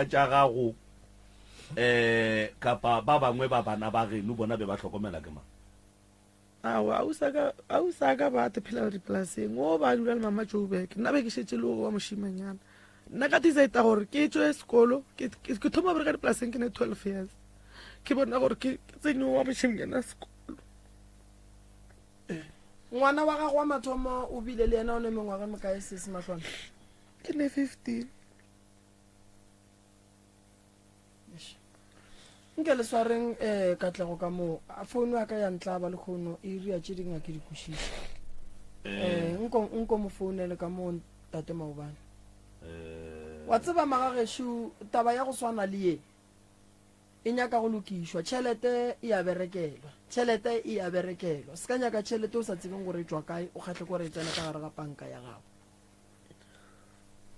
tša gago kapa ba bangwe ba bana ba geno bona be ba tlhokomela ke mang awa a usaka ba te phela dipolaseng o ba dula le mama Joburg nna be ke šetse le wa moshimanyana nna ka decide gore ke tswe sekolo ke thoma ba re ka dipolaseng ke ne 12 years ke bona gore ke tsenyo wa moshimanyana sekolo ngwana wa gago wa mathomo o bile le yena o le mengwaga mo kae se se Matlwana ke ne 15 nke le swareng katlego ka mo founu ya ka ya ntla ba le khono e ria tše dinga ke dikhušiša nko mo founele ka mo tate maobane wa tseba magageshu taba ya go swana le ye e nyaka go lokišwa tšhelete e a berekelwa se ka nyaka tšhelete o sa tsebeng gore e tswa kae o kgatle gore e tsena ka gare ga panka ya gago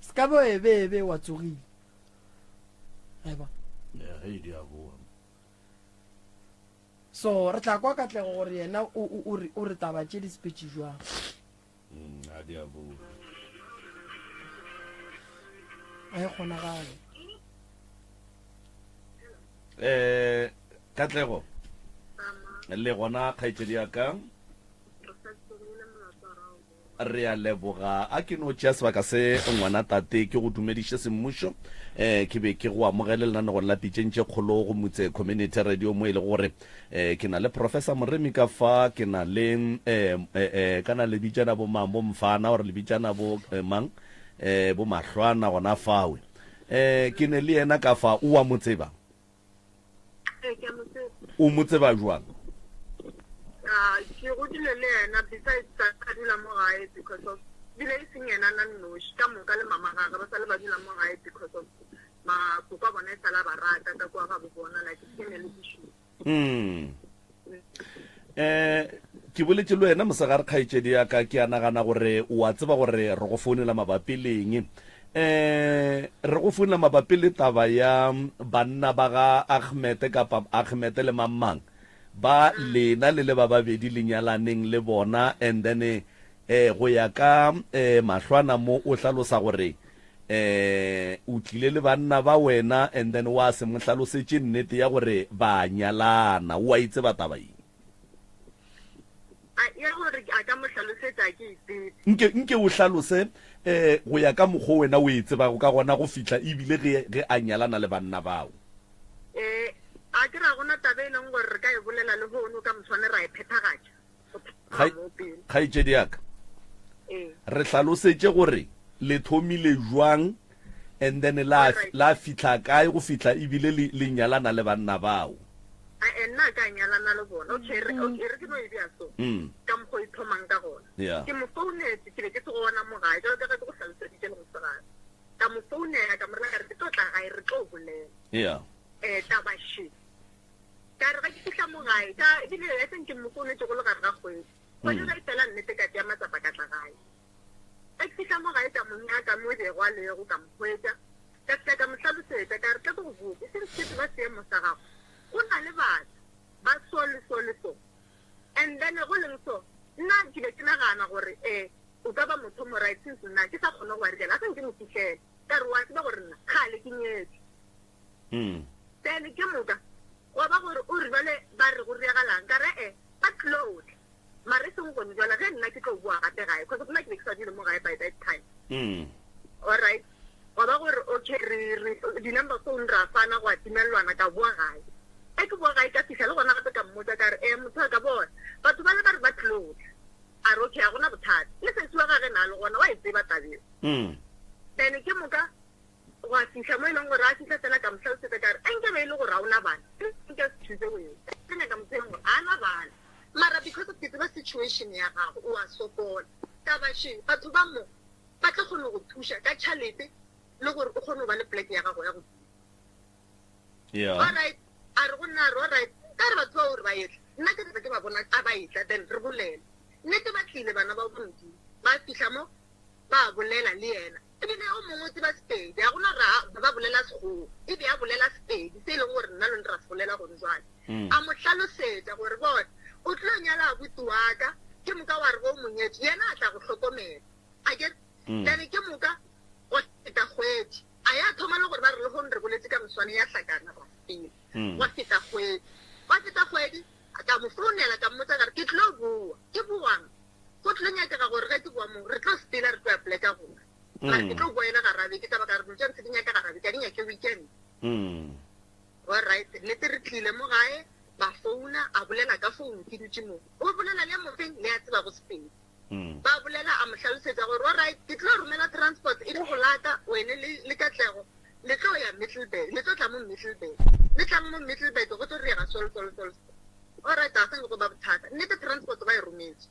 se ka bo ebe wa tsogile eba so re tla kwa katlego gore yena o re taba tše di sepetše jwang a e kgonagale katlego le gona kgaetšedi ya ka re a leboga a ke no tšea sebaka se ngwana tate ke go dumediše semmušo ke be ke go amogele lenanego la pitšentše kgolo go motse community radio mo e le gore ke na le professor Moremi ka fa ke na le kana le bitšana bo mang bo Mfana gore le bitšana bo mang bo Mahlwana gona fawe ke ne le yena ka fa o wa motseba o motseba jwang ke godile le yena besides ka dula mo gae because of bile e seng yena na nnoši ka moka le mama gage ba sa le ba dula mo gae because of makoko a bona e sala ba rata ka kwa ga bo bona like ke ne le bishu ke boletse le wena mosegare kgaetšedi ya ka ke a nagana gore o a tseba gore re go founela mabapi leng re go founela mabapi le taba ya banna ba ga Ahmed kapa Ahmed le mamang ba lena le ba babedi lenyalaneng le bona and then go ya ka Mahlwana mo o hlalosa gore o tlile le banna ba wena and then wa se mo hlalosetše nnete ya gore ba nyalana wa itse ba taba eng ya gore a ka mo hlalosetsa ke itse nke o hlalose go ya ka mokgwa wena o itse ba go ka gona go fihla ebile ge a nyalana le banna bao a ke ra gona tabe e leng gore re ka e bolela le hono ka motshwane ra e phethagaja kgaetšedi yaka re hlalosetše gore le thomile jwang and then la fihla kae go fihla ebile le nyalana le banna bao nna ka nyalana le bona okay re ke no e bea so ka mokgwa e thomang ka gona Yeah. ke mo founetse ke be ke se go bona mo gae jalo ka ge ke go tlhaloseditse le mosegare ka mo founela ka morela ka re ke tlo tla gae re tlo bolela Yeah. tabashi ka re ga ke fitlha mo gae ka ebile e seng ke mo founetse go le gare ga kgwedi kgwedi ga e fela nnete ka tea matsapa ka tla gae ga ke fitlha mo gae ka monyaka mo dego a lego ka mokgwetsa ka fitlha ka mo tlhalosetsa ka re ka go botse e se re setse ba seemo sa gago go na le batho ba so le so le so and then go leng so nna ke be ke nagana gore o ka ba motho mo right since nna ke sa kgone go arikela a seng ke mo fitlhele ka re wa tseba gore nna kgale ke nyetse then ke moka wa ba gore o re bale ba re go reagalang ka re ba close mare seng gone jala ge nna ke tlo bua gape gae because nna ke be ke sa dile mo gae by that time all right wa ba gore okay di-number phone ra fana go atimelelwana ka bua gae ke bua gae ka fitlha le gona gape ka mmotsa ka re motho a ka bona batho ba le ba re ba close a re okay a gona bothata le sesi wa gage na le gona wa e tseba tabeo then ke moka wa fitlha mo e leng gore a fitlha fela ka motlhalosetsa ka re enke ba e le gore a ona bana nke se thuse go eng ke nyaka motseng gore a na bana mara because of ke tseba situation ya gago o a sokola tabashi batho ba mo ba tlo kgone go thuša ka tšhalete le gore o kgone go ba le pleke ya gago ya go alright a re go nna re alright ka re batho ba gore ba etla nna ke tse ke ba bona a ba etla then re bolele nnete ba tlile bana ba bontsi ba fitlha mo ba bolela le ena ebile o mongwe tse ba sepedi a gona ba bolela sekgogo ebe a bolela sepedi se e leng gore nna lone ra se bolela gone jwale a mo tlhalosetsa gore bona o tlo nyala abuti wa ka ke moka wa re bo monyetso yena a tla go tlhokomela a ke then ke moka go feta kgwedi a ya thoma le gore ba re le gone re boletse ka moswane ya hlakana ra sepele wa feta kgwedi ka mo founela ka mmotsa ka re ke tlo bua ke buang go tlo nyakega gore ge ke bua mong re tlo sepela re tlo ya pleka gona mare ke tlo bua ena garabe ke taba ka re ntse ntse di nyaka garabe ka di nyake weekend all right nnete re tlile mo gae ba founa a bolela ka founu ke dutse moo o bolela le mofeng le a tseba go sepedi ba bolela a mo tlhalosetsa gore all right ke tlo romela transport e di go lata wene le katlego le tlo ya Middelburg le tlo tla mo Middelburg le tla mo Middelburg go tlo re ga sol all right a seng go ba bothata nnete transport ba e rometse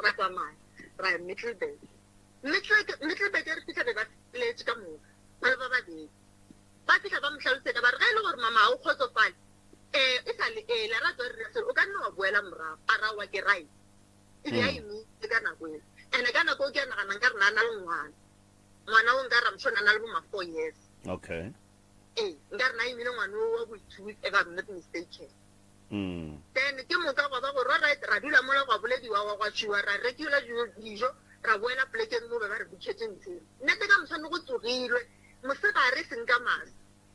ra tsamaya ra ya Middelburg re fitlha be ba letse ka moo ba le ba babedi ba fitlha ba mo tlhalosetsa ba re ga e le gore mama a o kgotsofale e sa le lerato re re o ka nna wa boela morago a ra wa ke right e be a imitse ka nako eo and-e ka nako o ke a naganang ka re na na le ngwana o nka ra mosho na na le bo ma 4 years okay nka re na emile ngwana o wa bo-2 if I'm not mistaken then ke moka go ba gore right ra dula mola gwa bolediwa wa gwa tšhiwa ra rekila dijo ra boela plekeng mo be ba re buketse ntsheng nnete ka moswane go tsogilwe mosegare seng ka mase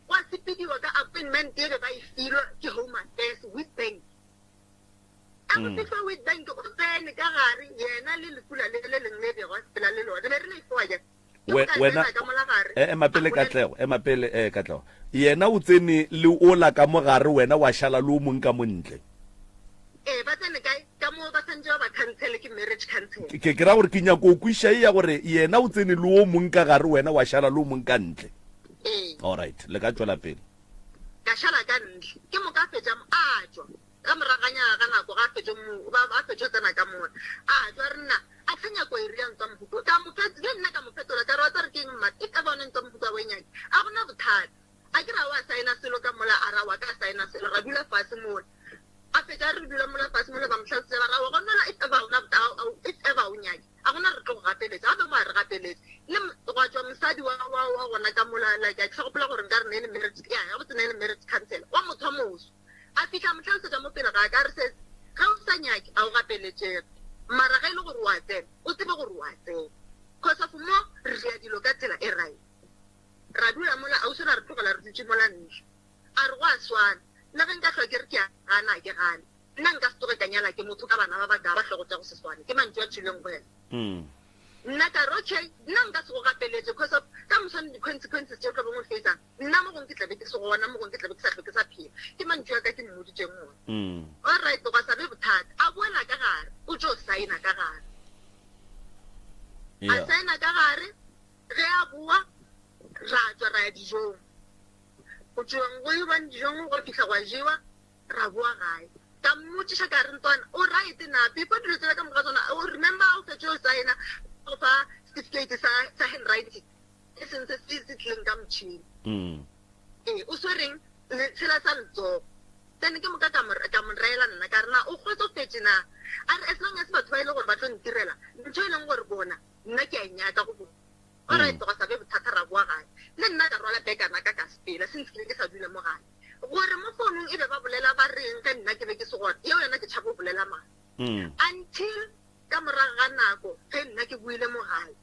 wa sepediwa ka appointment e be ba e filwa ke home affairs with bank a go fitlha with bank o tsene ka gare yena le lekula le leng le bego sepela le lone be re le ifoa ja wena emapele katlego yena o tsene le ola ka mogare wena wa šala le o mong ka montle ba tsene kae ka mo ba santse ba cancel ke marriage cancel ke ra gore ke nyako o kwiša ya gore yena o tsene le o mong ka gare wena wa šala le o mong ka ntle all right le ka tswela pele ka šala ka ntle ke mo ka fetša a tswa ka moraganya ka nako ga fetša ba fetša tsena ka mona a tswa re nna a tsenya ko e riang tsa mofuto ka mo fetša le nna ka mo fetola ka rata re ke eng mate ka bona ntsa mofuto wa enyaki a gona bothata a ke ra wa saena selo ka mola a ra wa ka saena selo ra dula fase mola a fetša re dula mola fase mola ba motlhalose ba ra wa gonela if ever o nyaki a gona re tlo go gapeletša gape mo a re gapeletše le gwa tswa mosadi wa gona ka mola like a tlhogopola gore nka re ne le marriage ya go tsena le marriage cancel wa motho moso a fitlha motlhalosetsa mo pele ga ka re sese ga o sa nyake a o gapeletšege mara ga e le gore wa tsena o tsebe gore wa tsena cause of mo re rea dilo ka tsela e right ra dula mola a o sena re tlogela re dutse mola ntlha a re go a swana le ge nka tlhoke re ke gana ke gane nna nka se toge ka nyala ke motho ka bana ba baka ba tlhogo tsa go seswane ke mantse wa tshileng go ena nna ka roche nna nka se go gapeletse because of ka moswane di-consequences tse o tla bongwe fetsang nna mo gong ke tlabe ke se gona mo gong ke tlabe ke sa tlhoke ke sa phela ke mantse wa ka ke mmoditseng ngone all right go sabe bothata a boela ka gare o tso saena ka gare a saena ka gare ge a bua ra tswa ra ya dijong go tswang go iban dijong go fitlha gwa jewa ra bua gae ka mmotšiša ka re ntwana o right na people dilo tsela ka moka tsona o remember metšhini Mm. o swereng tshela sa ntso then ke moka ka mo reela nna ka re na o kgotsofetse na a re as long as batho ba ile gore ba tlo ntirela ntho e leng gore bona nna ke a nyaka go bona alright go sa be bothata ra boa gae le nna ka rwala bekana ka ka sepela since ke sa dula mo gae gore mo founung e be ba bolela ba reng ka nna ke be ke se gona eo yona ke tšhabo bolela mang until ka morago ga nako ge nna ke buile mo gae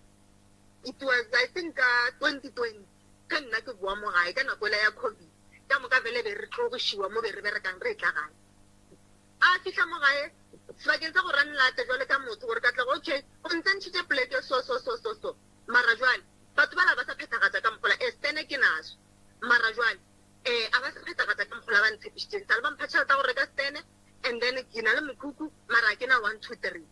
it was I think 2020 ka nna ke bua mo gae ka nako ya COVID ka moka vele be re tlogošiwa mo be re berekang re tla gae a fihla mo gae sebakeng sa go ranelate jwale ka motho gore ka tla go okay o ntshentšhitše poleke so mara jwale batho ba la ba sa phethagatša ka mokgola stene ke naso mara jwale a ba sa phethagatša ka mokgola ba ntshepišitšeng sa le ba mpha tšhelete go reka stene and then ke na le mokhukhu mara ke na 1 2 3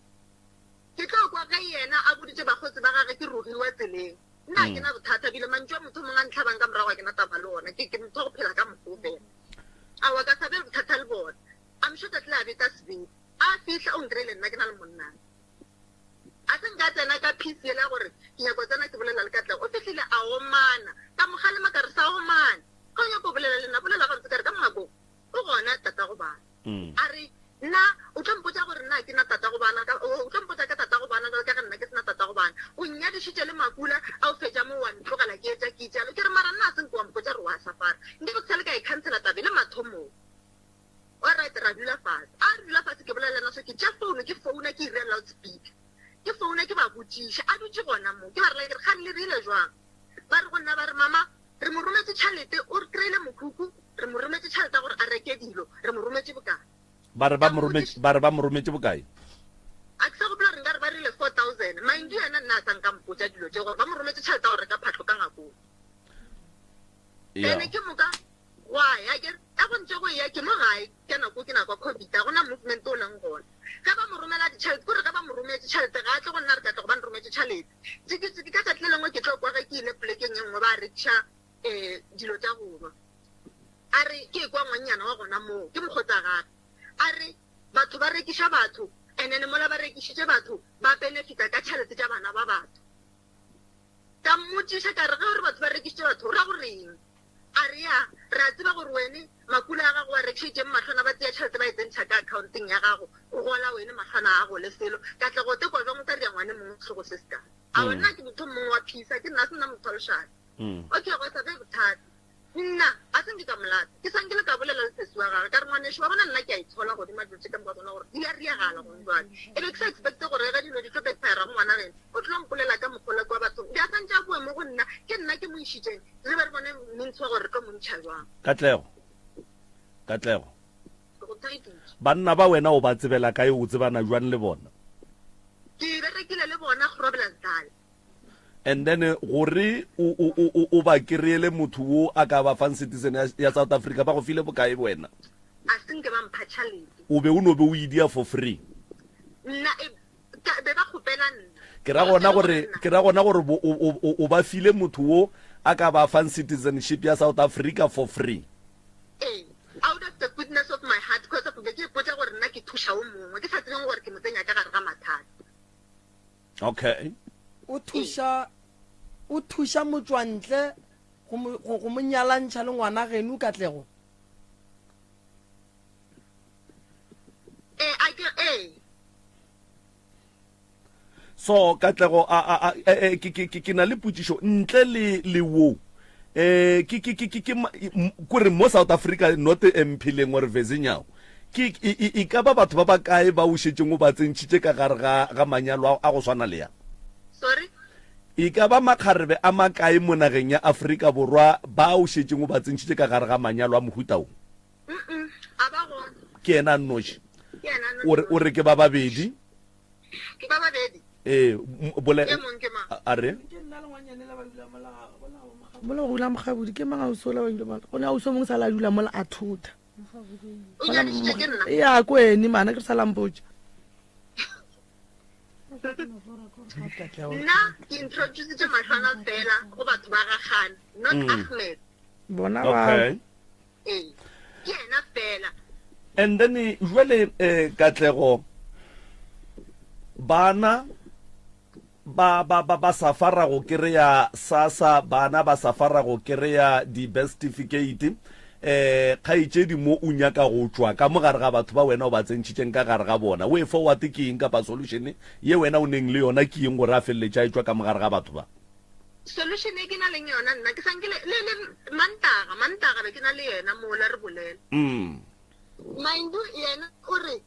ke tlo kwa ga yena a boditše bagotsi ba gage ke rogiwa tseleng nna ke na bothata bile mantšwa motho mongwe a ntlhabang ka morago ke na taba le ona ke motho go phela ka mokgwa fela a wa ka sabele bothata le bona I'm sure that la beta sebedi a fihla o nkrele nna ke na le monnang a se nka tsena ka piece ele gore ke nyako tsena ke bolela le Katlego o fihlile a omana ka mogalema ka re sa omana ka nyako bolela le nna bolela ga ntse ka re ka mongako o gona tata go bana a re nna o tlo mpotsa gore nna ke na tata go bana o tlo mpotsa ka tata go bana ka re nna ke sena tata go bana o nnyadišitše le makula a o fetša mo wa ntlogela ke etša ke itšalo ke re mara nna a se nke wa mpotsa re wa safara nke go tshele ka e khansela tabe le mathomong alright ra dula fatshe a re dula fatshe ke bolelana so ke tša founu ke founa ke irela loudspeaker ke founa ke ba botšiša a dutše gona mo ke ba rela ke re kgang le rile jwang ba re go nna ba re mama re mo rometse tšhalete o re kry-ile mokhukhu re mo rometse tšhalete gore a reke dilo re mo rometse bokae ba re ba mo rometse bokae a ke sa gopola re nka re ba rile 4,000 mind yena nna a sanka mpotsa dilo tse gore ba mo rometse tšhalete go reka phatlho ka ngakong ene ke moka why a go ntse go ya ke mo gae ke nako COVID a gona movement o leng gona ka ba mo romela ditšhalete kore ka ba mo rometse tšhalete ga a tle go nna re ka tla go ba nrometse tšhalete tseke ka tšatši le lengwe ke tlo kwa ge ke ile polekeng e nngwe ba rekša dilo tša gonwa a re ke kwa ngwannyana wa gona moo ke mokgotsa gage a re batho ba rekiša batho and then mola ba rekišitše batho ba benefita ka tšhalete tša bana ba batho ka mmotšiša ka re ge gore batho ba rekišitše batho ra goreng a re ya re a tseba gore wene makula a gago wa rekišitše matlhona ba tseya tšhalete ba e tsentšha ka accounteng ya gago o gola wene matlhona a gago le selo ka tla go tekwa jwang o tsa ria ngwane mongwe tlhogo se sekang a wena ke motho mongwe wa phisa ke nna se nna motho a lešane okay go sa be bothata nna a senke ka molata ke sankele ka bolela le sesi wa gage ka re ngwanešo wa bona nna ke a itshola godimo dilo tse ka moka tsona gore di a riagala gone jale e be ke sa expecte gore ga dilo di tlo backfire go ngwana rena o tlo mpolela ka mogola kwa bathong di a santse a boe mo go nna ke nna ke mo išitšeng re be re bone mentshwa gore re tlo montšha jwang Katlego banna ba wena o ba tsebela kae o tsebana jwang le bona ke berekile le bona go robela ntale and then gore o ba kry-ele motho o a ka ba fang citizen ya South Africa ba go file bokae wena a senke ba mpha tšhalete o be o no be o idia for free nna be ba kgopela nna ke ra gona gore o ba file motho o a ka ba fang citizenship ya South Africa for free out of the goodness of my heart because of ke ipotsa gore nna ke thuša o mongwe ke sa tsebeng gore ke mo tsenya ka gare ga mathata okay o thuša motswantle go mo nyalantšha le ngwana geno Katlego so Katlego ke na le potšišo ntle le wo kore mo South Africa not emphileng or vezinyao e ka ba batho ba ba kae ba o šetšeng o ba tsentšhitše ka gare ga manyalo a go swana le ya sorry e ka ba makgarebe a makae mo nageng ya Afrika Borwa ba o šetšeng o ba tsentšhitše ka gare ga manyalo a mohutao a ba gona ke ena nnoši o re ke ba babedi bole a re bola go dula mogabodi ke mang a usola ba dula mala go ne a uso mongwe sa la dula mola a thuta ya ko ene mana ke sa lampotse nna ke introduce matlhwana fela go batho ba gagane not Ahmed bona okay ke ena fela and then jwale Katlego bana ba safara go kereya sasa bana ba safara go kereya di-birth certificate kgaitsedi mo o nyaka go tswa ka mogare ga batho ba wena o ba tsentšhitšeng ka gare ga bona way forward ke eng kapa solution ye wena o neng le yona ke eng gore a feleletša e tswa ka mogare ga batho ba solution e ke na leng yona nna ke sankele le mantaga be ke na le yena mola re bolela maindu yena o re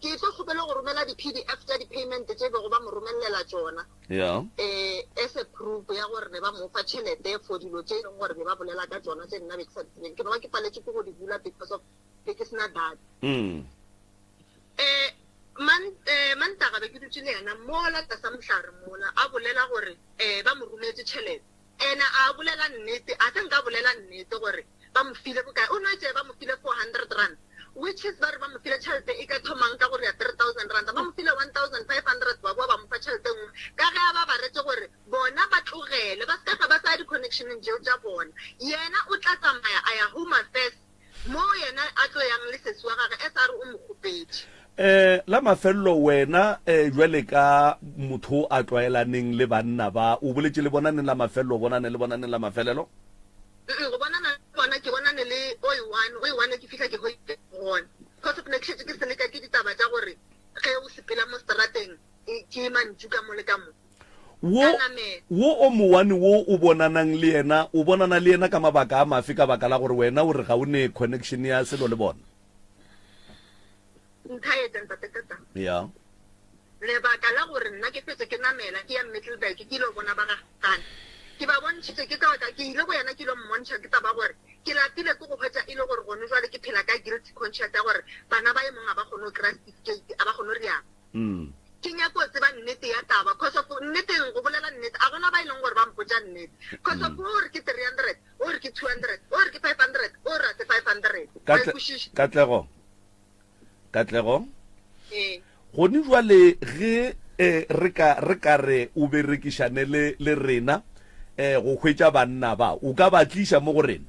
ke tlo kgopela go romela di-PDF tsa di-payment tse bego ba mo romelela tsona as a proof ya gore ne ba mofa tšhelete for dilo tse e leng gore be ba bolela ka tsona tse nna be ke sa tsebeng ke ba ke paletse ke go di bula because of be ke sena data mantaga be ke dutse le yena mola tlasa mohlare mola a bolela gore ba mo rometse tšhelete ena a bolela nnete a se nka bolela nnete gore ba mo file bokae o noetse ba mo file 400 rand which is ba re ba mo file tšhelete e ka thomang ka gore ya 3000 rand ba mo file 1500 ba boa ba mo fa tšhelete nngwe ka ge a ba baretse gore bona ba tlogele ba seka ba sa di-connectioneng jeo tša bona yena o tla tsamaya a ya home affairs mo yena a tlo yang le sesi wa gage e sa re o mo kgopetse la mafelelo wena jwale ka motho a tlwaelaneng le banna ba o boletse le bonane la mafelelo bonane le bonane la mafelelo go bonana bona ke bonane le oi1 ke fihla ke go gona because of next ke se le ka ke ditaba tsa gore ge o sepela mo strateng ke mantšu ka mo le ka mo wo o mowane wo o bonanang le yena o bonana le yena ka mabaka a mafe ka baka la gore wena o re ga o ne connection ya selo le bona ya lebaka la gore nna ke fetse ke namela ke ya Middelburg ke ilo bona ba gana ke ba bontšhitse ke ka ke ile go yana ke lo mmontšha ke taba gore ke lapile ke go hwetša ile gore gone jwale ke phela ka guilty conscience ya gore bana ba ye mong a ba kgone o kry-a certificate a ba kgone o riang ke nyako o tseba nnete ya taba cause of nneteng go bolela nnete a gona ba e leng gore ba mpotša nnete cause of o re ke 300 o re ke 200 o re ke 500 o re ate 500 katlego gone jwale ge re ka re o berekišane le rena go hwetša banna ba o ka ba tliša mo go rena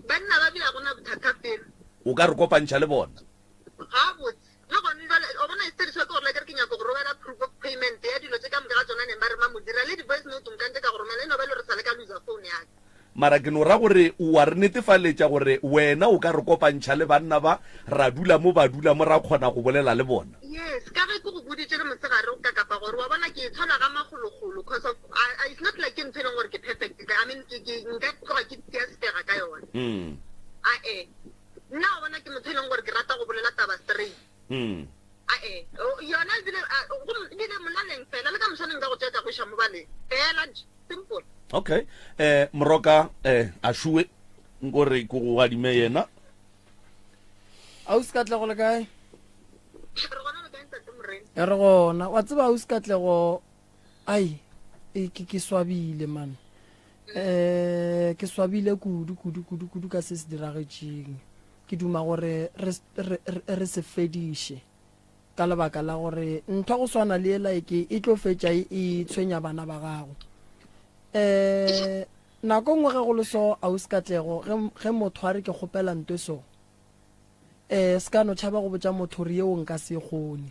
banna ba bila gona bothata pele o ka re kopantšha le bona gabotse le gone jale o bona esteriso ke gore la ke re ke nyako go romela proof of payment ya dilo tse ka moka ga tsona neng ba re ma modira le di-voice note nkante ka go romela eno ba le re sale ka loser phone yaka mara ke no ra gore o wa re netefaletša gore wena o ka re kopantšha le banna ba ra dula mo ra kgona go bolela le bona yes ka ge ke go boditše le mosegare o ka kapa gore wa bona ke itshola ga magologolo because of it's not like ke ntho e leng gore ke perfect I mean nka tloga ke tiaspega ka yone nna o bona ke motho e leng gore ke rata go bolela taba straight yona ebile molaleng fela le ka mosaneng ka go tšetša go iša mo baleng fela simple okay moroka a šue nkore ko go gadime yena ausi Katlego le kae e re gona wa tseba ausi Katlego ai ke swabile man ke swabile kudu ka se se diragetšeng ke duma gore re se fediše ka lebaka la gore ntho go swana le like e tlo fetša e tshwenya bana ba gago nako ngwe ge go le so ausi Katlego ge motho a re ke kgopela nto so se ka no tšhaba go botša motho re yeo nka se kgone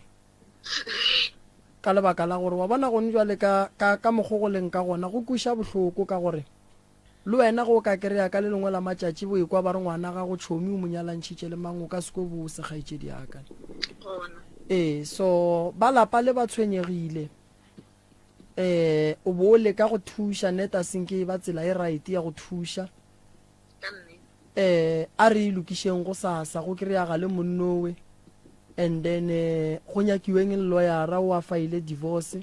ka lebaka la gore wa bona gone jwale ka mokgogoleng ka gona go kuša bohloko ka gore le wena go ka kereya ka le lengwe la matšatši bo ekwa ba re ngwana ga go tšhomi o monyalantšhitše le mang o ka seko bo se kgaitšedi yaka so ba lapa le ba tshwenyegile o bo le ka go thuša neta senke ba tsela e right ya go thuša a re ilokišeng go sasa go kereyaga le monnowe and then go nyakiweng le lawyera o a faile divorce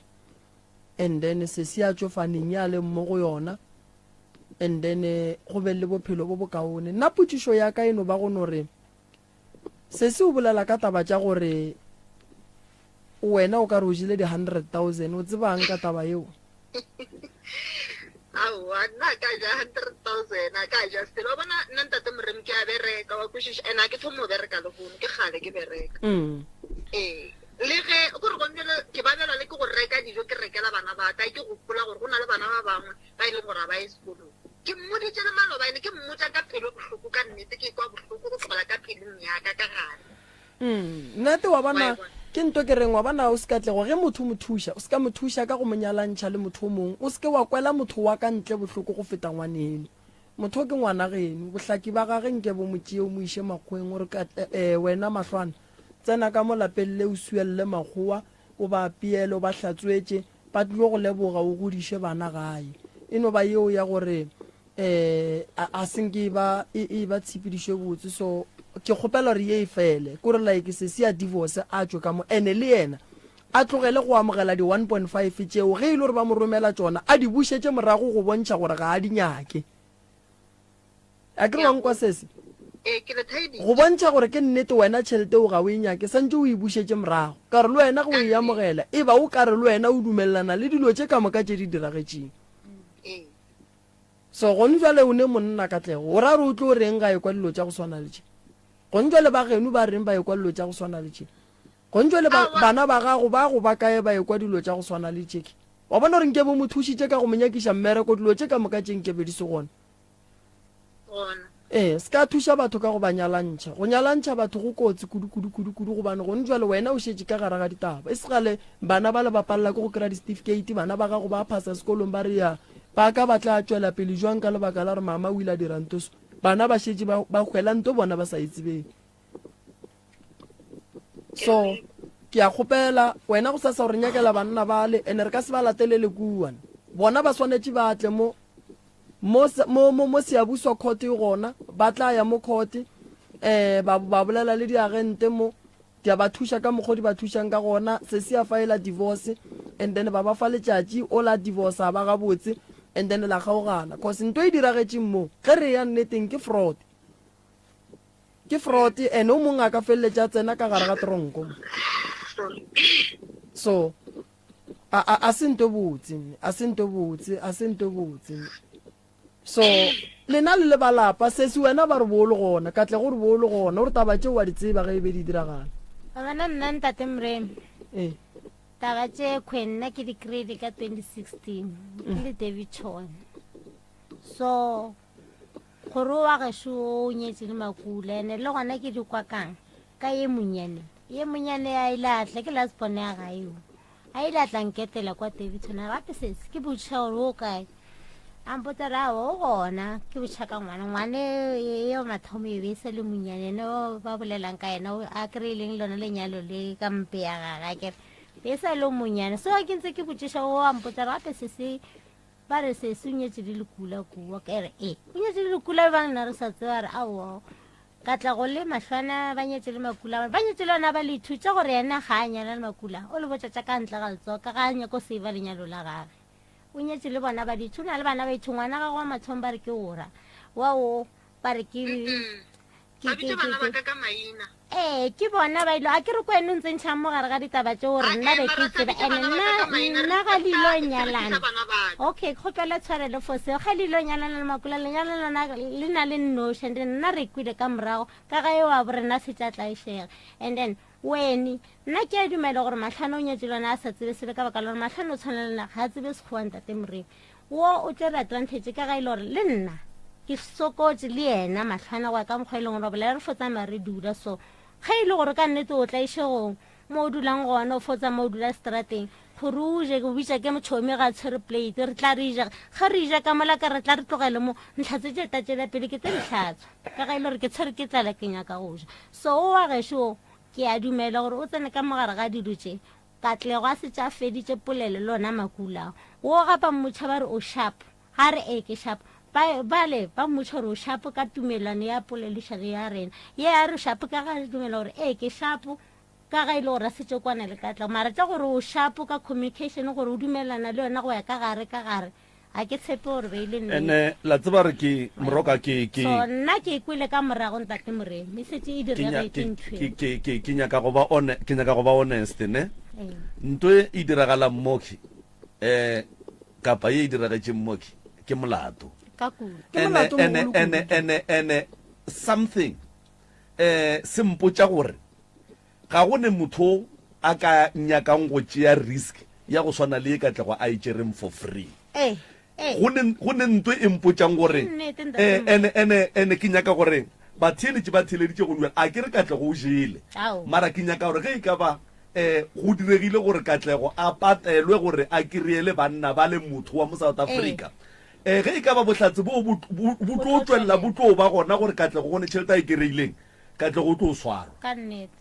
and then se se a tšofaneng ya le mo go yona and then go be le bophelo bo bokaone nna potšišo ya ka eno ba go no re se se o bolela ka taba tša gore wena o ka re o jile di-100,000 o tsebang ka taba eo aowa nna ka ja 100,000 a ka ja stelo bona nna ntate moremi ke a bereka wa kwešiša and a ke thomo o bereka le gono ke kgale ke bereka le ge gore gonjele ke babela le ke go reka dijo ke rekela bana ba ka ke gopola gore go na le bana ba bangwe ba e leng gore ba ye sekolong ke mmoditše le malobaene ke mmotša ka pelo bohloko ka nnete ke kwa bohloko go tlogela ka pelong yaka ka gare nnete wa bona ke nto ke reng wa bana o se ka tlego ge motho mo thuša o se ka mo thuša ka go monyalantšha le motho o mongwe o se ke wa kwela motho wa ka ntle bohloko go feta ngwaneno motho ke ngwana geno bohlaki ba gage nke bo motšee o mo iše makgweng gore wena mahlwana tsena ka mo lapeng le o suelele makgowa o ba apeele o ba hlatswetše ba tlile go leboga o godiše bana gae e no ba yeo ya gore a senke e ba tshepedišwe botse so ke kgopela gore ye e fele kore like se se ya divorce a tšwe ka mo ene le yena a tlogele go amogela di 1.5 tšeo ge e le gore ba mo romela tšona a di bušetše morago go bontšha gore ga a di nyake a ke re wankwa sese go bontšha gore ke nnete wena tšhelete o ga o e nyake santse o e bušetše morago ka re le wena go e amogela e ba o ka re le wena o dumelelana le dilo tše ka moka tše di diragetšeng so gone jale o ne monna ka tlego o ra re o tlo reng ga e kwa dilo tša go swana le tše gone jale ba geno ba reng ba e kwa dilo tša go swana le tše gone jale bana ba gago ba go ba kae ba e kwa dilo tša go swana le tšeke wa bona gore nke bo mo thušitše ka go monyakiša mmereko dilo tše ka moka tše nke be di se gona se ka thuša batho ka go ba nyalantšha go nyalantšha batho go kotsi kudu gobane gone jale wena o šetše ka gare ga ditaba e segale bana ba le ba palela ke go kry-a di-certificate bana ba gago ba phasa sekolong ba re ya ba ka ba tla tšwela pele jwang ka lebaka la gore mama o ile a dirantoso bana ba šetše ba hwela nto bona ba sa itsebeng so ke a kgopela wena go sasa gore nyakela banna bale ene re ka se ba latelele kuane bona ba swanetše ba tle mo seabuswa court e gona ba tla ya mo court ba bolela le diagente mo di a ba thuša ka mokgwa di ba thušang ka gona se se a faela divorce and then ba ba fa letšatši o la divorce a ba gabotse and then la kgaogana cause nto e diragetšeng mo ge re ya nneteng ke fraud and o mongwe a ka feleletša tsena ka gare ga tronko so a se nto botse so lena le le balapa sese wena ba re boolo gona ka tle gore boolo gona gore taba tšeo wa di tseba ge e be di diragala bana nna ntate moremi taba tše kgwenna ke di-grade ka 2016 ke le David Chon so gore wa gešo o nyetse le makula ene le gona ke di kwa kang ka ye monyane a ilatla ke lasbone ya gaeo a ilatla nketela kwa David Chon gape sese ke botšha gore o kae ampotsa rawo o gona ke botšhaka ngwane yo mathomo e be se le monyane no ba bolelang ka ena a kry-ileng lona lenyalo le ka mpe ya gaga kere be sa le monyane so ke ntse ke botšiša o ampotsa gape sese ba re sese o nyetse di lekula kua kere o nyetse di lekula ba nna re sa tseba re ao ka tla go le mahlwana ba nyetse le makula ba nyetse le ona ba le ithutša gore ena ga a nyala le makula o le botšatša ka ntle ga letsoa ka ga nyako seiva lenyalo la gage o nyetse le bona ba ditshuna le bana ba ithongwana ga go wa mathong ba re ke ora wao ba re ke bona ba ilo a ke re ko ene ntse ntšha mo gare ga ditaba tšeo gore nna be ke tseba ande nna ga lilo nyalana okay kgopela tshwarele foseo ga lilo nyalana le makula lenyalo lona le na le nnoši and nna re kwile ka morago ka ga eo a borena se tša tlaešega and then weni nna ke a dumela gore matlhano o nyetse lona a sa tsebe sebe ka baka la gore matlhano o tshwanelena ga a tsebe sekgowa ntate moremi wo o tlere advantage ka ga ile gore le nna ke sokotse le yena matlhana go ya ka mokgwa e leng gore bola re fotsa mare dula so ga ile gore ka nnete o tla išegong mo o dulang gona o fotsa mo o dula strateng gore o je go bitša ke motšhomi ga tshwere plate re tla re ija ga re ija ka mola ka re tla re tlogele mo ntlhatse tše tatšela pele ke tse ditlhatswa ka ga ile gore ke tshwere ke tlala ke nyaka go ja so o wa gešo ke a dumela gore o tsene ka mogare ga dilo tše ka tlego a se tša feditše polele lona makula wo gapa mmotšha ba re o sharp ga re ke sharp bale ba mmotšha gore o sharp ka tumelano ya polelišane ya rena ye ya re sharp ka ga dumela gore ke sharp ka ga ile gore a setse kwana le ka tla mara tša gore o sharp ka communication gore o dumelana le yona go ya ka gare a ke tshepe gore be ile ene la tseba re ke moroka so nna ke kwile ka morago ntate moremi setse e diragetse ke nyaka go ba honest ne nto e diragala mmoki kapa ye e diragetse mmoki ke molato ene something se mpotša gore ga go ne motho a ka nyakang go tšea risk ya go swana le e ka tlego a itšereng for free go ne ntwe e mpotšang gore ene ke nyaka gore batheletše ba theleditše go dula a ke re ka tle go o jele mara ke nyaka gore ge e ka ba go diregile gore Katlego a patelwe gore a kry-ele banna ba le motho wa mo South Africa ge e ka ba bohlatse bo tlo tswelela bo tlo ba gona gore Katlego go ne tšhelete a e kry-ileng Katlego o tlo swarwa ka nnete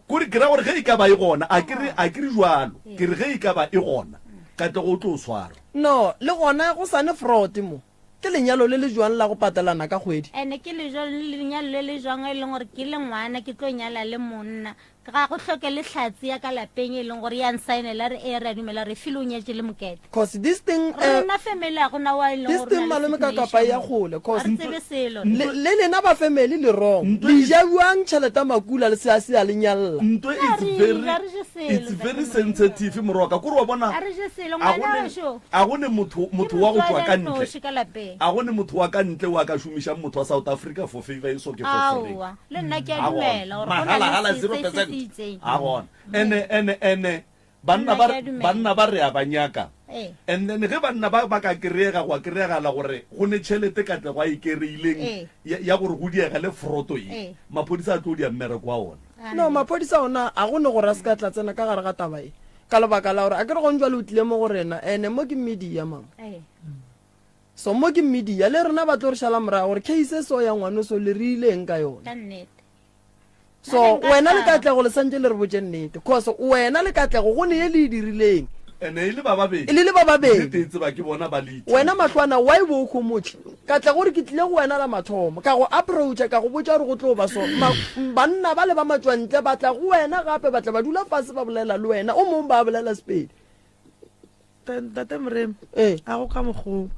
kore ke ra gore ge e ka ba e gona a kere jwalo ke re ge e ka ba e gona Katlego o tlo swarwa no le gona go sane fraud mo ke lenyalo le le jwang la go patelana ka kgwedi ene ke lenyalo le le jwang e leng gore ke le ngwana ke tlo nyala le monna ga go tlhoke le hlatsi ya ka lapeng e leng gore ya nsainela re e ra dumela re file o nyetse le mokete cause this thing rena family ya gona wa ile this thing malome ka kapa ya gole cause re tsebe selo le lena ba family le wrong le ja buang tšhelete makula le se a se a lenyalla ntwe it's very sensitive moroka kore wa bona a re je selo ngwana sho a gone motho wa go tswa ka ntle ka lapeng a gone motho wa ka ntle wa ka shumisha motho wa South Africa for favor iso ke for free awa le nna ke a dumela gore mahala 0% a gona ene banna ba re a banyaka and then ge banna ba ka kry-ega go kry-egala gore go ne tšhelete Katlego a e kry-ileng ya gore go diega le froto e maphodisa a tlo dia mmereko wa ona no maphodisa ona a gone gore a se ka tla tsena ka gare ga taba e ka lebaka la gore a kere go njwa le utlile mo go rena ene mo ke media mang so mo ke media le rena ba tlo re šala morago gore case so ya ngwane so le re ileng ka yona so wena le Katlego le santse le re botse nnete cause wena le Katlego go ne ye le dirileng ene ile ba babedi ile le ba babedi tetse ba ke bona ba le wena matlwana wa e bo khomotse Katlego re ke tlile go wena la mathomo ka go approach ka go botsa re go tlo ba so banna ba le ba matswantle ba tla go wena gape ba tla ba dula fase ba bolela le wena o mong ba bolela Sepedi tate Mrem a go ka mogo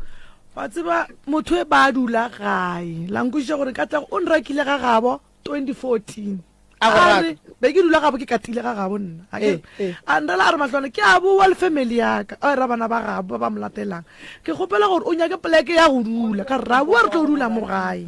wa tseba motho e ba dula gae langkushe gore Katlego o nrakile ga gabo 2014 are be ke dula gabo ke katile ga gabo nna a ndela a re matlwana ke a boa le family yaka a ra bana ba gabo ba molatelang ke gopela gore o nyake pleke ya go dula ka ra boa re tlo dula mo gae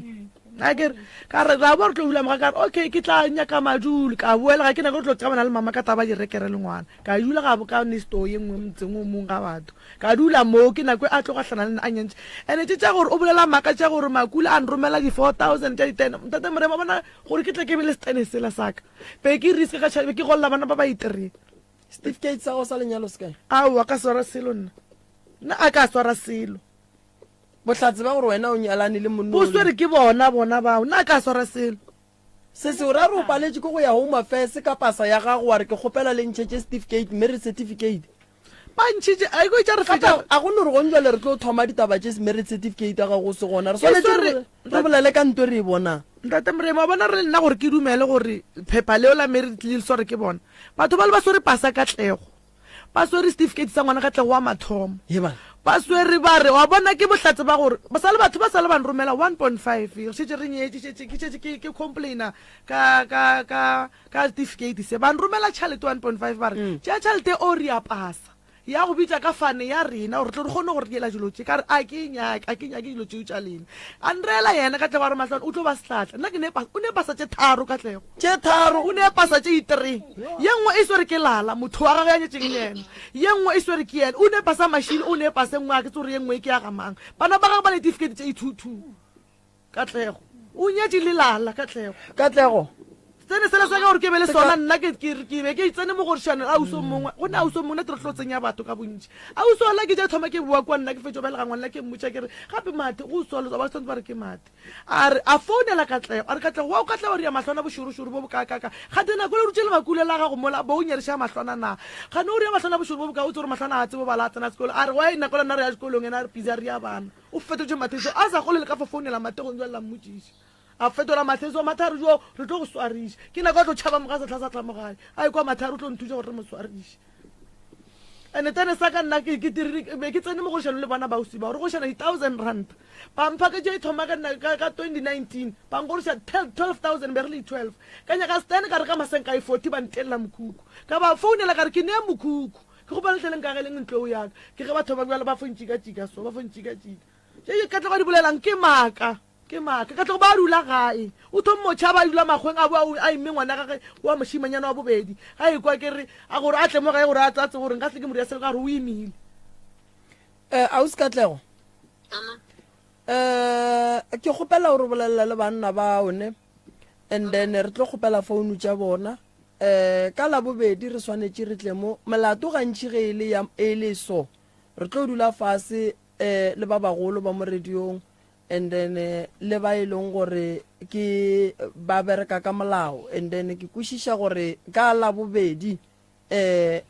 ka re ra boa re tlo dula mo gae ka re okay ke tla nyaka madulo ka boela ga ke na go tlo tsabana le mama ka taba di rekere le ngwana ka dula gabo ka nesto ye nngwe motseng o mong ga batho ka dula mo ke nako a tlo gahlana le a nyentse ene tsa gore o bolela maka tsa gore makula a nromela di 4000 tsa di 10 tate Mrema bona gore ke tle ke be le stene sela saka pe ke risk ga tshabe ke golla bana ba ba itere certificate sa go sa lenyalo se a ka swara selo nna a ka swara selo bohlatse ba gore wena o nyalane le monno bo swere ke bona ba nna ka swara selo se se o ra ro paletse go ya home affairs ka pasa ya gago wa re ke gopela le ntšhe certificate marriage certificate pantšhitše a go itša re feta a go ne re go njwa le re tlo thoma ditaba tše marriage certificate ga go se gona re swanetse re bolele ka nto re e bonang ntate Mrema bona re nna gore ke dumele gore phepha leo la marriage le sware ke bona batho ba le ba swere pasa Katlego ba swere certificate sa ngwana Katlego wa mathomo ba swere ba re wa bona ke bohlatse ba gore ba sale batho ba sale ba nromela 1.5 re šetse re nyetse ke complaina ka certificate se ba nromela tšhelete 1.5 ba re tša tšhelete o re a pasa ya go bitsa ka fane ya rena gore tlo re kgone gore diela dilo tse ka re a ke nyake dilo tseo tša lena a nrela yena Katlego a re matlwana o tlo ba setlatla nna o ne pasa tše tharo Katlego o ne pasa tše itreng ye nngwe e swere ke lala motho wa gage ya nyetseng le ena ye nngwe e swere ke ena o ne pasa machine o ne pasa ngwe a ke tsore ye nngwe ke ya gamang bana ba gage ba le certificate tše ithutu Katlego o nyetse le lala Katlego tsene sela sa ka gore ke bele sona nna ke be ke tsene mo gore shana a uso mongwe go na uso mongwe tre tlo tsenya batho ka bontsi a uso la ke ja thoma ke bua kwa nna ke fetso bela gangwana la ke mmutsa ke re gape mate go uso lo ba tsentse ba re ke mate a founela Katlego a re Katlego wa o Katlego re ya mahlona bo shuru bo ka ga dena go le rutse le makule la ga go mola bo o nyerisha mahlona na ga no re ya mahlona bo shuru bo ka o tsore mahlona a tsebo ba la tsena sekolo a re wa ina kola nna re ya sekolong ena re pizza re ya bana o fetotse matheso a sa go le ka fa founela mate go ntse la mmutsi a fetola matheso matharu jo re tlo go swarisha ke na go tlo tšhaba moga sa tlhasa tla mogae a kwa matharu tlo nthuša gore re mo swarisha ene tane sa ka nna ke tsene mo go šano le bana ba o siba gore go šana R1,000 ba mpha ke je thoma ka 2019 ba ngoriša 12,000 be re le 12 ka nyaka stene ka re ka masenka e 40 ba ntelela mokhukhu ka ba founela ka re ke ne mokhukhu ke go ba letleleng ka ge leng ntlo yaka ke ge batho ba bjala ba fontšika so ba fontšika je ka tla go di bolelang ke maka ka tlo ba dula gae o thomo tšha ba dula magweng a bo a ime ngwana gage wa moshimanyana wa bobedi ga e kwa ke re a gore a tle mo gae gore a tsatse gore nka se ke mo riasele ka re o imile a o se Katlego ke gopela gore bolelela le banna ba one and then re tlo gopela founu tša bona ka la bobedi re swanetse re tle mo melato gantši ge e le so re tlo dula fase le ba bagolo ba mo radiong and then le ba e leng gore ke ba bereka ka molao and then ke kwešiša gore ka la bobedi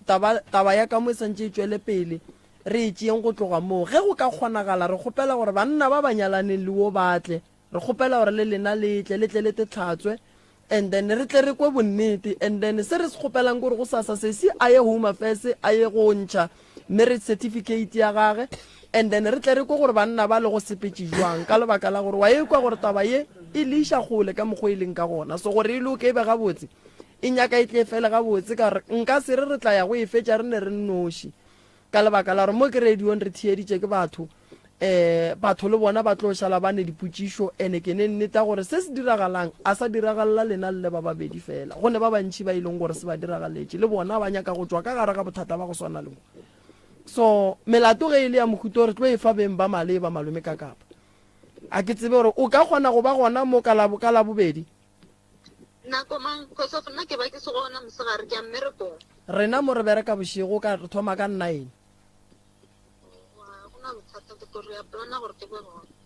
taba ya ka mo e santse e tswele pele re e tšeeng go tloga moo ge go ka kgonagala re kgopela gore banna ba banyalaneng le wo batle re kgopela gore le lena letle le te tlhatswe and then re tle re kwe bonnete and then se re se kgopelang gore go sasa sesi a ye home affairs a ye go ntšha marriage certificate ya gage and then re tle re kwe gore banna ba le go sepetse jwang ka lebaka la gore wa e kwa gore taba ye e le iša gole ka mokgwa e leng ka gona so gore e le o ke be gabotse e nyaka e tle fela gabotse ka re nka se re tla ya go e fetša re ne re nnoši ka lebaka la gore mo ke radiong re thieditše ke batho batho le bona ba tlo šala ba ne dipotšišo ene ke ne nneta gore se se diragalang a sa diragalela lena le ba babedi fela go ne ba bantši ba e leng gore se ba diragaletše le bona ba nyaka go tswa ka gare ga bothata ba go swana le so melato ge e le ya mohuto re tlo e fa beng ba maleba malome ka kapa a ke tsebe gore o ka kgona go ba gona mo ka la bobedi nako mang because of nna ke ba ke se gona mosegare ke a mmerekong rena mo re bereka bošego ka re thoma ka 9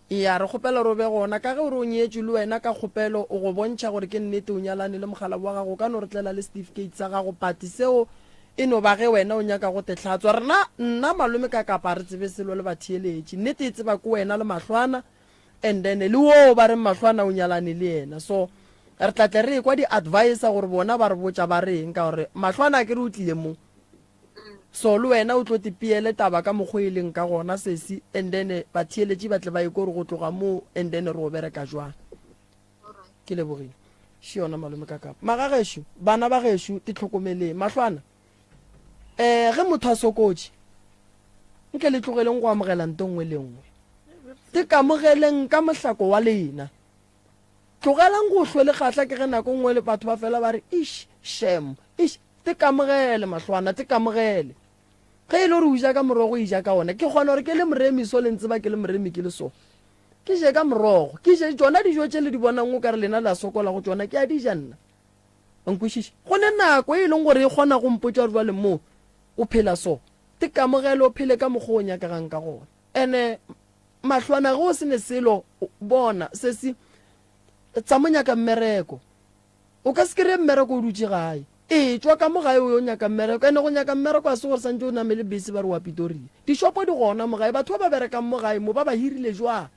ya re kgopela gore o be gona ka ge ore o nyetše le wena ka kgopelo o go bontšha gore ke nnete o nyalane le mogala wa gago ka no re tlela le certificate sa gago pati seo e no ba ge wena o nyaka go tetlhatswa nna malome ka kapa re tsebe selo le batheeletše nnete e tseba ke wena le mahlwana and then le wo ba reng mahlwana o nyalane le yena so re tlatle re kwa di-advisor gore bona ba re botša ba reng ka gore mahlwana ke re o tlile mo so le wena o tlo tepiele taba ka mokgwa e leng ka gona sesi and then batheeletše ba tle ba ye ko re go tloga moo and then re go bereka jwang ke lebogile še yona malome ka kapa magagešo bana ba gešo te tlhokomeleng mahlwana ge motho a sokotše nke le tlogeleng go amogela nto nngwe le nngwe te kamogeleng ka mohlako wa lena tlogelang go hlwele kgatla ke ge nako nngwe le batho ba fela ba re ish shem ish te kamogele mahlwana te kamogele ge e le gore o ja ka morogo e ja ka ona ke kgona gore ke le moremi so le ntse ba ke le moremi ke le so ke je ka morogo ke je tsona dijo tše le di bonang o ka re lena la sokola go tsona ke a di ja nna nkwešiše go le nako e leng gore e kgona go mpotša gore ba le moo o phela so te kamogele o phele ka mokgwa o nyakagang ka gona ene mahlwana ge o se ne selo bona sesi tsa monyaka mmereko o ka se kry-e mmereko o dutse gae tswa ka mo gae o yo nyaka mmereko ene go nyaka mmereko a se gore santse o namele bese ba re wa pitoria dishopo di gona mo gae batho ba ba berekang mo gae mo ba ba hirile jwang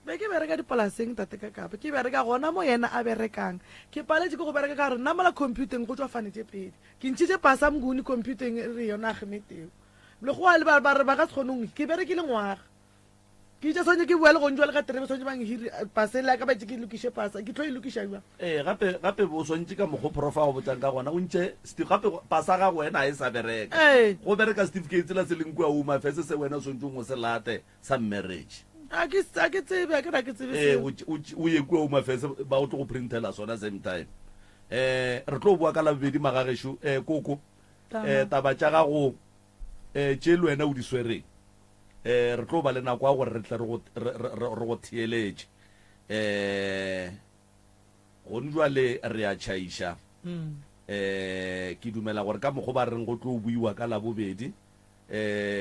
be ke bereka dipolaseng tate ka kapa ke bereka gona mo yena a berekang ke paletse ke go bereka ka gore nna mola computeng go tswa fanetse pedi ke ntšhitše pasa mnguni computeng re yona a gemeteo le go a le ba re ba ka se kgonong ke berekile ngwaga ke itse sonye ke bua le gonjwa le ka terebe sonye bang hiri pasele ka ba itse ke lokiše pasa ke tlo e lokiša jwa gape bo swantse ka mokgo profa go botsang ka gona o ntše gape pasa ga go wena a e sa bereka go bereka certificate la se leng kua uma fese se wena swantse go se late sa marriage a ke tsebe a ke ra ke tsebe o ye kua uma fese ba o tlo go printela sona same time re tlo bua ka la bobedi magagešo koko taba tša gago tše le wena o di swereng re tlo ba le nako a gore re tle re go theeletše gone jwale re a tšhaiša ke dumela gore ka mokgo ba reng go tlo buiwa ka la bobedi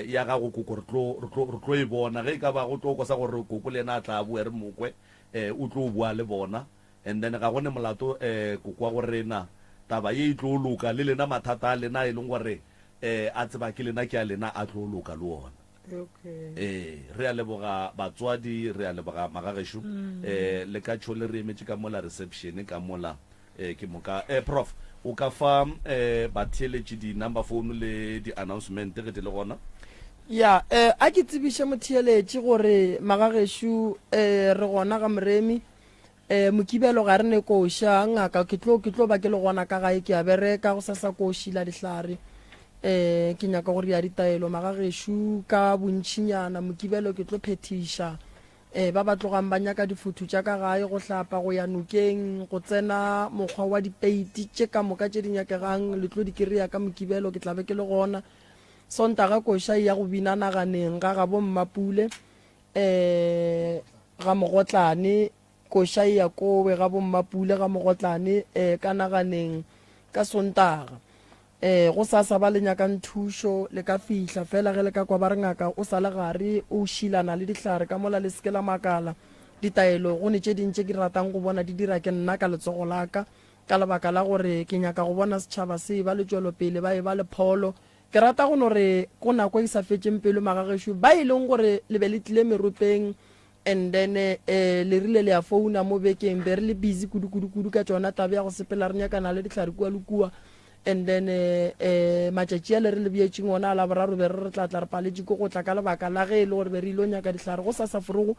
ya gago koko re tlo e bona ge e ka ba go tlo kosa gore koko le ena a tla bue re mokwe o tlo bua le bona and then ga gone molato koko wa go rena taba ye e tlo loka le lena mathata a lena e leng gore a tseba ke lena ke a lena a tlo loka le ona re a leboga batswadi re a leboga magagešo le ka tšhole re emetše ka mola reception ka mola ke moka prof o ka fa batheeletše di-number phone le di-announcement ge di le gona ya a ke tsebiše motheeletše gore magagešo re gona ga moremi mokibelo ga re ne koša ngaka ke tlo ba ke le gona ka gae ke a bereka go sasa košila dihlare ke nyaka gore ya ditaelo magagešo ka bontšhinyana mokibelo ke tlo phetiša ba ba tlogang ba nyaka difuthu tša ka gae go hlapa go ya nokeng go tsena mokgwa wa dipeiti tše ka moka tše di nyakegang le tlo di kry-a ka mokibelo ke tlabe ke le gona sontaga koša ya go bina naganeng ga ga bommapule ga mogotlane koša ya kowe ga bommapule ga mogotlane ka naganeng ka Sontaga go sa ba le nyakang thušo le ka fihla fela ge le ka kwa ba re ngaka o sa le gare o šilana le dihlare ka mola le seke la makala ditaelo go ne tše dintše ke ratang go bona di dira ke nna ka letsogo laka ka lebaka la gore ke nyaka go bona setšhaba se ba le tšwelopele ba e ba le pholo ke rata go no re go nako e sa fetšeng pelo magagešo ba e leng gore le be le tlile meropeng and then le rile le ya founa mo bekeng be re le busy kudu ka tšona tabe ya go sepela re nyakana le dihlare kua le kua and then matšatši a le re le beetšeng ona a laboraro be re tlatla re paletše ko go tla ka lebaka la ge e le gore be re ile o nyaka dihlare go sa forogo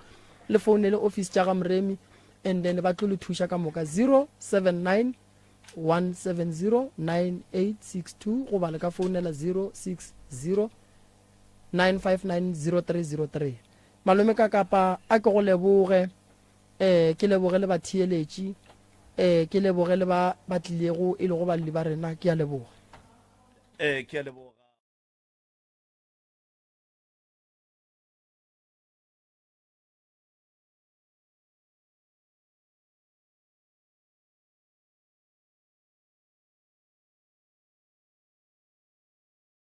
le foune le office tša ga Moremi and then ba tlo le thuša ka moka 079 170 9862 go ba le ka founela 060 959 0303 malome ka kapa a ke go leboge ke leboge le batheeletši ke leboge le ba tlilego e le go ba le ba rena ke a leboga ke a leboga